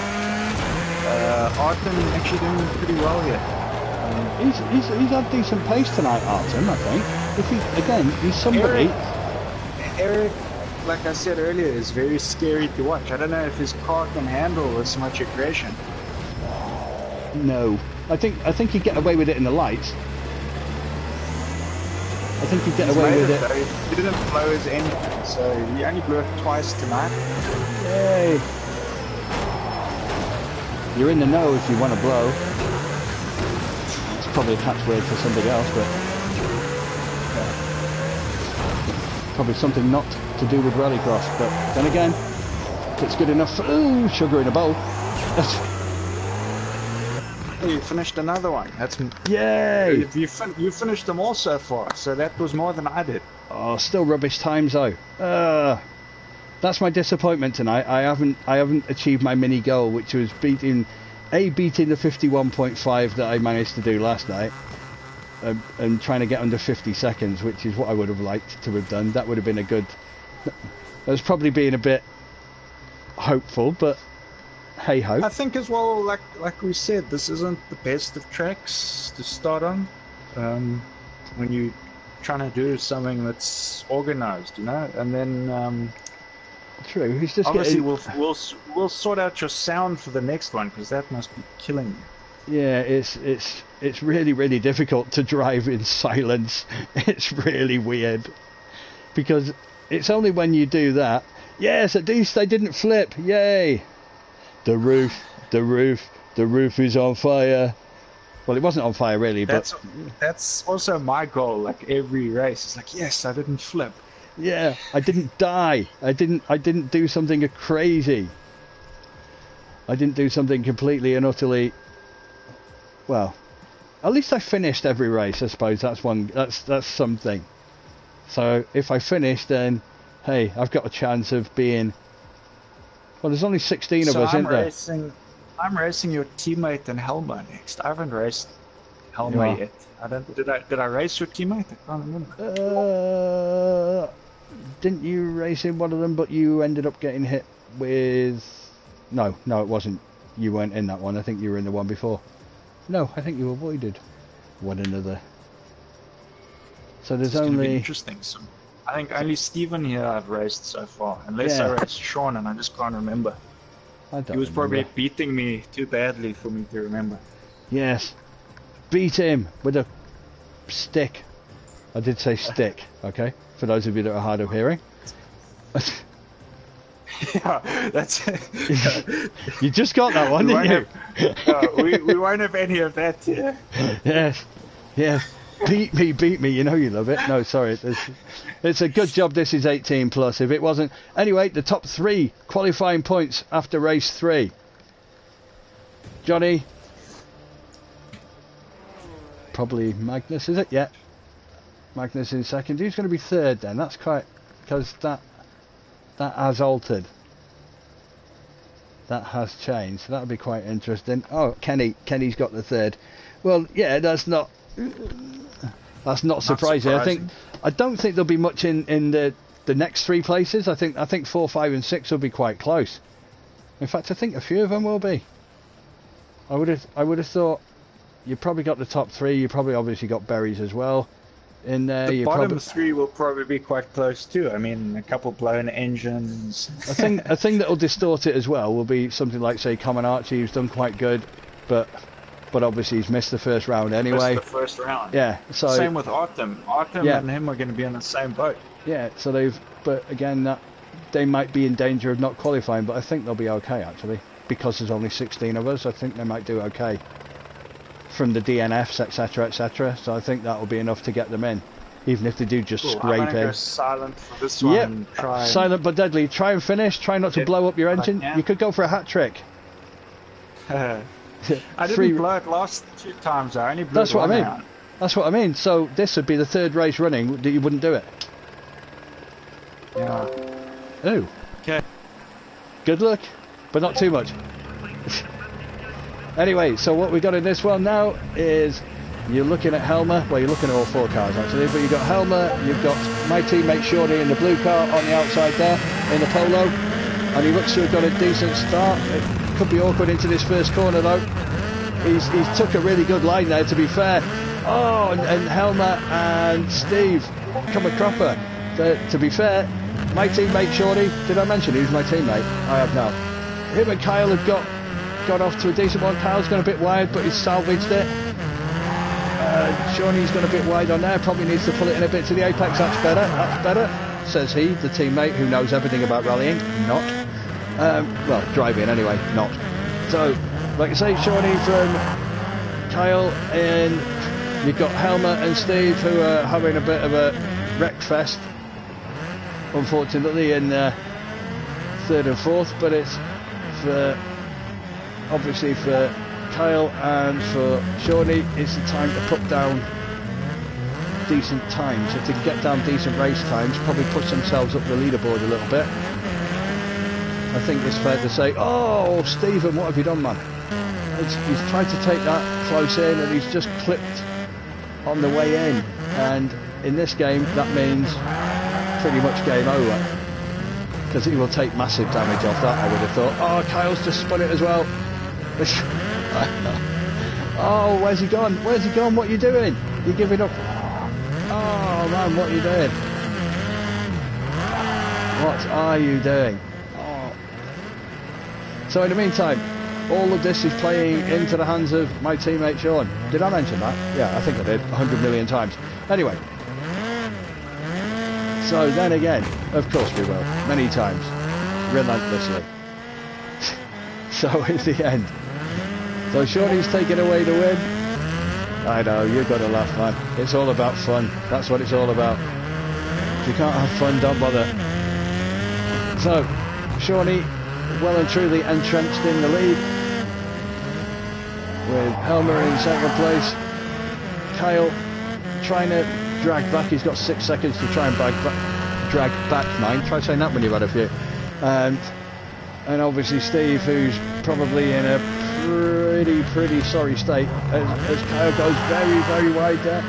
Artem actually doing pretty well here. He's had decent pace tonight, Artem, I think. If he's somebody. Eric, like I said earlier, is very scary to watch. I don't know if his car can handle this much aggression. No, I think he'd get away with it in the lights. I think he'd get away with it. Though. He didn't blow his engine, so he only blew it twice tonight. Yay! You're in the know if you want to blow. It's probably a catchword for somebody else, but probably something not to do with rallycross. But then again, if it's good enough for sugar in a bowl. You finished another one. That's yay! You finished them all so far, so that was more than I did. Oh, still rubbish times though. That's my disappointment tonight. I haven't achieved my mini goal, which was beating the 51.5 that I managed to do last night, and trying to get under 50 seconds, which is what I would have liked to have done. That would have been a good. I was probably being a bit hopeful, but hey ho. I think as well, like we said, this isn't the best of tracks to start on. When you're trying to do something that's organized, you know, and then. True. He's just obviously getting... we'll sort out your sound for the next one because that must be killing you. Yeah, it's really difficult to drive in silence. It's really weird because it's only when you do that. Yes, at least I didn't flip. Yay! The roof is on fire. Well, it wasn't on fire really, but that's also my goal. Like every race, it's like yes, I didn't flip. Yeah, I didn't die. I didn't do something crazy. I didn't do something completely and utterly. Well, at least I finished every race. I suppose that's something. So if I finish, then hey, I've got a chance of being. Well, there's only 16 of us, isn't there? I'm racing your teammate and Helma next. I haven't raced Helma yet. Did I race your teammate? I can't remember. Didn't you race in one of them, but you ended up getting hit with... No, it wasn't. You weren't in that one. I think you were in the one before. No, I think you avoided one another. So there's only... Interesting. So I think only Stephen here I've raced so far. Unless I raced Sean and I just can't remember. He was probably beating me too badly for me to remember. Yes. Beat him with a stick. I did say stick, okay? For those of you that are hard of hearing. Yeah, that's it. You just got that one, didn't you? We won't have any of that here. Yes. Beat me, you know you love it. No, sorry, it's a good job this is 18 plus. If it wasn't... Anyway, the top 3 qualifying points after race 3. Johnny. Probably Magnus, is it? Yeah. Magnus in second. Who's going to be third then? That's quite... because that has altered. That has changed. So that'll be quite interesting. Oh, Kenny's got the third. Well, yeah, that's not surprising. I don't think there'll be much in the next three places. I think 4, 5 and 6 will be quite close. In fact, I think a few of them will be. I would have thought you probably got the top three. You probably obviously got Berries as well in there. The bottom three will probably be quite close too. I mean, a couple blown engines. I think a thing that'll distort it as well will be something like, say, Common Archie, who's done quite good, but obviously he's missed the first round anyway. Missed the first round. Yeah. So same with Artem. Artem and him are going to be in the same boat. Yeah. So but again, they might be in danger of not qualifying, but I think they'll be okay actually, because there's only 16 of us. I think they might do okay from the DNFs, etc., etc. So I think that will be enough to get them in, even if they do just scrape I'm gonna in. go silent for this one. Yep. Silent but deadly. Try and finish. Try not to blow up your engine. You could go for a hat trick. I didn't blow it last 2 times. I only blew it one out. That's what I mean. So this would be the third race running that you wouldn't do it. Yeah. Ooh. Okay. Good luck, but not too much. Anyway, so what we got in this one now is you're looking at Helmer. Well, you're looking at all 4 cars actually, but you've got Helmer, you've got my teammate Shorty in the blue car on the outside there in the Polo, and he looks to have got a decent start. It could be awkward into this first corner though. He's took a really good line there, to be fair. Oh, and Helmer and Steve come a cropper. To be fair, my teammate Shorty, did I mention who's my teammate? I have now. Him and Kyle have got off to a decent one. Kyle's gone a bit wide, but he's salvaged it. Shawnee's gone a bit wide on there. Probably needs to pull it in a bit to the apex. That's better, says he, the teammate who knows everything about rallying. Not. Well, driving anyway, not. So, like I say, Shawnee from Kyle, and you've got Helmer and Steve who are having a bit of a wreck fest, unfortunately, in 3rd and 4th, but it's obviously for Kyle and for Shawnee, it's the time to put down decent times. If they can get down decent race times, probably push themselves up the leaderboard a little bit. I think it's fair to say, oh, Stephen, what have you done, man? He's tried to take that close in and he's just clipped on the way in. And in this game, that means pretty much game over, because he will take massive damage off that, I would have thought. Oh, Kyle's just spun it as well. Oh, where's he gone? Where's he gone? What are you doing? You're giving up. Oh, man, what are you doing? What are you doing? Oh. So in the meantime, all of this is playing into the hands of my teammate Sean. Did I mention that? Yeah, I think I did 100 million times. Anyway. So then again, of course we will. Many times. Relentlessly. So in the end. So Shawnee's taking away the win. I know, you've got to laugh, man. It's all about fun. That's what it's all about. If you can't have fun, don't bother. So, Shawnee well and truly entrenched in the lead, with Helmer in second place. Kyle trying to drag back. He's got 6 seconds to try and drag back, mind. Try saying that when you've had a few. And obviously Steve, who's probably in a pretty sorry state as Kyle goes very, very wide there.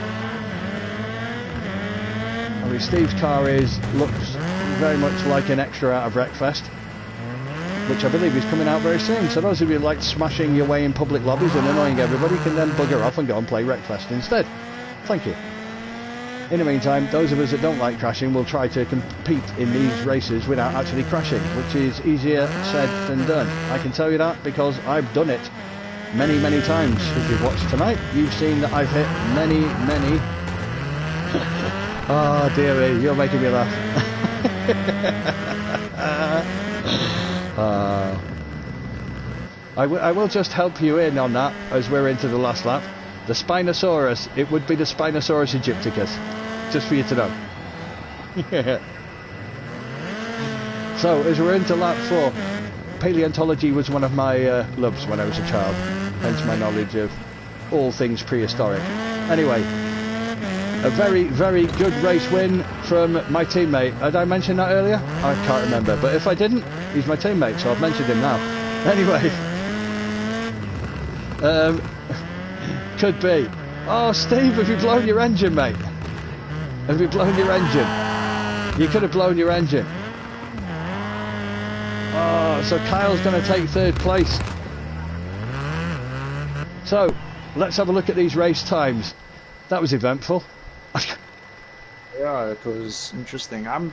I mean, Steve's car looks very much like an extra out of Wreckfest, which I believe is coming out very soon. So those of you like smashing your way in public lobbies and annoying everybody can then bugger off and go and play Wreckfest instead. Thank you. In the meantime, those of us that don't like crashing will try to compete in these races without actually crashing, which is easier said than done. I can tell you that because I've done it many, many times. If you've watched tonight, you've seen that I've hit many oh dearie, you're making me laugh. I will just help you in on that as we're into the last lap. The Spinosaurus, it would be the Spinosaurus aegypticus, just for you to know. So, as we're into lap 4, paleontology was one of my loves when I was a child. hence my knowledge of all things prehistoric. Anyway, a very, very good race win from my teammate. Did I mention that earlier? I can't remember, but if I didn't, he's my teammate, so I've mentioned him now. Anyway, could be. Oh, Steve, have you blown your engine, mate? Have you blown your engine? You could have blown your engine. Oh, so Kyle's going to take third place. So, let's have a look at these race times. That was eventful. Yeah, it was interesting. I'm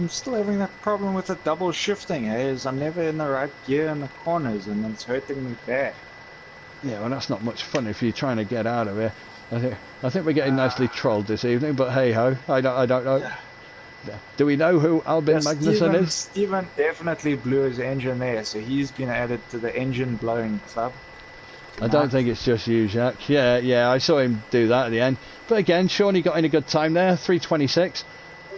still having that problem with the double shifting, is I'm never in the right gear in the corners, and it's hurting me bad. Yeah, well, that's not much fun if you're trying to get out of here. I think we're getting nicely trolled this evening, but hey ho, I don't know. Yeah. Do we know who Albin Magnusson is? Steven definitely blew his engine there, so he's been added to the engine blowing club. I don't think it's just you, Jacques. Yeah, I saw him do that at the end. But again, Shawnee got in a good time there, 3:26.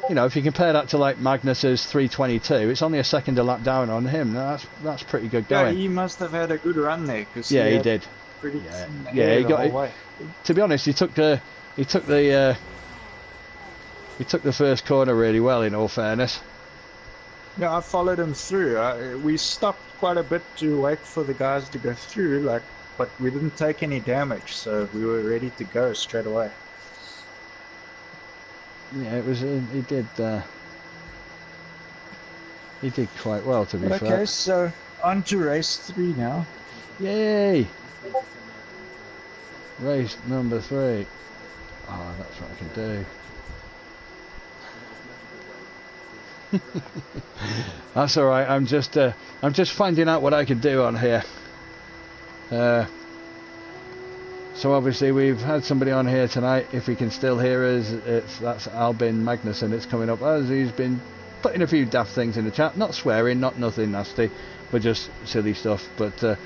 You know, if you compare that to like Magnus's 3:22, it's only a second a lap down on him. That's pretty good going. Yeah, he must have had a good run there. Cause yeah, he did. Pretty yeah, he got it. To be honest, he took the first corner really well, in all fairness. Yeah, I followed him through. We stopped quite a bit to wait for the guys to go through, but we didn't take any damage, so we were ready to go straight away. Yeah, it was. He did quite well, to be fair. Okay, so on to race 3 now. Yay! Race number 3. Oh, that's what I can do. That's all right. I'm just finding out what I can do on here. So obviously we've had somebody on here tonight. If he can still hear us, that's Albin Magnusson. It's coming up as he's been putting a few daft things in the chat. Not swearing, not nothing nasty, but just silly stuff. But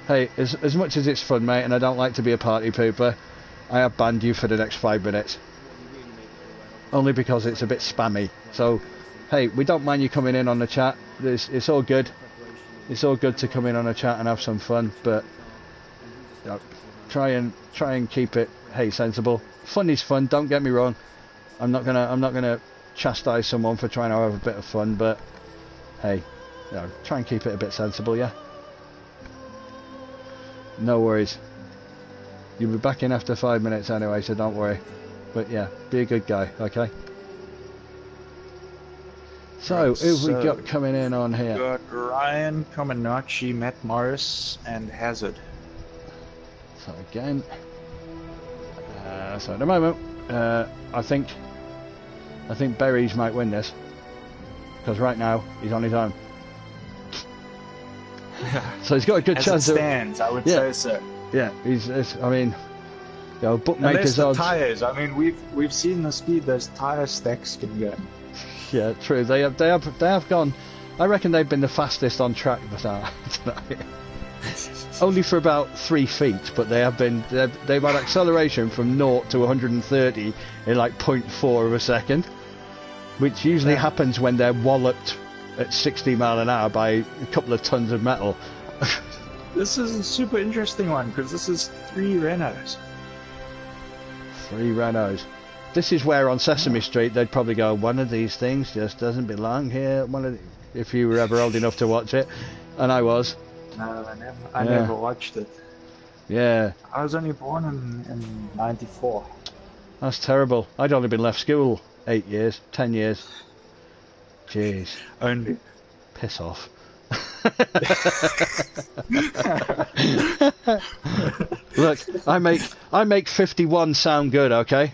hey, as much as it's fun, mate, and I don't like to be a party pooper, I have banned you for the next 5 minutes. Only because it's a bit spammy. So, hey, we don't mind you coming in on the chat. It's all good. It's all good to come in on a chat and have some fun, but you know, try and keep it, hey, sensible. Fun is fun. Don't get me wrong. I'm not gonna chastise someone for trying to have a bit of fun, but hey, you know, try and keep it a bit sensible, yeah. No worries. You'll be back in after 5 minutes anyway, so don't worry. But yeah, be a good guy, okay? So, who've we got coming in on here? We've got Ryan, Comaneci, Matt Morris, and Hazard. So again, so at the moment, I think Berries might win this, because right now he's on his own. So he's got a good chance. As it stands, I would say so. Yeah, I mean, you know, bookmakers odds. Unless the tires. I mean, we've seen the speed those tire stacks can go. Yeah, true. They have gone. I reckon they've been the fastest on track tonight. Only for about 3 feet, but they've had acceleration from 0 to 130 in like 0.4 of a second, which usually happens when they're walloped at 60 mile an hour by a couple of tons of metal. This is a super interesting one because this is 3 Renaults. 3 Renaults. This is where on Sesame Street they'd probably go, one of these things just doesn't belong here. If you were ever old enough to watch it, and I was. No, I never watched it. Yeah. I was only born in 94. That's terrible. I'd only been left school 8 years, 10 years. Jeez. Only. Piss off. Look, I make 51 sound good, okay?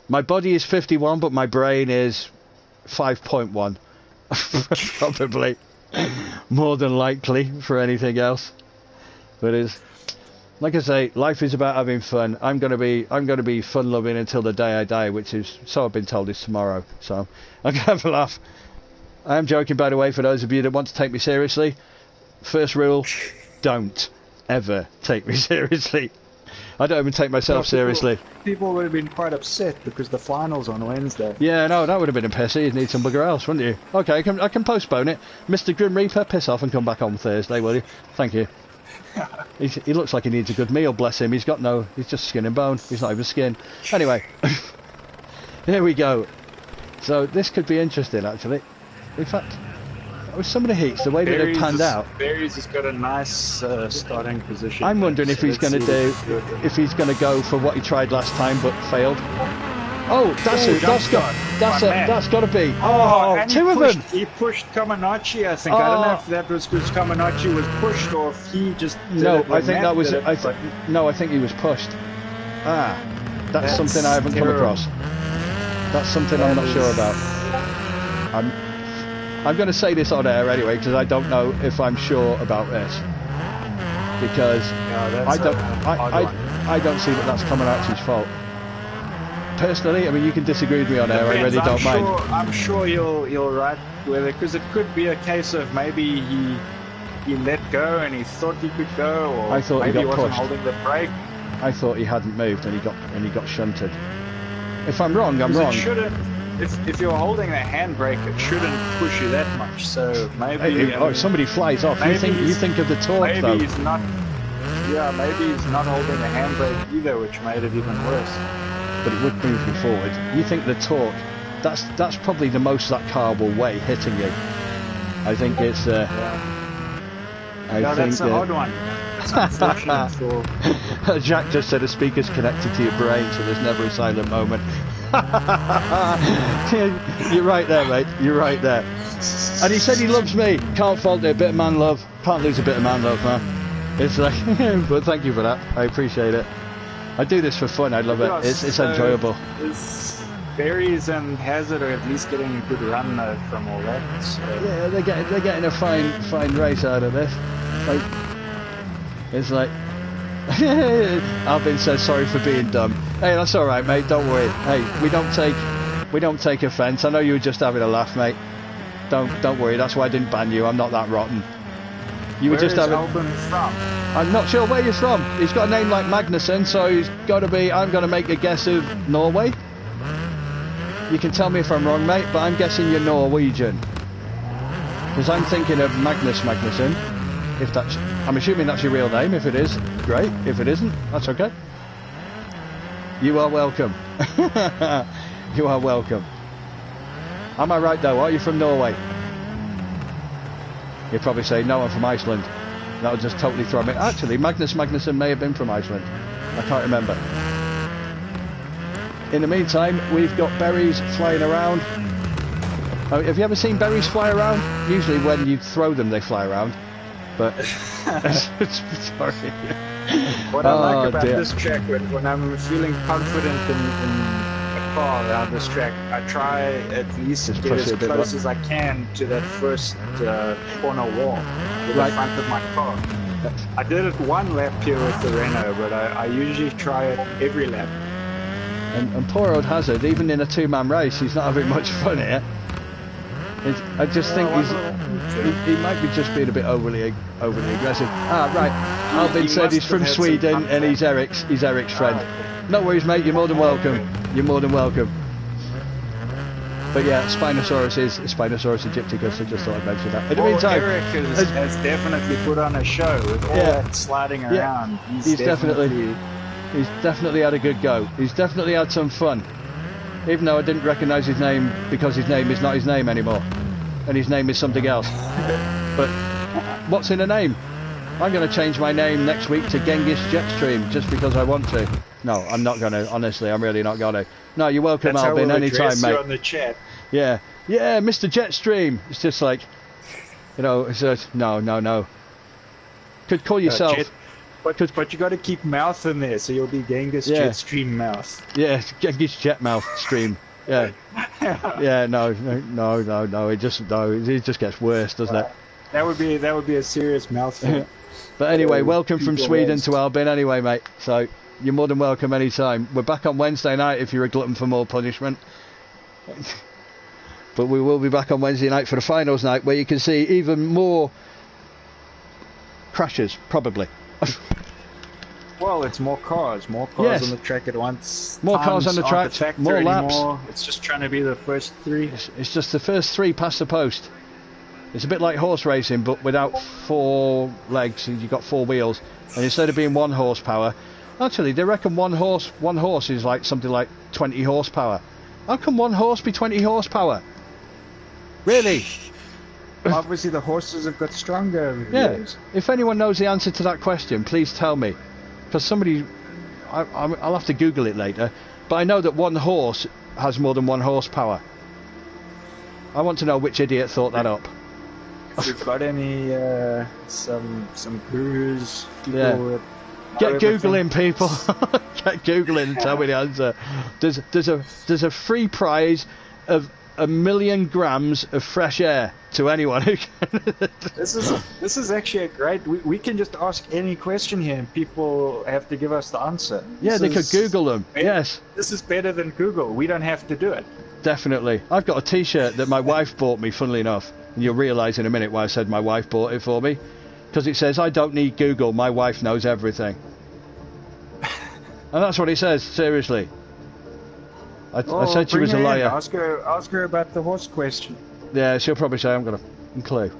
My body is 51, but my brain is 5.1. Probably. More than likely for anything else. But it's like I say, life is about having fun. I'm gonna be fun loving until the day I die, which is, so I've been told, is tomorrow. So I'm gonna have a laugh. I am joking, by the way, for those of you that want to take me seriously. First rule, don't ever take me seriously. I don't even take myself seriously. People would have been quite upset because the final's on Wednesday. Yeah, no, that would have been a pissy. You'd need some bugger else, wouldn't you? Okay, I can postpone it. Mr. Grim Reaper, piss off and come back on Thursday, will you? Thank you. He looks like he needs a good meal, bless him. He's just skin and bone. He's not even skin. Anyway, here we go. So this could be interesting, actually. In fact, with some of the heats, the way that they've panned out. Berries has got a nice starting position. I'm wondering if he's going to go for what he tried last time but failed. Oh, that's got to be. Oh, two of them. He pushed Comaneci, I think. I don't know if that was because Comaneci was pushed or if he just. I think he was pushed. That's something I haven't come across. That's something I'm not sure about. I'm going to say this on air anyway because I don't know if I'm sure about this. Because I don't see that that's Comaneci's fault. Personally, I mean, you can disagree with me on air. I really don't mind. I'm sure you're right with it because it could be a case of maybe he let go and he thought he could go, or I thought maybe he got wasn't pushed. holding the brake. I thought he hadn't moved and he got shunted. If I'm wrong, I'm wrong. It shouldn't. If you're holding the handbrake, it shouldn't push you that much. So maybe. Somebody flies off. You think of the torque though. Maybe he's not. Yeah, maybe he's not holding the handbrake either, which made it even worse. But it would move you forward. You think the torque, that's probably the most that car will weigh hitting you. I think it's that's an odd one. It's unfortunate for... Jack just said a speaker's connected to your brain, so there's never a silent moment. You're right there, mate. You're right there. And he said he loves me. Can't fault it. A bit of man love. Can't lose a bit of man love, man. It's like, but thank you for that. I appreciate it. I do this for fun. I love it. It's enjoyable. Berries and Hazard are at least getting a good run from all that. So. Yeah, they're getting a fine race out of this. It's like Albin says sorry for being dumb. Hey, that's all right, mate. Don't worry. Hey, we don't take offence. I know you were just having a laugh, mate. Don't worry. That's why I didn't ban you. I'm not that rotten. You were just having. Albin from? I'm not sure where you're from. He's got a name like Magnussen, so he's got to be. I'm going to make a guess of Norway. You can tell me if I'm wrong, mate, but I'm guessing you're Norwegian. Because I'm thinking of Magnus Magnussen. I'm assuming that's your real name. If it is, great. If it isn't, that's okay. You are welcome. You are welcome. Am I right though? Are you from Norway? You'd probably say, no, I'm from Iceland. That would just totally throw me. Actually, Magnus Magnussen may have been from Iceland. I can't remember. In the meantime, we've got berries flying around. Have you ever seen berries fly around? Usually when you throw them, they fly around. But, sorry. What I like about this track, when I'm feeling confident in a car around this track, I try at least to get as close as I can to that first corner wall with the front of my car. I did it one lap here with the Renault, but I usually try it every lap. And poor old Hazard, even in a two-man race, he's not having much fun here. I just think he might be just being a bit overly aggressive. Right. Albin said he's from Sweden and he's Eric's friend. No worries, mate. You're more than welcome. You're more than welcome. But yeah, Spinosaurus aegypticus. I just thought I'd mention that. In the meantime, Eric has definitely put on a show with all that sliding around. He's definitely had a good go. He's definitely had some fun. Even though I didn't recognise his name because his name is not his name anymore. And his name is something else. But what's in a name? I'm going to change my name next week to Genghis Jetstream just because I want to. No, I'm not going to. Honestly, I'm really not going to. No, you're welcome, That's Albin, how we'll anytime, mate. You on the chat. Yeah, Mr. Jetstream. It's just like, it's just, no. Could call yourself... But you got to keep mouth in there, so you'll be Genghis Jetstream mouth. Yeah, Genghis Jetmouth Stream. Yeah, no. It just gets worse, doesn't it? That would be a serious mouthful. But anyway, welcome from Sweden to Albin. Anyway, mate. So you're more than welcome anytime. We're back on Wednesday night if you're a glutton for more punishment. But we will be back on Wednesday night for the finals night, where you can see even more crashes, probably. Well, it's more cars on the track at once. More cars on the track, more laps. It's just trying to be the first three. It's just the first three past the post. It's a bit like horse racing, but without 4 legs, and you've got 4 wheels. And instead of being 1 horsepower, actually, they reckon one horse is like something like 20 horsepower. How can 1 horse be 20 horsepower? Really? Obviously, the horses have got stronger over the Yeah. years. If anyone knows the answer to that question, please tell me. Because somebody... I'll have to Google it later. But I know that 1 horse has more than 1 horsepower. I want to know which idiot thought that up. If you've got any, some gurus, people Yeah. that Get know Googling, everything. people. Get Googling and tell me the answer. There's a free prize of 1,000,000 grams of fresh air to anyone who can. This is actually a great. We can just ask any question here, and people have to give us the answer. Yeah, they could Google them. better- Yes, This is better than Google. We don't have to do it. definitely. I've got a T-shirt that my wife bought me. Funnily enough, and you'll realise in a minute why I said my wife bought it for me, because it says I don't need Google. My wife knows everything, and that's what it says. Seriously. I said she bring was a her in. liar. Ask her about the horse question. Yeah, she'll probably say I haven't got a clue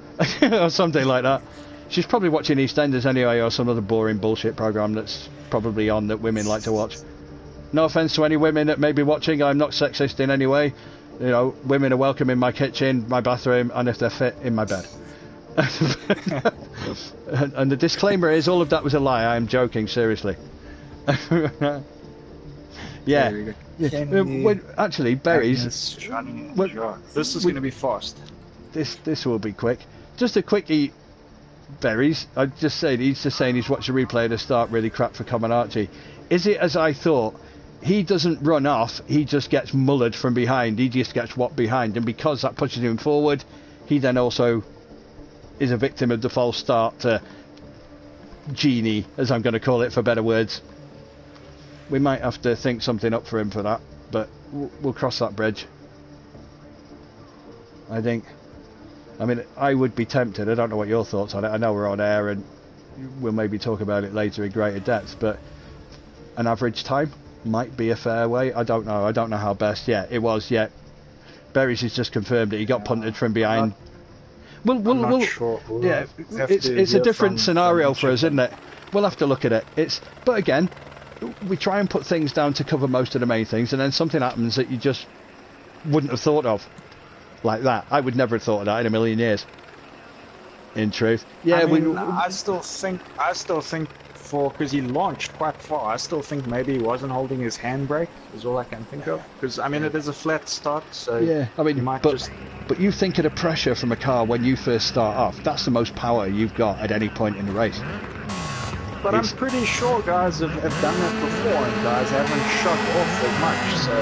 or something like that. She's probably watching EastEnders anyway, or some other boring bullshit program that's probably on that women like to watch. No offence to any women that may be watching. I'm not sexist in any way. You know, women are welcome in my kitchen, my bathroom, and if they're fit, in my bed. and the disclaimer is all of that was a lie. I am joking, seriously. Yeah. There we go. Actually, berries. Agnes, Johnny, and Well, Jacques. This is going to be fast. This will be quick. Just a quickie. Berries. He's just saying he's watched a replay at the start. Really crap for Comaneci. Is it as I thought? He doesn't run off. He just gets mullered from behind. He just gets whopped behind, and because that pushes him forward, he then also is a victim of the false start to Genie, as I'm going to call it for better words. We might have to think something up for him for that, but we'll cross that bridge. I think. I mean, I would be tempted. I don't know what your thoughts on it. I know we're on air and we'll maybe talk about it later in greater depth, but an average time might be a fair way. I don't know. I don't know how best. Yeah, it was. Yeah, Berries has just confirmed that he got punted from behind. I'm not sure. Yeah, it's a different scenario for us, isn't it? We'll have to look at it. But again, we try and put things down to cover most of the main things, and then something happens that you just wouldn't have thought of, like that. I would never have thought of that in a million years. In truth, yeah. I still think because he launched quite far, I still think maybe he wasn't holding his handbrake. Is all I can think of. Because I mean, it is a flat start, so yeah. I mean, you might but you think of the pressure from a car when you first start off. That's the most power you've got at any point in the race. But I'm pretty sure guys have done that before, and guys haven't shot off as much. So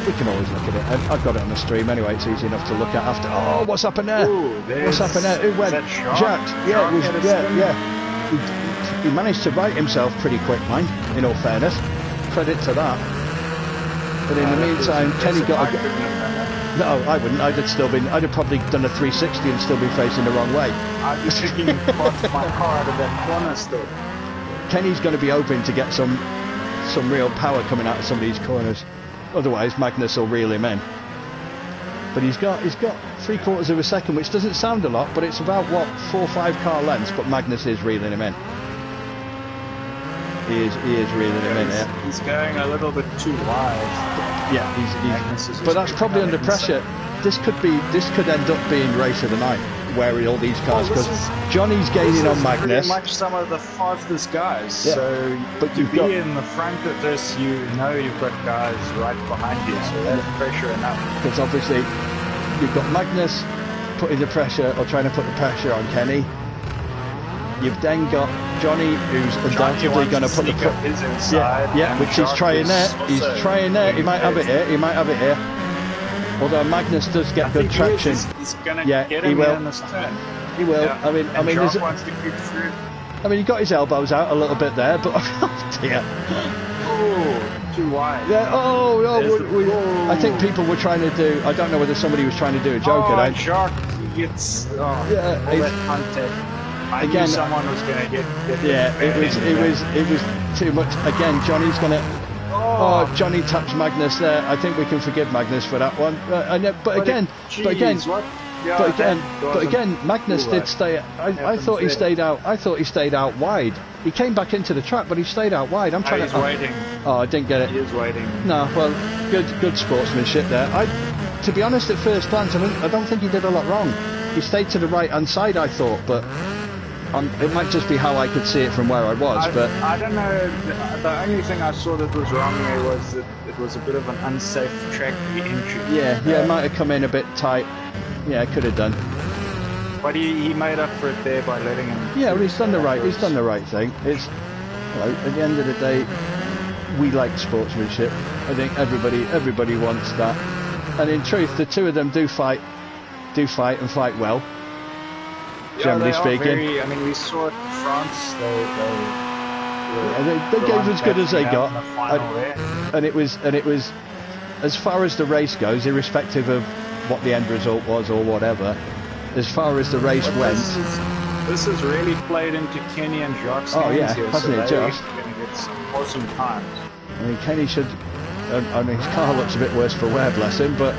We can always look at it. I've got it on the stream anyway. It's easy enough to look at after. Oh, what's happened there? Ooh, What's happened there? Who went? Jacques. Yeah, it was. Yeah. He managed to right himself pretty quick, mind. In all fairness, credit to that. But in the meantime, Kenny got. No, I wouldn't. I'd have probably done a 360 and still be facing the wrong way. I'd be taking parts of my car out of that corner still. Kenny's going to be hoping to get some real power coming out of some of these corners. Otherwise, Magnus will reel him in. But he's got 3/4 of a second, which doesn't sound a lot, but it's about what 4 or 5 car lengths. But Magnus is reeling him in. He is reeling him in. Yeah. He's going a little bit too wide. Yeah, he's but that's probably under pressure. This could end up being race of the night, where all these cars, because Johnny's gaining on Magnus. Pretty much some of the fastest guys. Yeah. So, but to be in the front of this, you've got guys right behind you, so that's pressure enough. Because obviously, you've got Magnus putting the pressure, or trying to put the pressure on Kenny. You've then got Johnny, who's undoubtedly going to put the pressure. Yeah, which he's trying there. He's trying there. He might have it here. Although Magnus does get good traction. He's going to get him in this turn. He will. Yeah. I mean, Jacques wants to kick through. I mean, he got his elbows out a little bit there, but oh dear. Oh, too wide. Yeah. Oh no. I think people were trying to do. I don't know whether somebody was trying to do a joke. Jacques gets all that contact. I knew someone was going to get yeah, it was too much. Again, Johnny's going to. Oh, Johnny taps Magnus there. I think we can forgive Magnus for that one. But again, Magnus did stay. I thought he stayed out. I thought he stayed out wide. He came back into the track, but he stayed out wide. I'm trying he's to. waiting. Oh, I didn't get it. He is waiting. No, well, good sportsmanship there. To be honest, at first glance, I don't think he did a lot wrong. He stayed to the right-hand side, I thought, but it might just be how I could see it from where I was. But I don't know. The only thing I saw that was wrong there was that it was a bit of an unsafe track re-entry. Yeah, it might have come in a bit tight. Yeah, it could have done. But he made up for it there by letting him. Yeah, well, he's done the right thing. It's at the end of the day, we like sportsmanship. I think everybody wants that. And in truth, the two of them do fight and fight well. Generally speaking. I mean, we saw it in France. They gave as good as they got, and it was as far as the race goes, irrespective of what the end result was or whatever. As far as the race went, this has really played into Kenny and Jacques' hands here, hasn't it, Josh? Going to get some awesome times. I mean, Kenny should. I mean, his car looks a bit worse for wear, bless him. But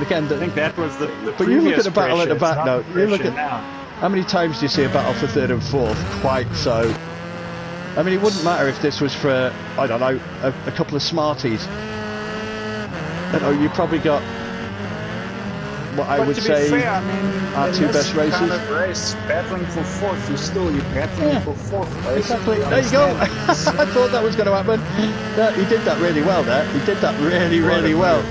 again, I think that was the but you look at the battle at the back now. You look at now. How many times do you see a battle for third and fourth? Quite so. I mean, it wouldn't matter if this was for, I don't know, a couple of Smarties. You know, you probably got what I would say fair, I mean, our two best races. Kind of race, battling for fourth, you're battling for fourth place. Exactly. There you go. I thought that was going to happen. He did that really well there. He did that really well.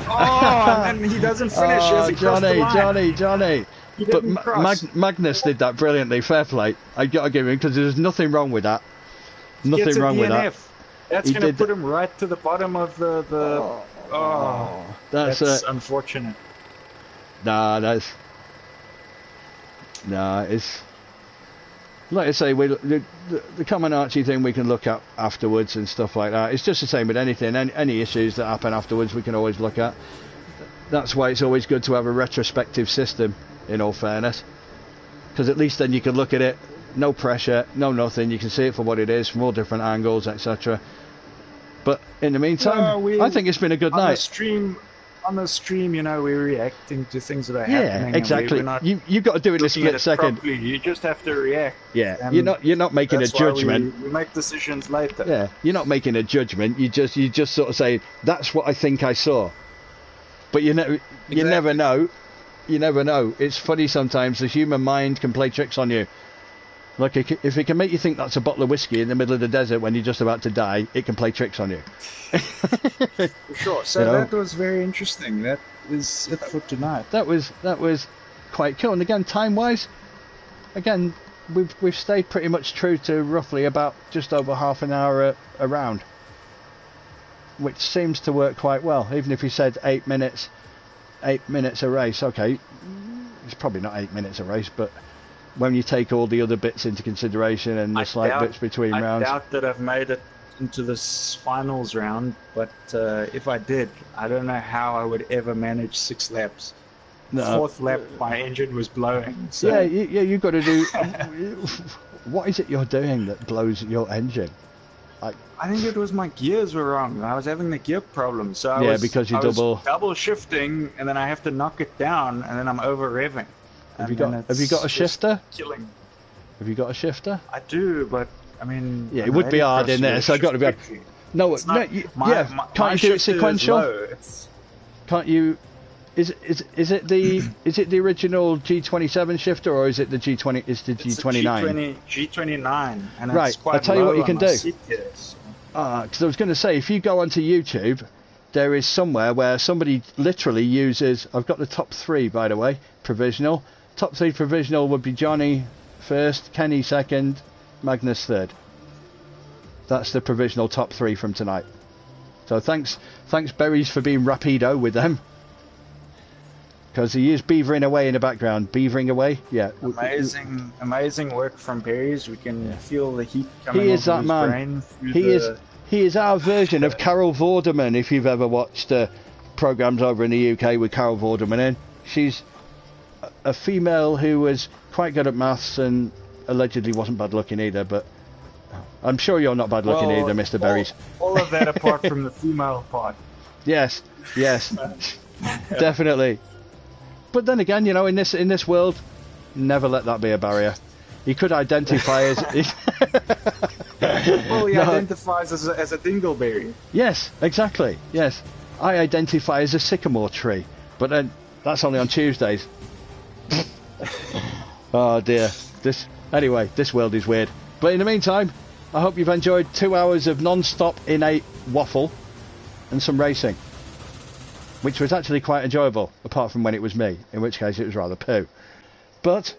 Oh, and he doesn't finish. Oh, Johnny. But Magnus did that brilliantly. Fair play. I got to give him, because there's nothing wrong with that. Nothing wrong with that. That's going to put him right to the bottom of the. That's unfortunate. It's like I say. The Comaneci thing we can look at afterwards and stuff like that. It's just the same with anything. Any issues that happen afterwards, we can always look at. That's why it's always good to have a retrospective system, in all fairness, because at least then you can look at it, no pressure, no nothing, you can see it for what it is from all different angles, etc. But in the meantime, I think it's been a good night. On the stream, you know, we're reacting to things that are happening. Yeah, exactly. You've got to do it in a split second. Properly. You just have to react. Yeah, you're not making a judgment. We make decisions later. Yeah, you're not making a judgment. You just sort of say, that's what I think I saw. But you never know. You never know. It's funny sometimes. The human mind can play tricks on you. Like, if it can make you think that's a bottle of whiskey in the middle of the desert when you're just about to die, it can play tricks on you. For sure. So that was very interesting. That is it for tonight. That was quite cool. And again, time-wise, we've stayed pretty much true to roughly about just over half an hour a round, which seems to work quite well. Even if you said 8 minutes a race, okay, it's probably not 8 minutes a race, but when you take all the other bits into consideration and the slight bits between rounds. I doubt that I've made it into this finals round, but if I did, I don't know how I would ever manage 6 laps. No. 4th lap, my engine was blowing. So. Yeah, you've got to do... What is it you're doing that blows your engine? I think it was my gears were wrong. I was having the gear problem. So I was double shifting, and then I have to knock it down, and then I'm over revving. Have you got a shifter? Killing. Have you got a shifter? I do, but I mean, it would be hard in there, so I got to be. No, can't you do it sequential? Can't you? Is it the original G27 shifter, or is it the G20? It's the G29. G29, and right. It's quite I'll tell you what you can do. Because I was going to say, if you go onto YouTube, there is somewhere where somebody literally uses. I've got the top 3, by the way, provisional. Top 3 provisional would be Johnny first, Kenny second, Magnus third. That's the provisional top 3 from tonight. So thanks Berries for being rapido with them. Because he is beavering away in the background. Beavering away? Yeah. Amazing work from Berries. We can feel the heat coming off his brain. He is our version of Carol Vorderman, if you've ever watched programmes over in the UK with Carol Vorderman in. She's a female who was quite good at maths and allegedly wasn't bad looking either, but I'm sure you're not bad looking either, Mr. Berries. All of that apart from the female part. Yes, definitely. But then again, you know, in this world, never let that be a barrier. He could identify as... Well, he identifies as a dingleberry. Yes, exactly, yes. I identify as a sycamore tree, but then that's only on Tuesdays. Oh dear. Anyway, this world is weird. But in the meantime, I hope you've enjoyed 2 hours of non-stop innate waffle and some racing, which was actually quite enjoyable, apart from when it was me, in which case it was rather poo. But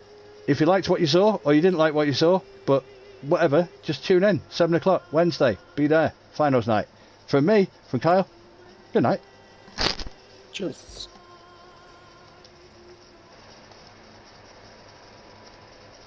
if you liked what you saw, or you didn't like what you saw, but whatever, just tune in, 7 o'clock, Wednesday, be there, finals night. From me, from Kyle, good night. Cheers.